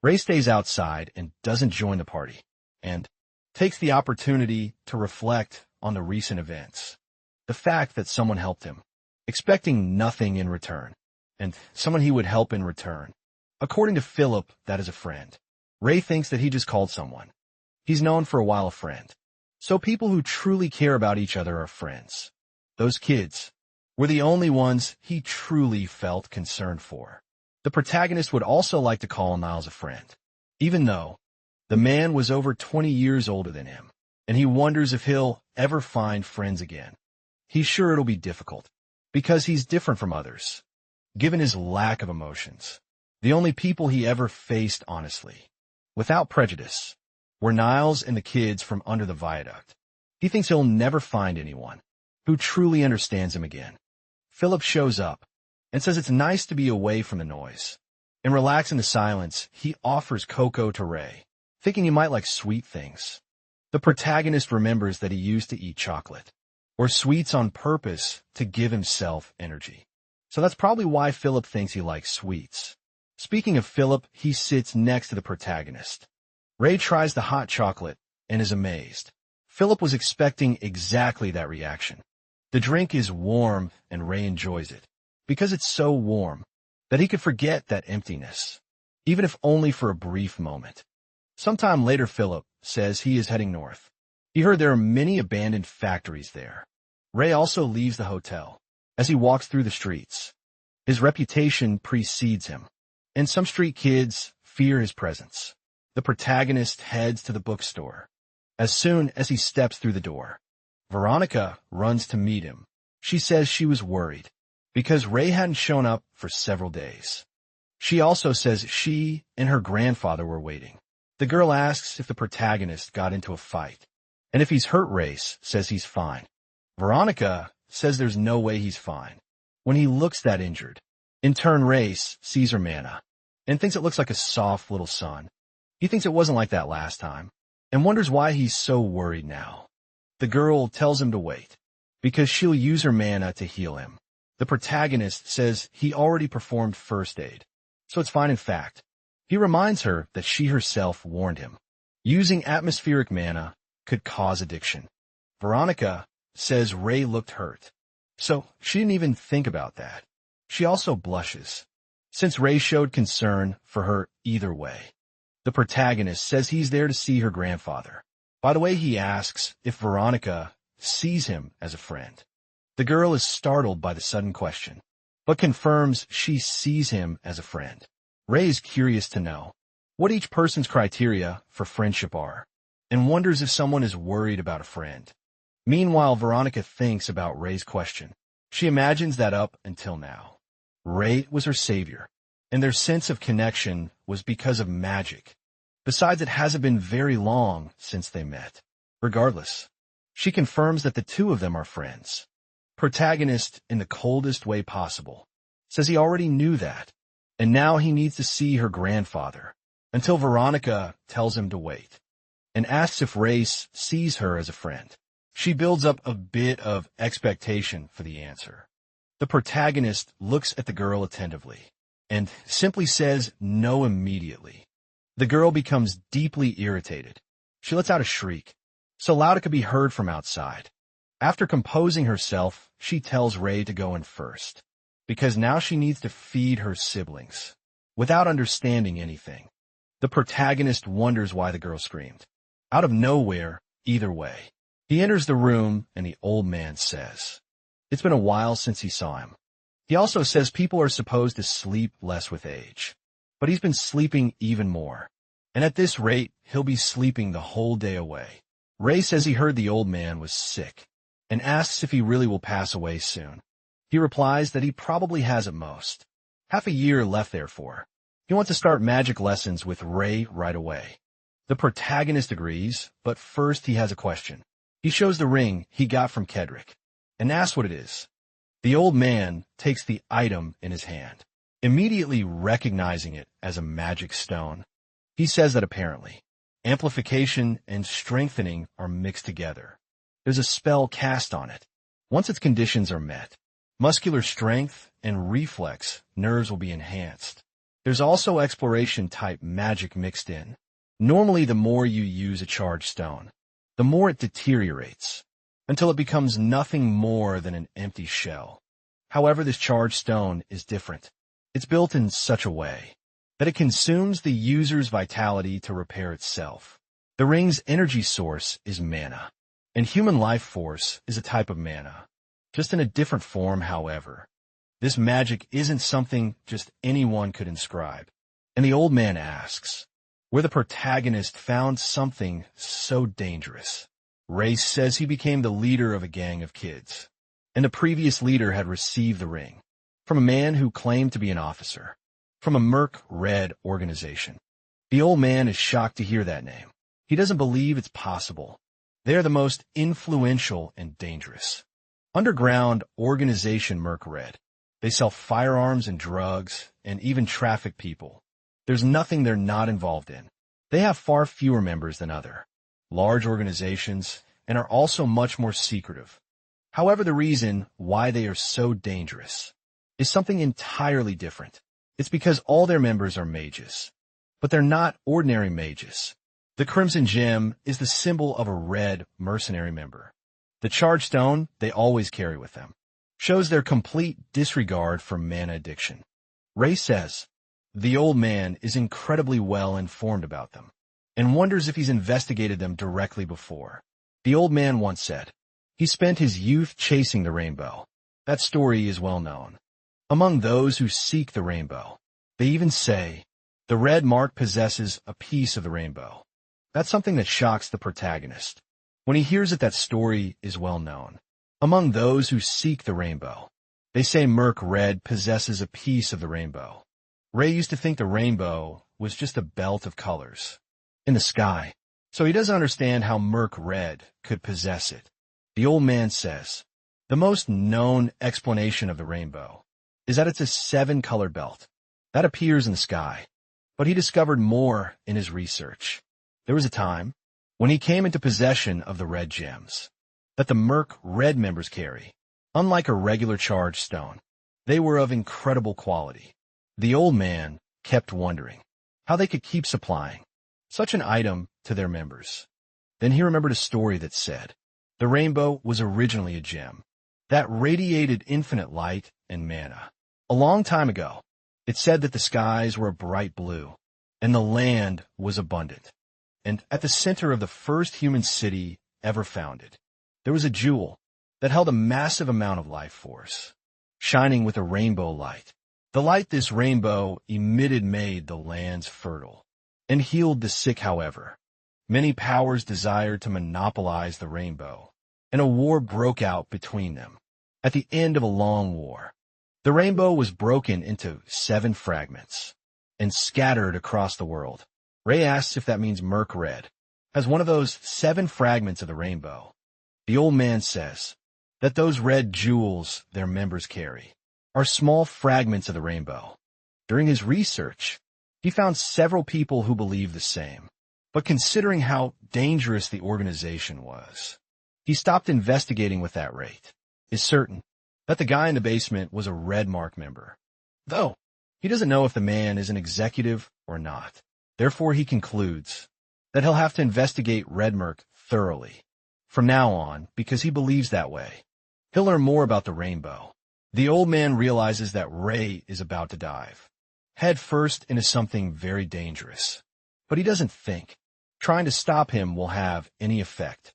Ray stays outside and doesn't join the party, and takes the opportunity to reflect on the recent events. The fact that someone helped him, expecting nothing in return, and someone he would help in return. According to Philip, that is a friend. Ray thinks that he just called someone he's known for a while a friend. So people who truly care about each other are friends. Those kids were the only ones he truly felt concerned for. The protagonist would also like to call Niles a friend, even though the man was over 20 years older than him, and he wonders if he'll ever find friends again. He's sure it'll be difficult, because he's different from others, given his lack of emotions. The only people he ever faced honestly, without prejudice, were Niles and the kids from under the viaduct. He thinks he'll never find anyone who truly understands him again. Philip shows up and says it's nice to be away from the noise. And relaxed in the silence, he offers cocoa to Ray, thinking he might like sweet things. The protagonist remembers that he used to eat chocolate, or sweets on purpose to give himself energy. So that's probably why Philip thinks he likes sweets. Speaking of Philip, he sits next to the protagonist. Ray tries the hot chocolate and is amazed. Philip was expecting exactly that reaction. The drink is warm and Ray enjoys it, because it's so warm that he could forget that emptiness, even if only for a brief moment. Sometime later, Philip says he is heading north. He heard there are many abandoned factories there. Ray also leaves the hotel. As he walks through the streets, his reputation precedes him, and some street kids fear his presence. The protagonist heads to the bookstore. As soon as he steps through the door, Veronica runs to meet him. She says she was worried because Ray hadn't shown up for several days. She also says she and her grandfather were waiting. The girl asks if the protagonist got into a fight, and if he's hurt, Ray says he's fine. Veronica says there's no way he's fine when he looks that injured. In turn, Ray sees her manna and thinks it looks like a soft little sun. He thinks it wasn't like that last time and wonders why he's so worried now. The girl tells him to wait because she'll use her manna to heal him. The protagonist says he already performed first aid, so it's fine. In fact, he reminds her that she herself warned him. Using atmospheric manna could cause addiction. Veronica says Ray looked hurt, so she didn't even think about that. She also blushes, since Ray showed concern for her either way. The protagonist says he's there to see her grandfather. By the way, he asks if Veronica sees him as a friend. The girl is startled by the sudden question, but confirms she sees him as a friend. Ray is curious to know what each person's criteria for friendship are, and wonders if someone is worried about a friend. Meanwhile, Veronica thinks about Ray's question. She imagines that up until now, Ray was her savior, and their sense of connection was because of magic. Besides, it hasn't been very long since they met. Regardless, she confirms that the two of them are friends. Protagonist, in the coldest way possible, says he already knew that, and now he needs to see her grandfather, until Veronica tells him to wait, and asks if Ray sees her as a friend. She builds up a bit of expectation for the answer. The protagonist looks at the girl attentively, and simply says no immediately. The girl becomes deeply irritated. She lets out a shriek, so loud it could be heard from outside. After composing herself, she tells Ray to go in first, because now she needs to feed her siblings, without understanding anything. The protagonist wonders why the girl screamed. Out of nowhere, either way. He enters the room, and the old man says it's been a while since he saw him. He also says people are supposed to sleep less with age, but he's been sleeping even more, and at this rate, he'll be sleeping the whole day away. Ray says he heard the old man was sick, and asks if he really will pass away soon. He replies that he probably has at most half a year left therefore. He wants to start magic lessons with Ray right away. The protagonist agrees, but first he has a question. He shows the ring he got from Kedrick, and asks what it is. The old man takes the item in his hand, immediately recognizing it as a magic stone. He says that apparently, amplification and strengthening are mixed together. There's a spell cast on it. Once its conditions are met, muscular strength and reflex nerves will be enhanced. There's also exploration-type magic mixed in. Normally, the more you use a charged stone, the more it deteriorates, until it becomes nothing more than an empty shell. However, this charged stone is different. It's built in such a way that it consumes the user's vitality to repair itself. The ring's energy source is mana, and human life force is a type of mana, just in a different form, however. This magic isn't something just anyone could inscribe. And the old man asks, where the protagonist found something so dangerous. Ray says he became the leader of a gang of kids, and the previous leader had received the ring from a man who claimed to be an officer from a Merc Red organization. The old man is shocked to hear that name. He doesn't believe it's possible. They are the most influential and dangerous underground organization Merc Red. They sell firearms and drugs and even traffic people. There's nothing they're not involved in. They have far fewer members than other large organizations and are also much more secretive. However, the reason why they are so dangerous is something entirely different. It's because all their members are mages. But they're not ordinary mages. The Crimson Gem is the symbol of a red mercenary member. The charged stone they always carry with them shows their complete disregard for mana addiction. Ray says, the old man is incredibly well informed about them and wonders if he's investigated them directly before. The old man once said, he spent his youth chasing the rainbow. That story is well known. Among those who seek the rainbow, they even say, the red mark possesses a piece of the rainbow. That's something that shocks the protagonist when he hears that story is well known. Among those who seek the rainbow, they say Merc Red possesses a piece of the rainbow. Ray used to think the rainbow was just a belt of colors in the sky, so he doesn't understand how Merc Red could possess it. The old man says, the most known explanation of the rainbow is that it's a 7-color belt that appears in the sky. But he discovered more in his research. There was a time when he came into possession of the red gems that the Merc Red members carry. Unlike a regular charged stone, they were of incredible quality. The old man kept wondering how they could keep supplying such an item to their members. Then he remembered a story that said the rainbow was originally a gem that radiated infinite light and mana. A long time ago, it said that the skies were a bright blue and the land was abundant. And at the center of the first human city ever founded, there was a jewel that held a massive amount of life force, shining with a rainbow light. The light this rainbow emitted made the lands fertile and healed the sick. However, many powers desired to monopolize the rainbow, and a war broke out between them. At the end of a long war, the rainbow was broken into 7 fragments and scattered across the world. Ray asks if that means Merc Red has one of those 7 fragments of the rainbow. The old man says that those red jewels their members carry are small fragments of the rainbow. During his research, he found several people who believed the same. But considering how dangerous the organization was, he stopped investigating with that rate. It's certain that the guy in the basement was a Red Mark member, though he doesn't know if the man is an executive or not. Therefore, he concludes that he'll have to investigate Red Mark thoroughly from now on because he believes that way he'll learn more about the rainbow. The old man realizes that Ray is about to dive head first into something very dangerous, but he doesn't think trying to stop him will have any effect.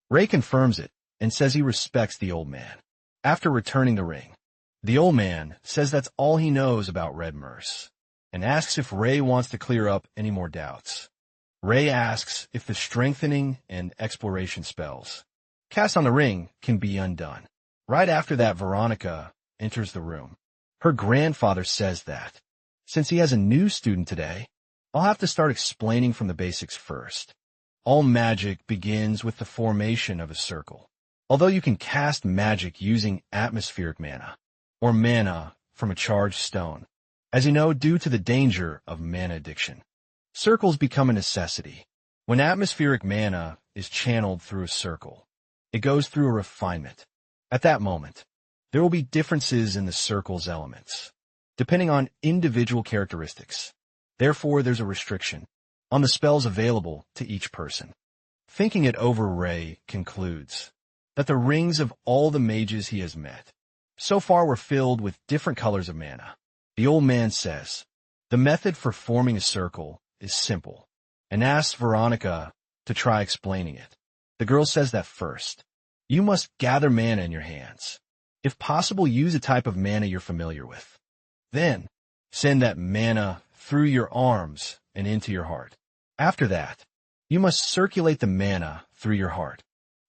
Ray confirms it and says he respects the old man. After returning the ring, the old man says that's all he knows about Red Merce and asks if Ray wants to clear up any more doubts. Ray asks if the strengthening and exploration spells cast on the ring can be undone. Right after that, Veronica enters the room. Her grandfather says that, since he has a new student today, I'll have to start explaining from the basics first. All magic begins with the formation of a circle. Although you can cast magic using atmospheric mana, or mana from a charged stone, as you know, due to the danger of mana addiction, circles become a necessity. When atmospheric mana is channeled through a circle, it goes through a refinement. At that moment, there will be differences in the circle's elements, depending on individual characteristics. Therefore, there's a restriction on the spells available to each person. Thinking it over, Ray concludes that the rings of all the mages he has met so far were filled with different colors of mana. The old man says the method for forming a circle is simple and asks Veronica to try explaining it. The girl says that first, you must gather mana in your hands. If possible, use a type of mana you're familiar with. Then, send that mana through your arms and into your heart. After that, you must circulate the mana through your heart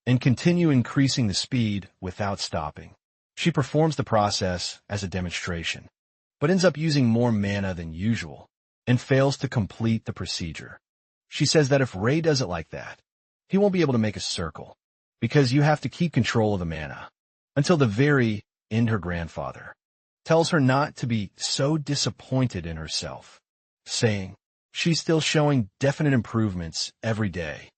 and continue increasing the speed without stopping. She performs the process as a demonstration, but ends up using more mana than usual and fails to complete the procedure. She says that if Ray does it like that, he won't be able to make a circle because you have to keep control of the mana until the very end. Her grandfather tells her not to be so disappointed in herself, saying she's still showing definite improvements every day.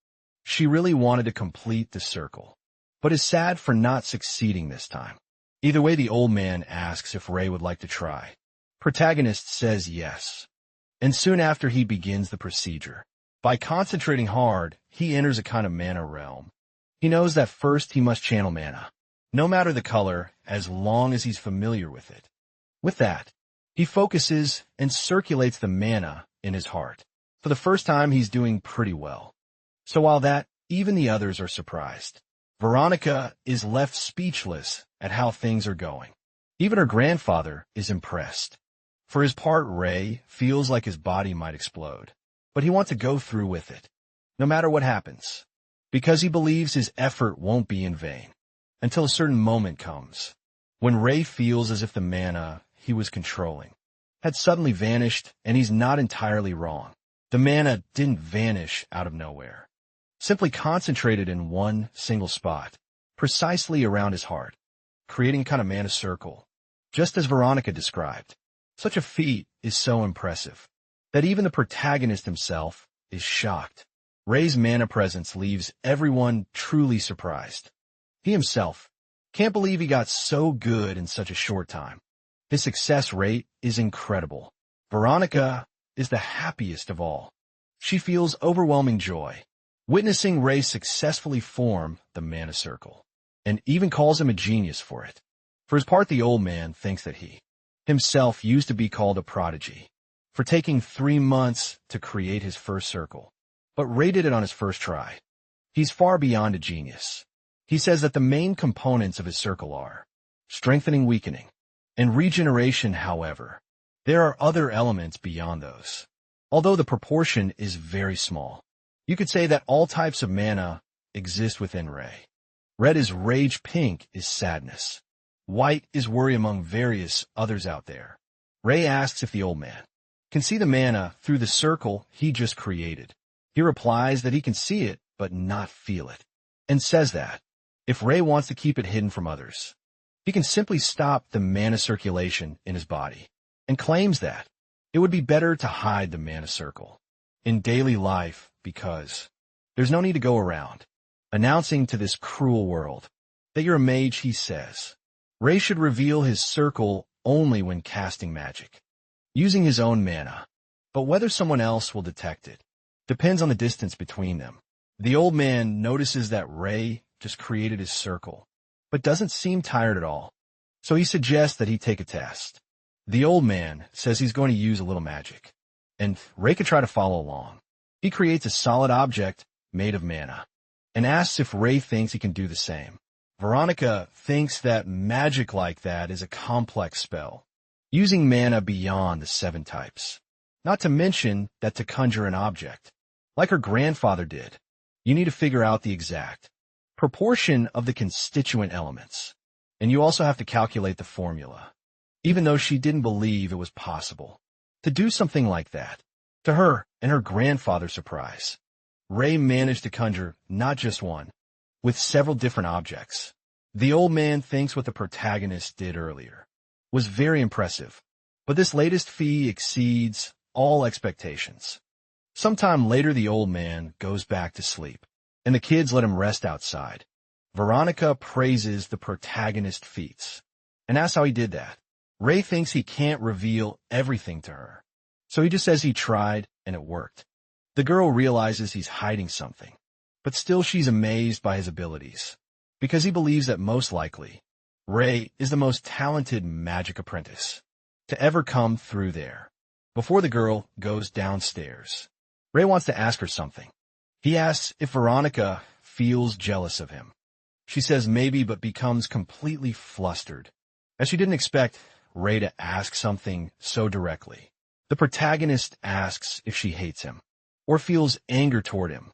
She really wanted to complete the circle, but is sad for not succeeding this time. Either way, the old man asks if Ray would like to try. Protagonist says yes, and soon after he begins the procedure. By concentrating hard, he enters a kind of mana realm. He knows that first he must channel mana, no matter the color, as long as he's familiar with it. With that, he focuses and circulates the mana in his heart. For the first time, he's doing pretty well. So while that, even the others are surprised. Veronica is left speechless at how things are going. Even her grandfather is impressed. For his part, Ray feels like his body might explode, but he wants to go through with it, no matter what happens, because he believes his effort won't be in vain, until a certain moment comes, when Ray feels as if the mana he was controlling had suddenly vanished, and he's not entirely wrong. The mana didn't vanish out of nowhere, simply concentrated in one single spot, precisely around his heart, creating a kind of mana circle, just as Veronica described. Such a feat is so impressive that even the protagonist himself is shocked. Ray's mana presence leaves everyone truly surprised. He himself can't believe he got so good in such a short time. His success rate is incredible. Veronica is the happiest of all. She feels overwhelming joy, witnessing Ray successfully form the mana circle, and even calls him a genius for it. For his part, the old man thinks that he himself used to be called a prodigy for taking 3 months to create his first circle, but Ray did it on his first try. He's far beyond a genius. He says that the main components of his circle are strengthening, weakening, and regeneration. However, there are other elements beyond those. Although the proportion is very small, you could say that all types of mana exist within Ray. Red is rage, pink is sadness, white is worry, among various others out there. Ray asks if the old man can see the mana through the circle he just created. He replies that he can see it but not feel it, and says that if Ray wants to keep it hidden from others, he can simply stop the mana circulation in his body, and claims that it would be better to hide the mana circle in daily life because there's no need to go around announcing to this cruel world that you're a mage. He says Ray should reveal his circle only when casting magic, using his own mana, but whether someone else will detect it depends on the distance between them. The old man notices that Ray just created his circle, but doesn't seem tired at all, so he suggests that he take a test. The old man says he's going to use a little magic, and Ray could try to follow along. He creates a solid object made of mana, and asks if Ray thinks he can do the same. Veronica thinks that magic like that is a complex spell, using mana beyond the 7 types. Not to mention that to conjure an object, like her grandfather did, you need to figure out the exact proportion of the constituent elements, and you also have to calculate the formula. Even though she didn't believe it was possible to do something like that, to her and her grandfather's surprise, Ray managed to conjure not just one, with several different objects. The old man thinks what the protagonist did earlier was very impressive, but this latest feat exceeds all expectations. Sometime later, the old man goes back to sleep, and the kids let him rest outside. Veronica praises the protagonist's feats, and asks how he did that. Ray thinks he can't reveal everything to her, so he just says he tried and it worked. The girl realizes he's hiding something, but still she's amazed by his abilities, because he believes that most likely, Ray is the most talented magic apprentice to ever come through there. Before the girl goes downstairs, Ray wants to ask her something. He asks if Veronica feels jealous of him. She says maybe, but becomes completely flustered, as she didn't expect Ray to ask something so directly. The protagonist asks if she hates him, or feels anger toward him,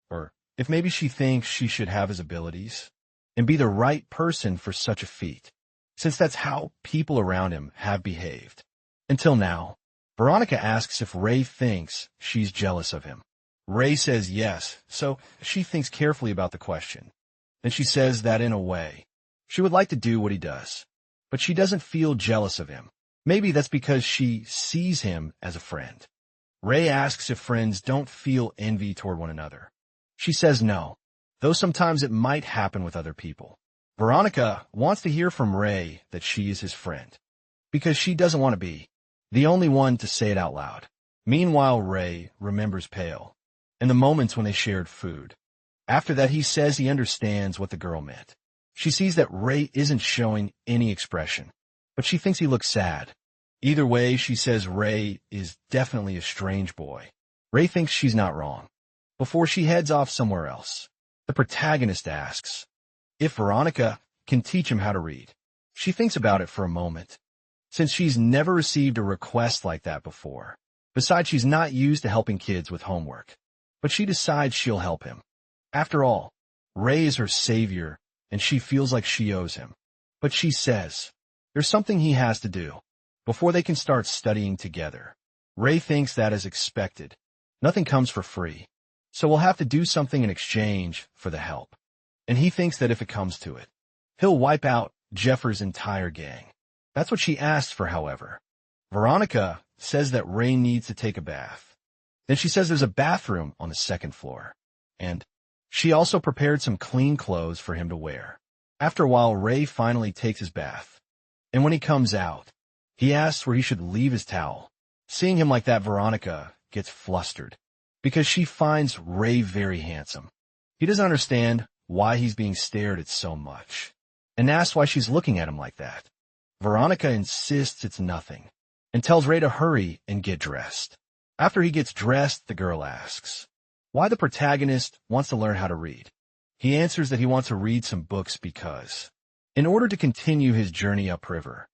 or if maybe she thinks she should have his abilities and be the right person for such a feat, since that's how people around him have behaved. Until now, Veronica asks if Ray thinks she's jealous of him. Ray says yes, so she thinks carefully about the question. Then she says that in a way, she would like to do what he does, but she doesn't feel jealous of him. Maybe that's because she sees him as a friend. Ray asks if friends don't feel envy toward one another. She says no, though sometimes it might happen with other people. Veronica wants to hear from Ray that she is his friend, because she doesn't want to be the only one to say it out loud. Meanwhile, Ray remembers Pale and the moments when they shared food. After that, he says he understands what the girl meant. She sees that Ray isn't showing any expression, but she thinks he looks sad. Either way, she says Ray is definitely a strange boy. Ray thinks she's not wrong. Before she heads off somewhere else, the protagonist asks if Veronica can teach him how to read. She thinks about it for a moment, since she's never received a request like that before. Besides, she's not used to helping kids with homework, but she decides she'll help him. After all, Ray is her savior, and she feels like she owes him. But she says there's something he has to do before they can start studying together. Ray thinks that is expected. Nothing comes for free, so we'll have to do something in exchange for the help. And he thinks that if it comes to it, he'll wipe out Jeffer's entire gang. That's what she asks for, however. Veronica says that Ray needs to take a bath. Then she says there's a bathroom on the second floor, and she also prepared some clean clothes for him to wear. After a while, Ray finally takes his bath, and when he comes out, he asks where he should leave his towel. Seeing him like that, Veronica gets flustered, because she finds Ray very handsome. He doesn't understand why he's being stared at so much, and asks why she's looking at him like that. Veronica insists it's nothing, and tells Ray to hurry and get dressed. After he gets dressed, the girl asks why the protagonist wants to learn how to read. He answers that he wants to read some books because, in order to continue his journey upriver,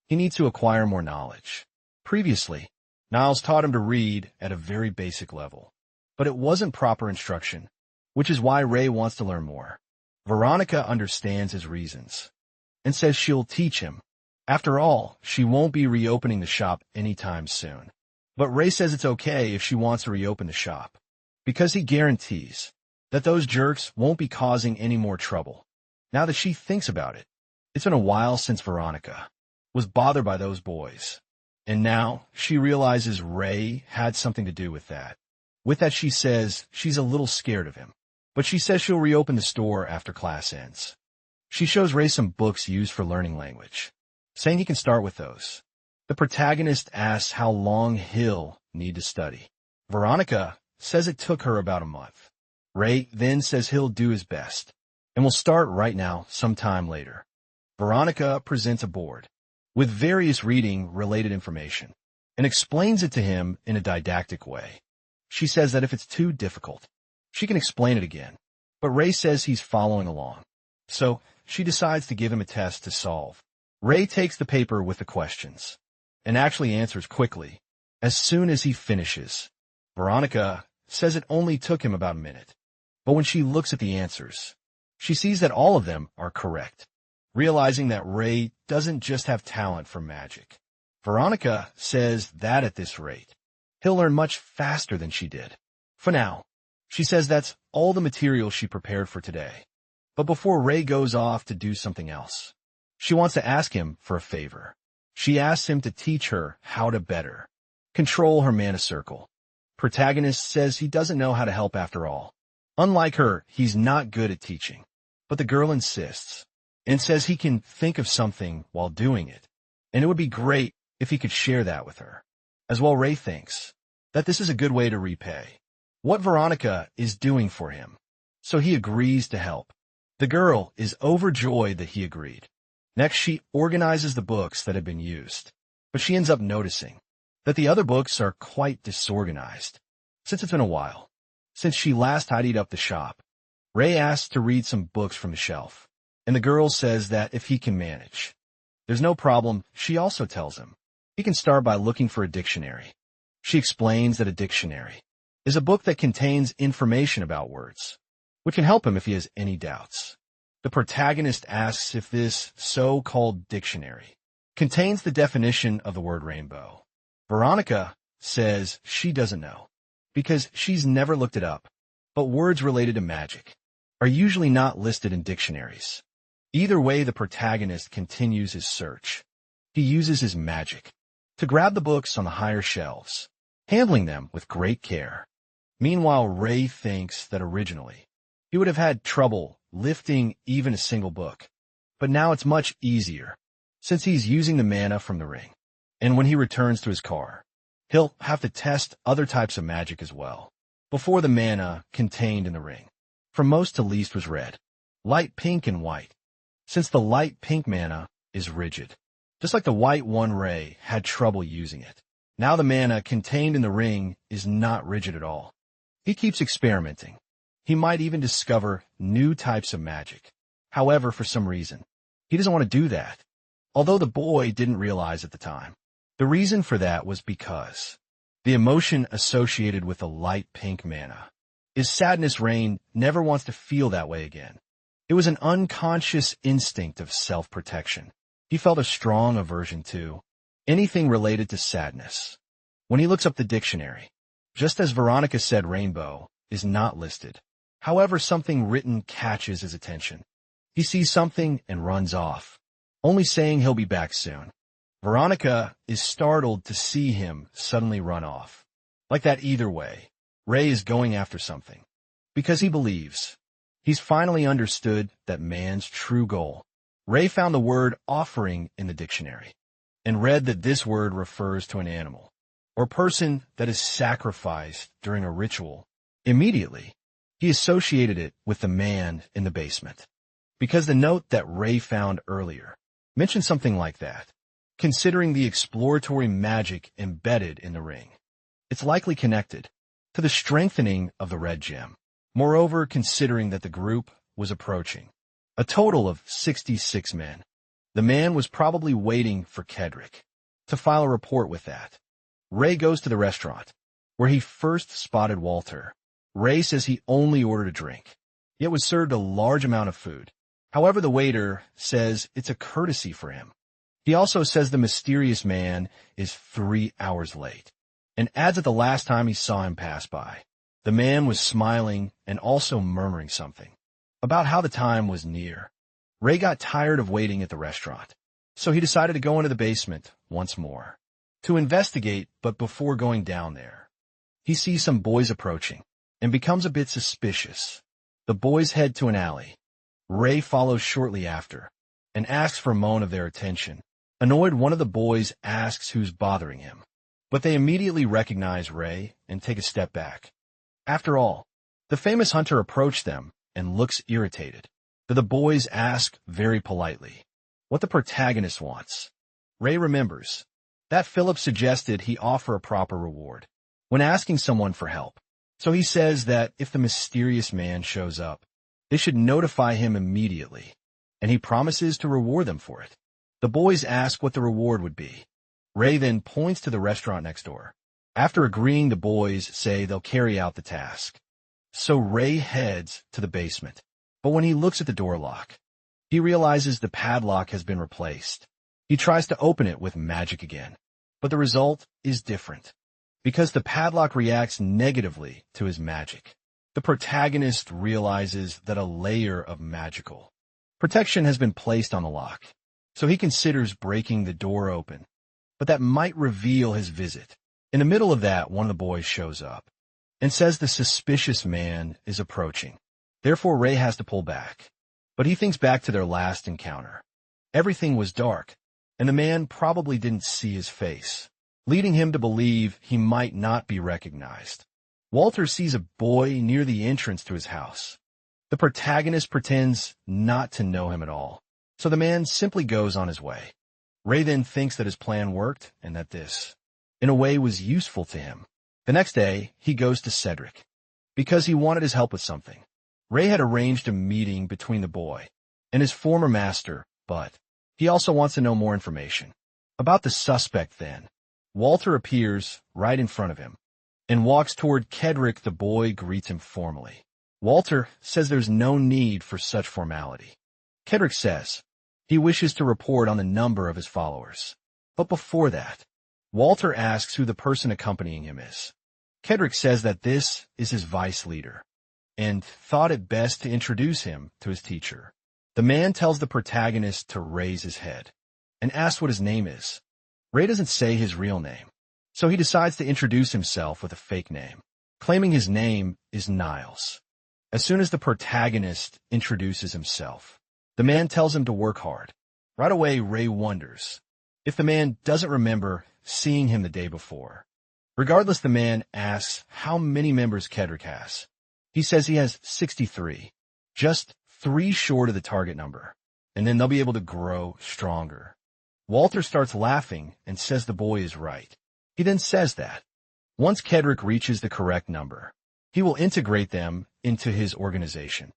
he needs to acquire more knowledge. Previously, Niles taught him to read at a very basic level, but it wasn't proper instruction, which is why Ray wants to learn more. Veronica understands his reasons and says she'll teach him. After all, she won't be reopening the shop anytime soon. But Ray says it's okay if she wants to reopen the shop, because he guarantees that those jerks won't be causing any more trouble. Now that she thinks about it, it's been a while since Veronica was bothered by those boys, and now she realizes Ray had something to do with that. With that, she says she's a little scared of him, but she says she'll reopen the store after class ends. She shows Ray some books used for learning language, saying he can start with those. The protagonist asks how long he'll need to study. Veronica says it took her about a month. Ray then says he'll do his best, and will start right now sometime later. Veronica presents a board with various reading-related information, and explains it to him in a didactic way. She says that if it's too difficult, she can explain it again, but Ray says he's following along, so she decides to give him a test to solve. Ray takes the paper with the questions, and actually answers quickly as soon as he finishes. Veronica says it only took him about a minute, but when she looks at the answers, she sees that all of them are correct, realizing that Ray doesn't just have talent for magic. Veronica says that at this rate, he'll learn much faster than she did. For now, she says that's all the material she prepared for today. But before Ray goes off to do something else, she wants to ask him for a favor. She asks him to teach her how to better control her mana circle. Protagonist says he doesn't know how to help after all. Unlike her, he's not good at teaching. But the girl insists, and says he can think of something while doing it, and it would be great if he could share that with her. As well, Ray thinks that this is a good way to repay what Veronica is doing for him, so he agrees to help. The girl is overjoyed that he agreed. Next, she organizes the books that have been used, but she ends up noticing that the other books are quite disorganized, since it's been a while since she last tidied up the shop. Ray asks to read some books from the shelf, and the girl says that if he can manage, there's no problem. She also tells him he can start by looking for a dictionary. She explains that a dictionary is a book that contains information about words, which can help him if he has any doubts. The protagonist asks if this so-called dictionary contains the definition of the word rainbow. Veronica says she doesn't know, because she's never looked it up, but words related to magic are usually not listed in dictionaries. Either way, the protagonist continues his search. He uses his magic to grab the books on the higher shelves, handling them with great care. Meanwhile, Ray thinks that originally he would have had trouble lifting even a single book, but now it's much easier since he's using the mana from the ring. And when he returns to his car, he'll have to test other types of magic as well before the mana contained in the ring. From most to least was red, light pink, and white, since the light pink mana is rigid. Just like the white one, Ray had trouble using it. Now the mana contained in the ring is not rigid at all. He keeps experimenting. He might even discover new types of magic. However, for some reason, he doesn't want to do that, although the boy didn't realize at the time. The reason for that was because the emotion associated with the light pink mana is sadness. Ray never wants to feel that way again. It was an unconscious instinct of self-protection. He felt a strong aversion to anything related to sadness. When he looks up the dictionary, just as Veronica said, rainbow is not listed. However, something written catches his attention. He sees something and runs off, only saying he'll be back soon. Veronica is startled to see him suddenly run off. Like that, either way, Ray is going after something, because he believes he's finally understood that man's true goal. Ray found the word offering in the dictionary and read that this word refers to an animal or person that is sacrificed during a ritual. Immediately, he associated it with the man in the basement, because the note that Ray found earlier mentioned something like that. Considering the exploratory magic embedded in the ring, it's likely connected to the strengthening of the red gem. Moreover, considering that the group was approaching a total of 66 men, the man was probably waiting for Kedrick to file a report with that. Ray goes to the restaurant, where he first spotted Walter. Ray says he only ordered a drink, yet was served a large amount of food. However, the waiter says it's a courtesy for him. He also says the mysterious man is 3 hours late, and adds that the last time he saw him pass by, the man was smiling and also murmuring something about how the time was near. Ray got tired of waiting at the restaurant, so he decided to go into the basement once more to investigate, but before going down there, he sees some boys approaching and becomes a bit suspicious. The boys head to an alley. Ray follows shortly after and asks for a moment of their attention. Annoyed, one of the boys asks who's bothering him, but they immediately recognize Ray and take a step back. After all, the famous hunter approached them and looks irritated. The boys ask very politely what the protagonist wants. Ray remembers that Philip suggested he offer a proper reward when asking someone for help. So he says that if the mysterious man shows up, they should notify him immediately, and he promises to reward them for it. The boys ask what the reward would be. Ray then points to the restaurant next door. After agreeing, the boys say they'll carry out the task. So Ray heads to the basement, but when he looks at the door lock, he realizes the padlock has been replaced. He tries to open it with magic again, but the result is different, because the padlock reacts negatively to his magic. The protagonist realizes that a layer of magical protection has been placed on the lock, so he considers breaking the door open, but that might reveal his visit. In the middle of that, one of the boys shows up and says the suspicious man is approaching. Therefore, Ray has to pull back, but he thinks back to their last encounter. Everything was dark, and the man probably didn't see his face, leading him to believe he might not be recognized. Walter sees a boy near the entrance to his house. The protagonist pretends not to know him at all, so the man simply goes on his way. Ray then thinks that his plan worked and that this, in a way, was useful to him. The next day, he goes to Cedric because he wanted his help with something. Ray had arranged a meeting between the boy and his former master, but he also wants to know more information about the suspect. Then Walter appears right in front of him and walks toward Kedrick. The boy greets him formally. Walter says there's no need for such formality. Kedrick says he wishes to report on the number of his followers. But before that, Walter asks who the person accompanying him is. Kedrick says that this is his vice leader, and thought it best to introduce him to his teacher. The man tells the protagonist to raise his head and asks what his name is. Ray doesn't say his real name, so he decides to introduce himself with a fake name, claiming his name is Niles. As soon as the protagonist introduces himself, the man tells him to work hard. Right away, Ray wonders if the man doesn't remember seeing him the day before. Regardless, the man asks how many members Kedrick has. He says he has 63, just 3 short of the target number, and then they'll be able to grow stronger. Walter starts laughing and says the boy is right. He then says that once Kedrick reaches the correct number, he will integrate them into his organization.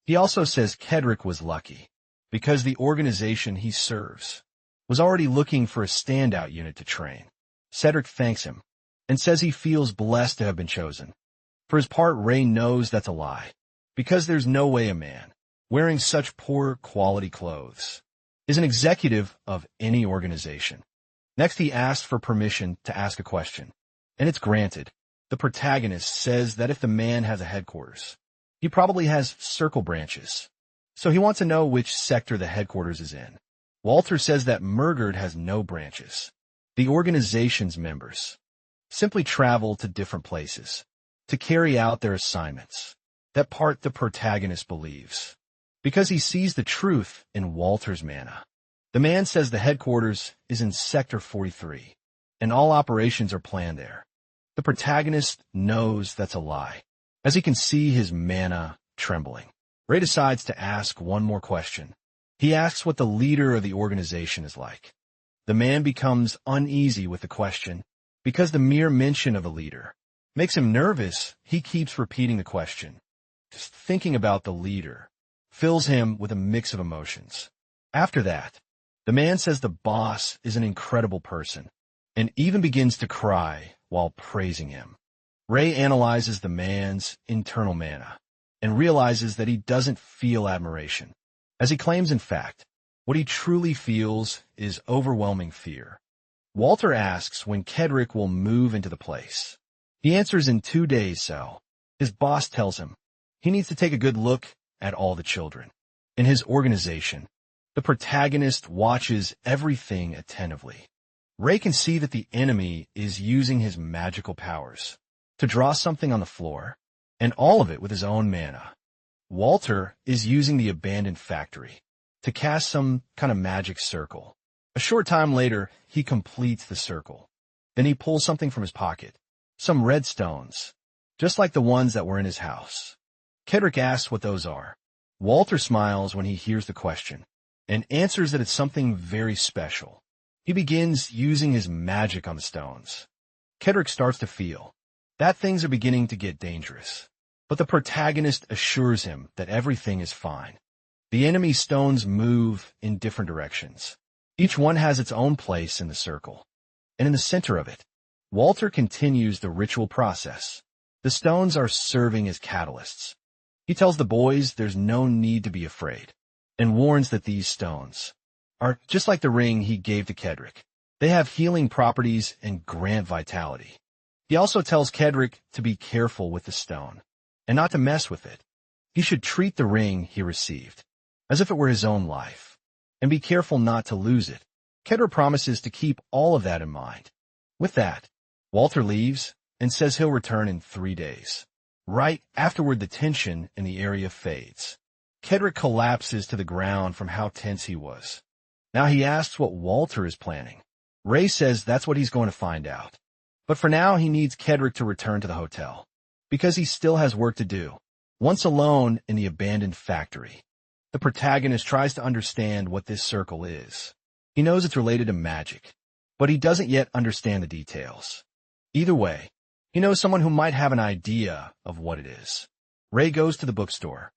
He also says Kedrick was lucky because the organization he serves was already looking for a standout unit to train. Cedric thanks him and says he feels blessed to have been chosen. For his part, Ray knows that's a lie, because there's no way a man wearing such poor quality clothes is an executive of any organization. Next, he asks for permission to ask a question, and it's granted. The protagonist says that if the man has a headquarters, he probably has circle branches, so he wants to know which sector the headquarters is in. Walter says that Murgard has no branches. The organization's members simply travel to different places to carry out their assignments. That part the protagonist believes, because he sees the truth in Walter's mana. The man says the headquarters is in Sector 43, and all operations are planned there. The protagonist knows that's a lie, as he can see his mana trembling. Ray decides to ask one more question. He asks what the leader of the organization is like. The man becomes uneasy with the question, because the mere mention of a leader makes him nervous. He keeps repeating the question. Just thinking about the leader fills him with a mix of emotions. After that, the man says the boss is an incredible person, and even begins to cry while praising him. Ray analyzes the man's internal mana and realizes that he doesn't feel admiration, as he claims, in fact, what he truly feels is overwhelming fear. Walter asks when Kedrick will move into the place. He answers in 2 days, so his boss tells him he needs to take a good look at all the children in his organization. The protagonist watches everything attentively. Ray can see that the enemy is using his magical powers to draw something on the floor, and all of it with his own mana. Walter is using the abandoned factory to cast some kind of magic circle. A short time later, he completes the circle. Then he pulls something from his pocket, some red stones, just like the ones that were in his house. Kedrick asks what those are. Walter smiles when he hears the question and answers that it's something very special. He begins using his magic on the stones. Kedrick starts to feel that things are beginning to get dangerous, but the protagonist assures him that everything is fine. The enemy stones move in different directions. Each one has its own place in the circle, and in the center of it, Walter continues the ritual process. The stones are serving as catalysts. He tells the boys there's no need to be afraid, and warns that these stones are just like the ring he gave to Kedrick. They have healing properties and grant vitality. He also tells Kedrick to be careful with the stone, and not to mess with it. He should treat the ring he received as if it were his own life, and be careful not to lose it. Kedrick promises to keep all of that in mind. With that, Walter leaves and says he'll return in 3 days. Right afterward, the tension in the area fades. Kedrick collapses to the ground from how tense he was. Now he asks what Walter is planning. Ray says that's what he's going to find out. But for now, he needs Kedrick to return to the hotel, because he still has work to do. Once alone in the abandoned factory, the protagonist tries to understand what this circle is. He knows it's related to magic, but he doesn't yet understand the details. Either way, he knows someone who might have an idea of what it is. Ray goes to the bookstore.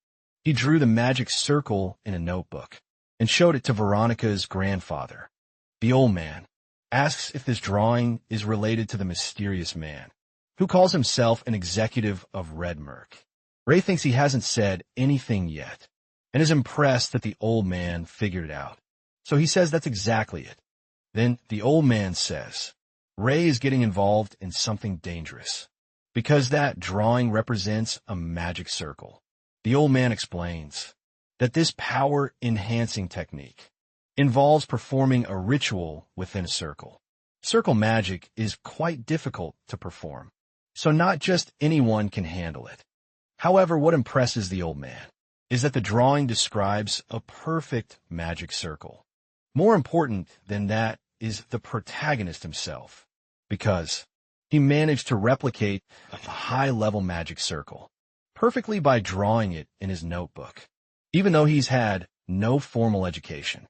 He drew the magic circle in a notebook and showed it to Veronica's grandfather. The old man asks if this drawing is related to the mysterious man who calls himself an executive of Red Merc. Ray thinks he hasn't said anything yet and is impressed that the old man figured it out. So he says that's exactly it. Then the old man says Ray is getting involved in something dangerous because that drawing represents a magic circle. The old man explains that this power-enhancing technique involves performing a ritual within a circle. Circle magic is quite difficult to perform, so not just anyone can handle it. However, what impresses the old man is that the drawing describes a perfect magic circle. More important than that is the protagonist himself, because he managed to replicate a high-level magic circle perfectly by drawing it in his notebook, even though he's had no formal education.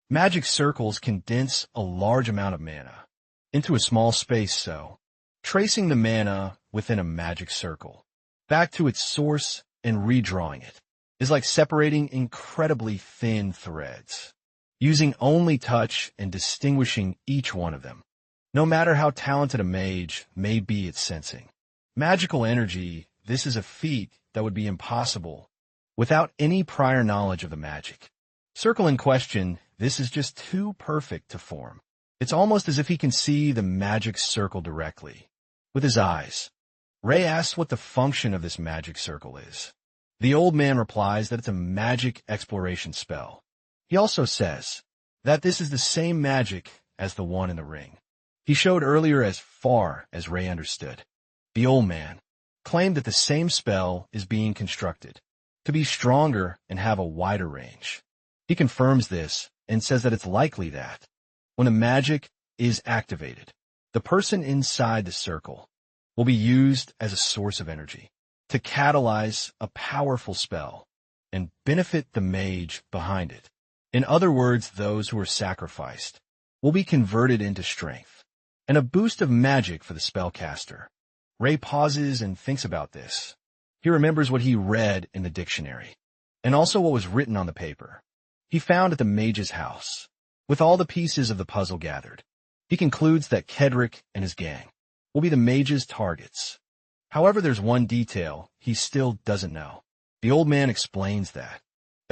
Magic circles condense a large amount of mana into a small space, so tracing the mana within a magic circle back to its source and redrawing it is like separating incredibly thin threads, using only touch and distinguishing each one of them. No matter how talented a mage may be at sensing magical energy, this is a feat that would be impossible without any prior knowledge of the magic circle in question. This is just too perfect to form. It's almost as if he can see the magic circle directly with his eyes. Ray asks what the function of this magic circle is. The old man replies that it's a magic exploration spell. He also says that this is the same magic as the one in the ring he showed earlier as far as Ray understood. The old man claimed that the same spell is being constructed to be stronger and have a wider range. He confirms this and says that it's likely that when the magic is activated, the person inside the circle will be used as a source of energy to catalyze a powerful spell and benefit the mage behind it. In other words, those who are sacrificed will be converted into strength and a boost of magic for the spellcaster. Ray pauses and thinks about this. He remembers what he read in the dictionary and also what was written on the paper he found at the mage's house. With all the pieces of the puzzle gathered, he concludes that Kedrick and his gang will be the mage's targets. However, there's one detail he still doesn't know. The old man explains that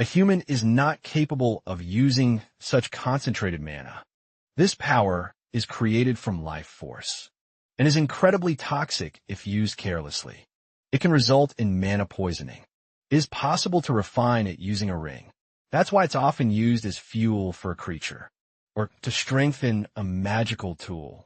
a human is not capable of using such concentrated mana. This power is created from life force and is incredibly toxic if used carelessly. It can result in mana poisoning. It is possible to refine it using a ring. That's why it's often used as fuel for a creature, or to strengthen a magical tool.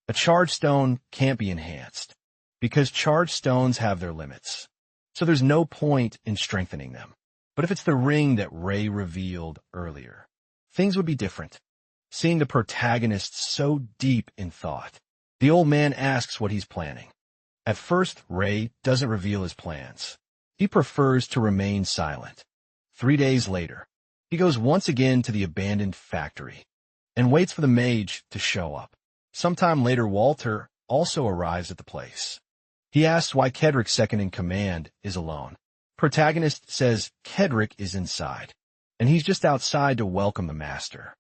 A charge stone can't be enhanced, because charge stones have their limits, so there's no point in strengthening them. But if it's the ring that Ray revealed earlier, things would be different. Seeing the protagonist so deep in thought, the old man asks what he's planning. At first, Ray doesn't reveal his plans. He prefers to remain silent. 3 days later, he goes once again to the abandoned factory and waits for the mage to show up. Sometime later, Walter also arrives at the place. He asks why Kedrick, second in command, is alone. Protagonist says Kedrick is inside, and he's just outside to welcome the master.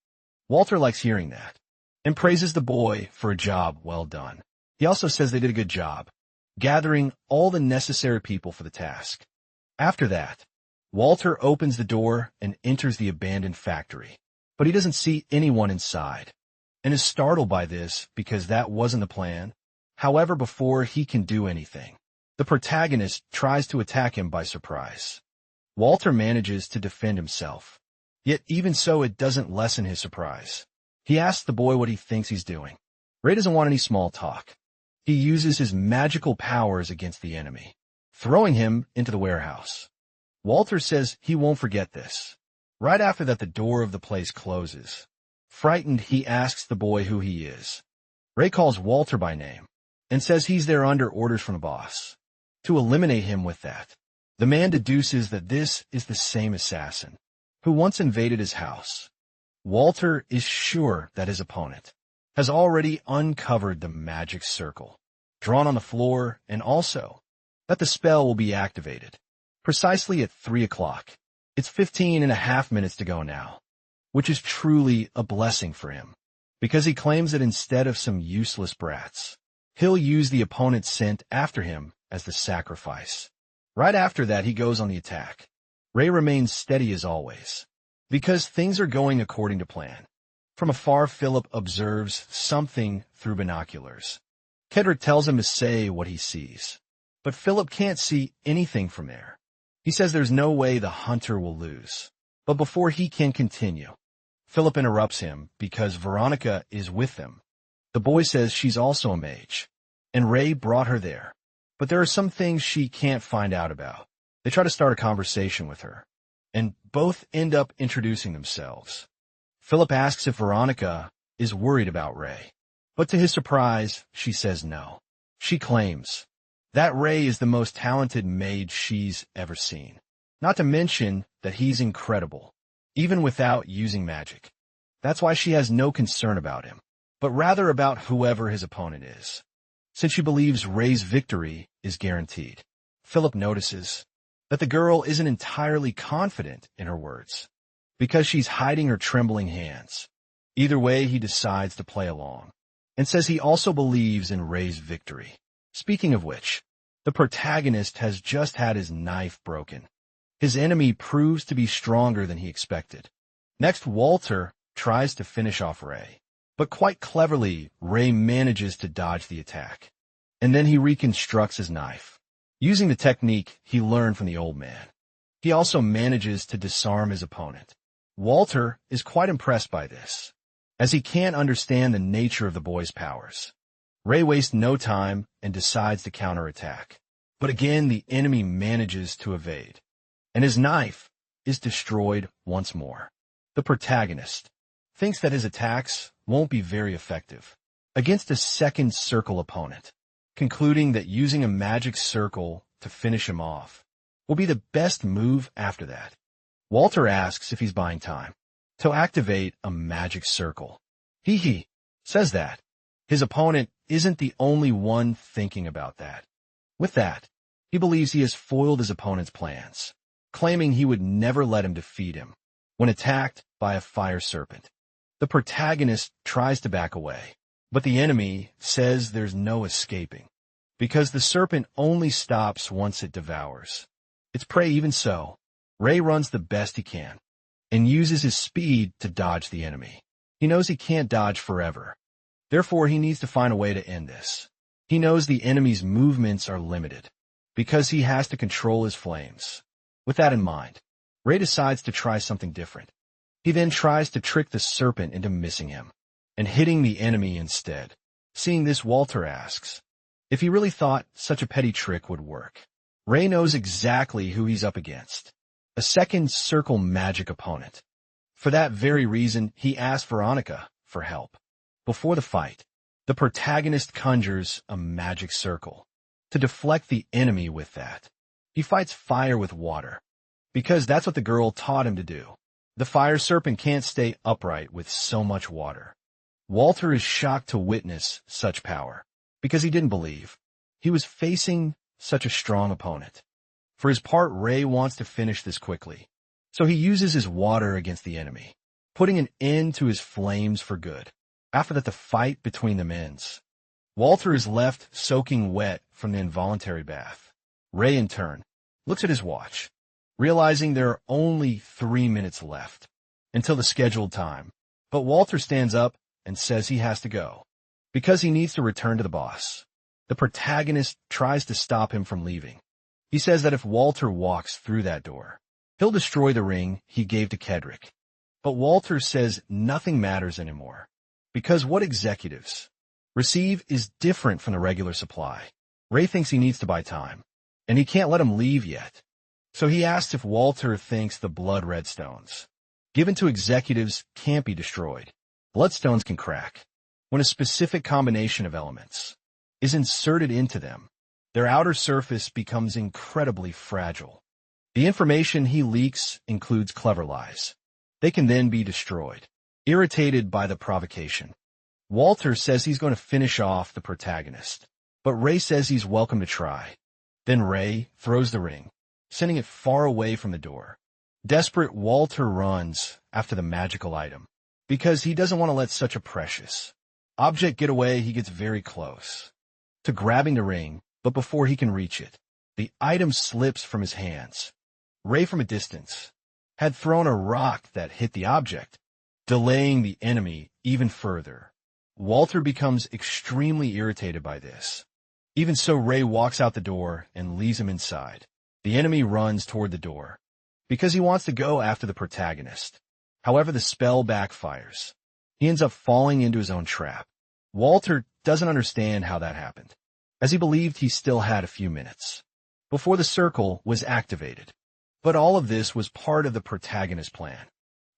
Walter likes hearing that and praises the boy for a job well done. He also says they did a good job, gathering all the necessary people for the task. After that, Walter opens the door and enters the abandoned factory, but he doesn't see anyone inside and is startled by this because that wasn't the plan. However, before he can do anything, the protagonist tries to attack him by surprise. Walter manages to defend himself, yet even so it doesn't lessen his surprise. He asks the boy what he thinks he's doing. Ray doesn't want any small talk. He uses his magical powers against the enemy, throwing him into the warehouse. Walter says he won't forget this. Right after that, the door of the place closes. Frightened, he asks the boy who he is. Ray calls Walter by name and says he's there under orders from the boss to eliminate him with that. The man deduces that this is the same assassin who once invaded his house. Walter is sure that his opponent has already uncovered the magic circle drawn on the floor, and also that the spell will be activated precisely at 3 o'clock. It's 15.5 minutes to go now, which is truly a blessing for him, because he claims that instead of some useless brats, he'll use the opponent sent after him as the sacrifice. Right after that, he goes on the attack. Ray remains steady as always, because things are going according to plan. From afar, Philip observes something through binoculars. Kedrick tells him to say what he sees, but Philip can't see anything from there. He says there's no way the hunter will lose. But before he can continue, Philip interrupts him because Veronica is with them. The boy says she's also a mage, and Ray brought her there. But there are some things she can't find out about. They try to start a conversation with her, and both end up introducing themselves. Philip asks if Veronica is worried about Ray, but to his surprise, she says no. She claims that Ray is the most talented mage she's ever seen, not to mention that he's incredible, even without using magic. That's why she has no concern about him, but rather about whoever his opponent is, since she believes Ray's victory is guaranteed. Philip notices that the girl isn't entirely confident in her words, because she's hiding her trembling hands. Either way, he decides to play along, and says he also believes in Ray's victory. Speaking of which, the protagonist has just had his knife broken. His enemy proves to be stronger than he expected. Next, Walter tries to finish off Ray, but quite cleverly, Ray manages to dodge the attack. And then he reconstructs his knife, using the technique he learned from the old man. He also manages to disarm his opponent. Walter is quite impressed by this, as he can't understand the nature of the boy's powers. Ray wastes no time and decides to counterattack. But again, the enemy manages to evade, and his knife is destroyed once more. The protagonist thinks that his attacks won't be very effective against a second circle opponent, concluding that using a magic circle to finish him off will be the best move after that. Walter asks if he's buying time to activate a magic circle. He says that his opponent isn't the only one thinking about that. With that, he believes he has foiled his opponent's plans, claiming he would never let him defeat him when attacked by a fire serpent. The protagonist tries to back away, but the enemy says there's no escaping, because the serpent only stops once it devours its prey. Even so, Ray runs the best he can and uses his speed to dodge the enemy. He knows he can't dodge forever. Therefore, he needs to find a way to end this. He knows the enemy's movements are limited because he has to control his flames. With that in mind, Ray decides to try something different. He then tries to trick the serpent into missing him and hitting the enemy instead. Seeing this, Walter asks if he really thought such a petty trick would work. Ray knows exactly who he's up against, a second circle magic opponent. For that very reason, he asks Veronica for help. Before the fight, the protagonist conjures a magic circle to deflect the enemy with that. He fights fire with water, because that's what the girl taught him to do. The fire serpent can't stay upright with so much water. Walter is shocked to witness such power, because he didn't believe he was facing such a strong opponent. For his part, Ray wants to finish this quickly, so he uses his water against the enemy, putting an end to his flames for good. After that, the fight between them ends. Walter is left soaking wet from the involuntary bath. Ray, in turn, looks at his watch, realizing there are only 3 minutes left until the scheduled time. But Walter stands up and says he has to go, because he needs to return to the boss. The protagonist tries to stop him from leaving. He says that if Walter walks through that door, he'll destroy the ring he gave to Kedrick. But Walter says nothing matters anymore, because what executives receive is different from the regular supply. Ray thinks he needs to buy time, and he can't let him leave yet. So he asks if Walter thinks the blood red stones given to executives can't be destroyed. Bloodstones can crack when a specific combination of elements is inserted into them. Their outer surface becomes incredibly fragile. The information he leaks includes clever lies. They can then be destroyed. Irritated by the provocation, Walter says he's going to finish off the protagonist, but Ray says he's welcome to try. Then Ray throws the ring, sending it far away from the door. Desperate, Walter runs after the magical item, because he doesn't want to let such a precious object get away. He gets very close to grabbing the ring, but before he can reach it, the item slips from his hands. Ray, from a distance, had thrown a rock that hit the object, delaying the enemy even further. Walter becomes extremely irritated by this. Even so, Ray walks out the door and leaves him inside. The enemy runs toward the door, because he wants to go after the protagonist. However, the spell backfires. He ends up falling into his own trap. Walter doesn't understand how that happened, as he believed he still had a few minutes before the circle was activated. But all of this was part of the protagonist's plan.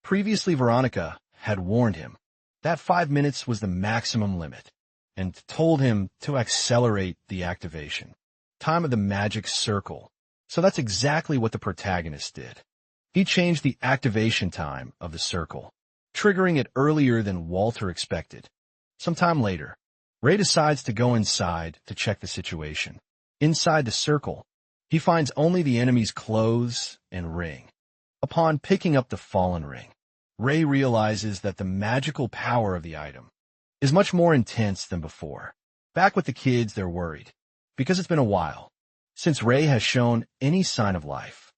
Previously, Veronica had warned him that 5 minutes was the maximum limit and told him to accelerate the activation time of the magic circle. So that's exactly what the protagonist did. He changed the activation time of the circle, triggering it earlier than Walter expected. Sometime later, Ray decides to go inside to check the situation. Inside the circle, he finds only the enemy's clothes and ring. Upon picking up the fallen ring, Ray realizes that the magical power of the item is much more intense than before. Back with the kids, they're worried, because it's been a while since Ray has shown any sign of life.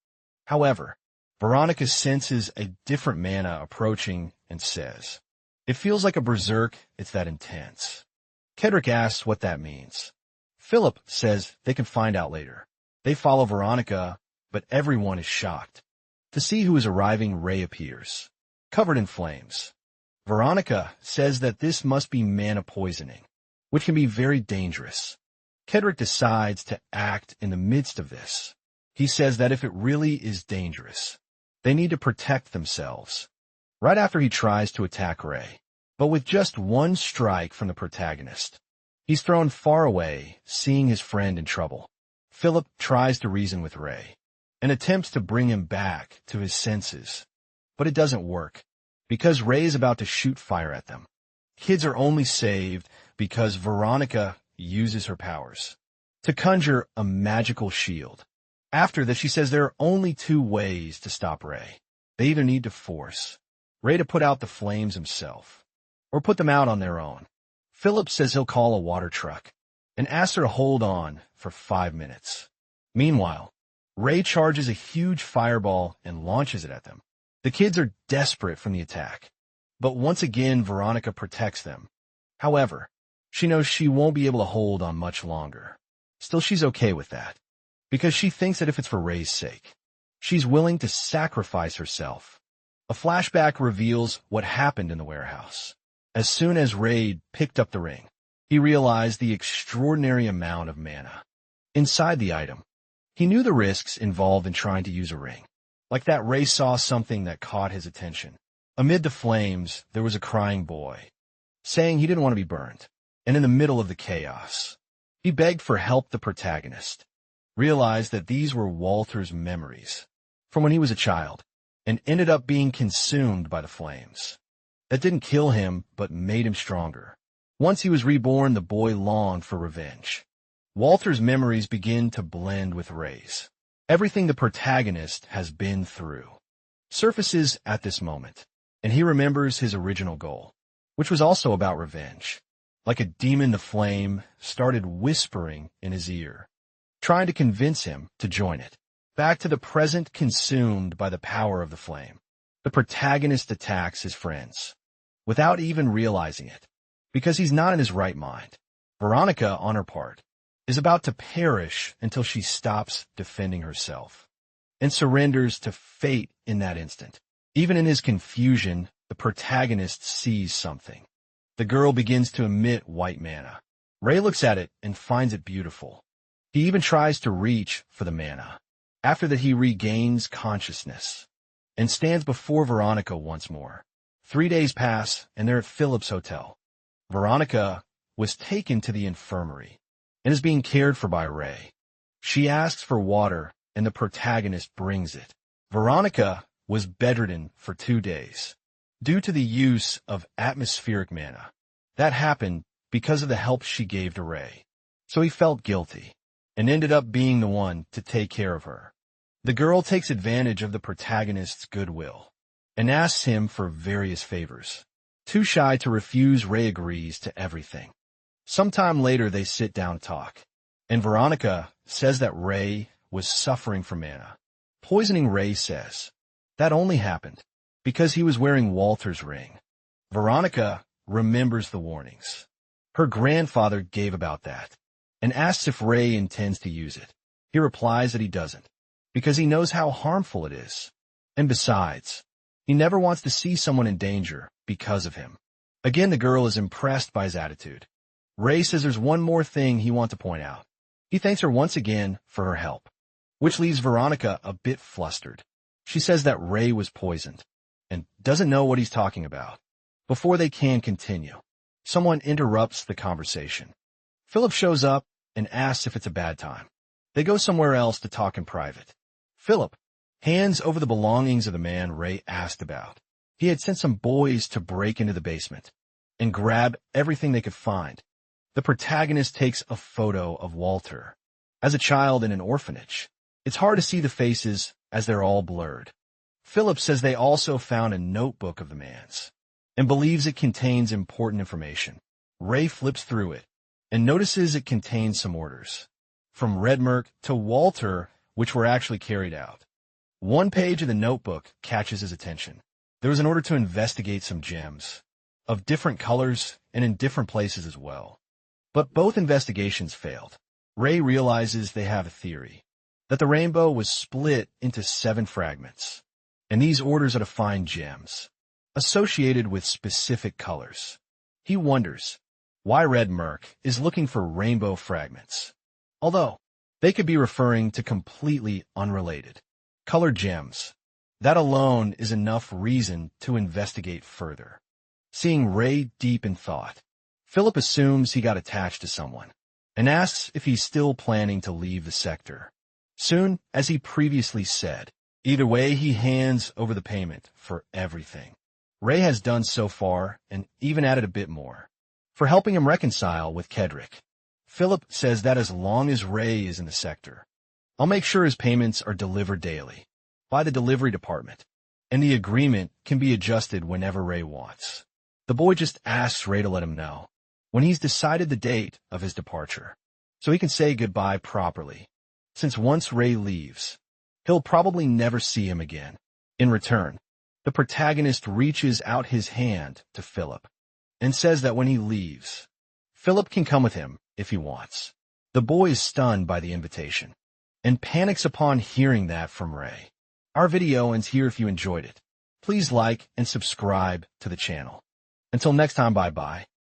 However, Veronica senses a different mana approaching and says, "It feels like a berserk, it's that intense." Kedrick asks what that means. Philip says they can find out later. They follow Veronica, but everyone is shocked. To see who is arriving, Ray appears, covered in flames. Veronica says that this must be mana poisoning, which can be very dangerous. Kedrick decides to act in the midst of this. He says that if it really is dangerous, they need to protect themselves. Right after he tries to attack Ray, but with just one strike from the protagonist, he's thrown far away, seeing his friend in trouble. Philip tries to reason with Ray and attempts to bring him back to his senses, but it doesn't work because Ray is about to shoot fire at them. Kids are only saved because Veronica uses her powers to conjure a magical shield. After this, she says there are only 2 ways to stop Ray. They either need to force Ray to put out the flames himself, or put them out on their own. Philip says he'll call a water truck and asks her to hold on for 5 minutes. Meanwhile, Ray charges a huge fireball and launches it at them. The kids are desperate from the attack, but once again Veronica protects them. However, she knows she won't be able to hold on much longer. Still, she's okay with that, because she thinks that if it's for Ray's sake, she's willing to sacrifice herself. A flashback reveals what happened in the warehouse. As soon as Ray picked up the ring, he realized the extraordinary amount of mana inside the item. He knew the risks involved in trying to use a ring. Like that, Ray saw something that caught his attention. Amid the flames, there was a crying boy, saying he didn't want to be burned. And in the middle of the chaos, he begged for help. The protagonist realized that these were Walter's memories from when he was a child, and ended up being consumed by the flames. That didn't kill him, but made him stronger. Once he was reborn, the boy longed for revenge. Walter's memories begin to blend with Ray's. Everything the protagonist has been through surfaces at this moment, and he remembers his original goal, which was also about revenge. Like a demon, the flame started whispering in his ear, trying to convince him to join it. Back to the present, consumed by the power of the flame, the protagonist attacks his friends without even realizing it, because he's not in his right mind. Veronica, on her part, is about to perish until she stops defending herself and surrenders to fate in that instant. Even in his confusion, the protagonist sees something. The girl begins to emit white mana. Ray looks at it and finds it beautiful. He even tries to reach for the mana. After that, he regains consciousness and stands before Veronica once more. 3 days pass, and they're at Philip's hotel. Veronica was taken to the infirmary and is being cared for by Ray. She asks for water, and the protagonist brings it. Veronica was bedridden for 2 days due to the use of atmospheric mana. That happened because of the help she gave to Ray. So he felt guilty and ended up being the one to take care of her. The girl takes advantage of the protagonist's goodwill and asks him for various favors. Too shy to refuse, Ray agrees to everything. Sometime later, they sit down to talk, and Veronica says that Ray was suffering from mana poisoning. Ray says that only happened because he was wearing Walter's ring. Veronica remembers the warnings her grandfather gave about that and asks if Ray intends to use it. He replies that he doesn't, because he knows how harmful it is. And besides, he never wants to see someone in danger because of him. Again, the girl is impressed by his attitude. Ray says there's one more thing he wants to point out. He thanks her once again for her help, which leaves Veronica a bit flustered. She says that Ray was poisoned and doesn't know what he's talking about. Before they can continue, someone interrupts the conversation. Philip shows up and asks if it's a bad time. They go somewhere else to talk in private. Philip hands over the belongings of the man Ray asked about. He had sent some boys to break into the basement and grab everything they could find. The protagonist takes a photo of Walter as a child in an orphanage. It's hard to see the faces as they're all blurred. Philip says they also found a notebook of the man's and believes it contains important information. Ray flips through it and notices it contains some orders from Redmerk to Walter, which were actually carried out. One page of the notebook catches his attention. There was an order to investigate some gems of different colors and in different places as well. But both investigations failed. Ray realizes they have a theory that the rainbow was split into 7 fragments, and these orders are to find gems associated with specific colors. He wonders why Redmerk is looking for rainbow fragments, although they could be referring to completely unrelated colored gems. That alone is enough reason to investigate further. Seeing Ray deep in thought, Philip assumes he got attached to someone and asks if he's still planning to leave the sector. Soon, as he previously said, either way he hands over the payment for everything Ray has done so far and even added a bit more for helping him reconcile with Kedrick. Philip says that as long as Ray is in the sector, I'll make sure his payments are delivered daily by the delivery department, and the agreement can be adjusted whenever Ray wants. The boy just asks Ray to let him know when he's decided the date of his departure, so he can say goodbye properly, since once Ray leaves, he'll probably never see him again. In return, the protagonist reaches out his hand to Philip and says that when he leaves, Philip can come with him if he wants. The boy is stunned by the invitation and panics upon hearing that from Ray. Our video ends here. If you enjoyed it, please like and subscribe to the channel. Until next time, bye-bye.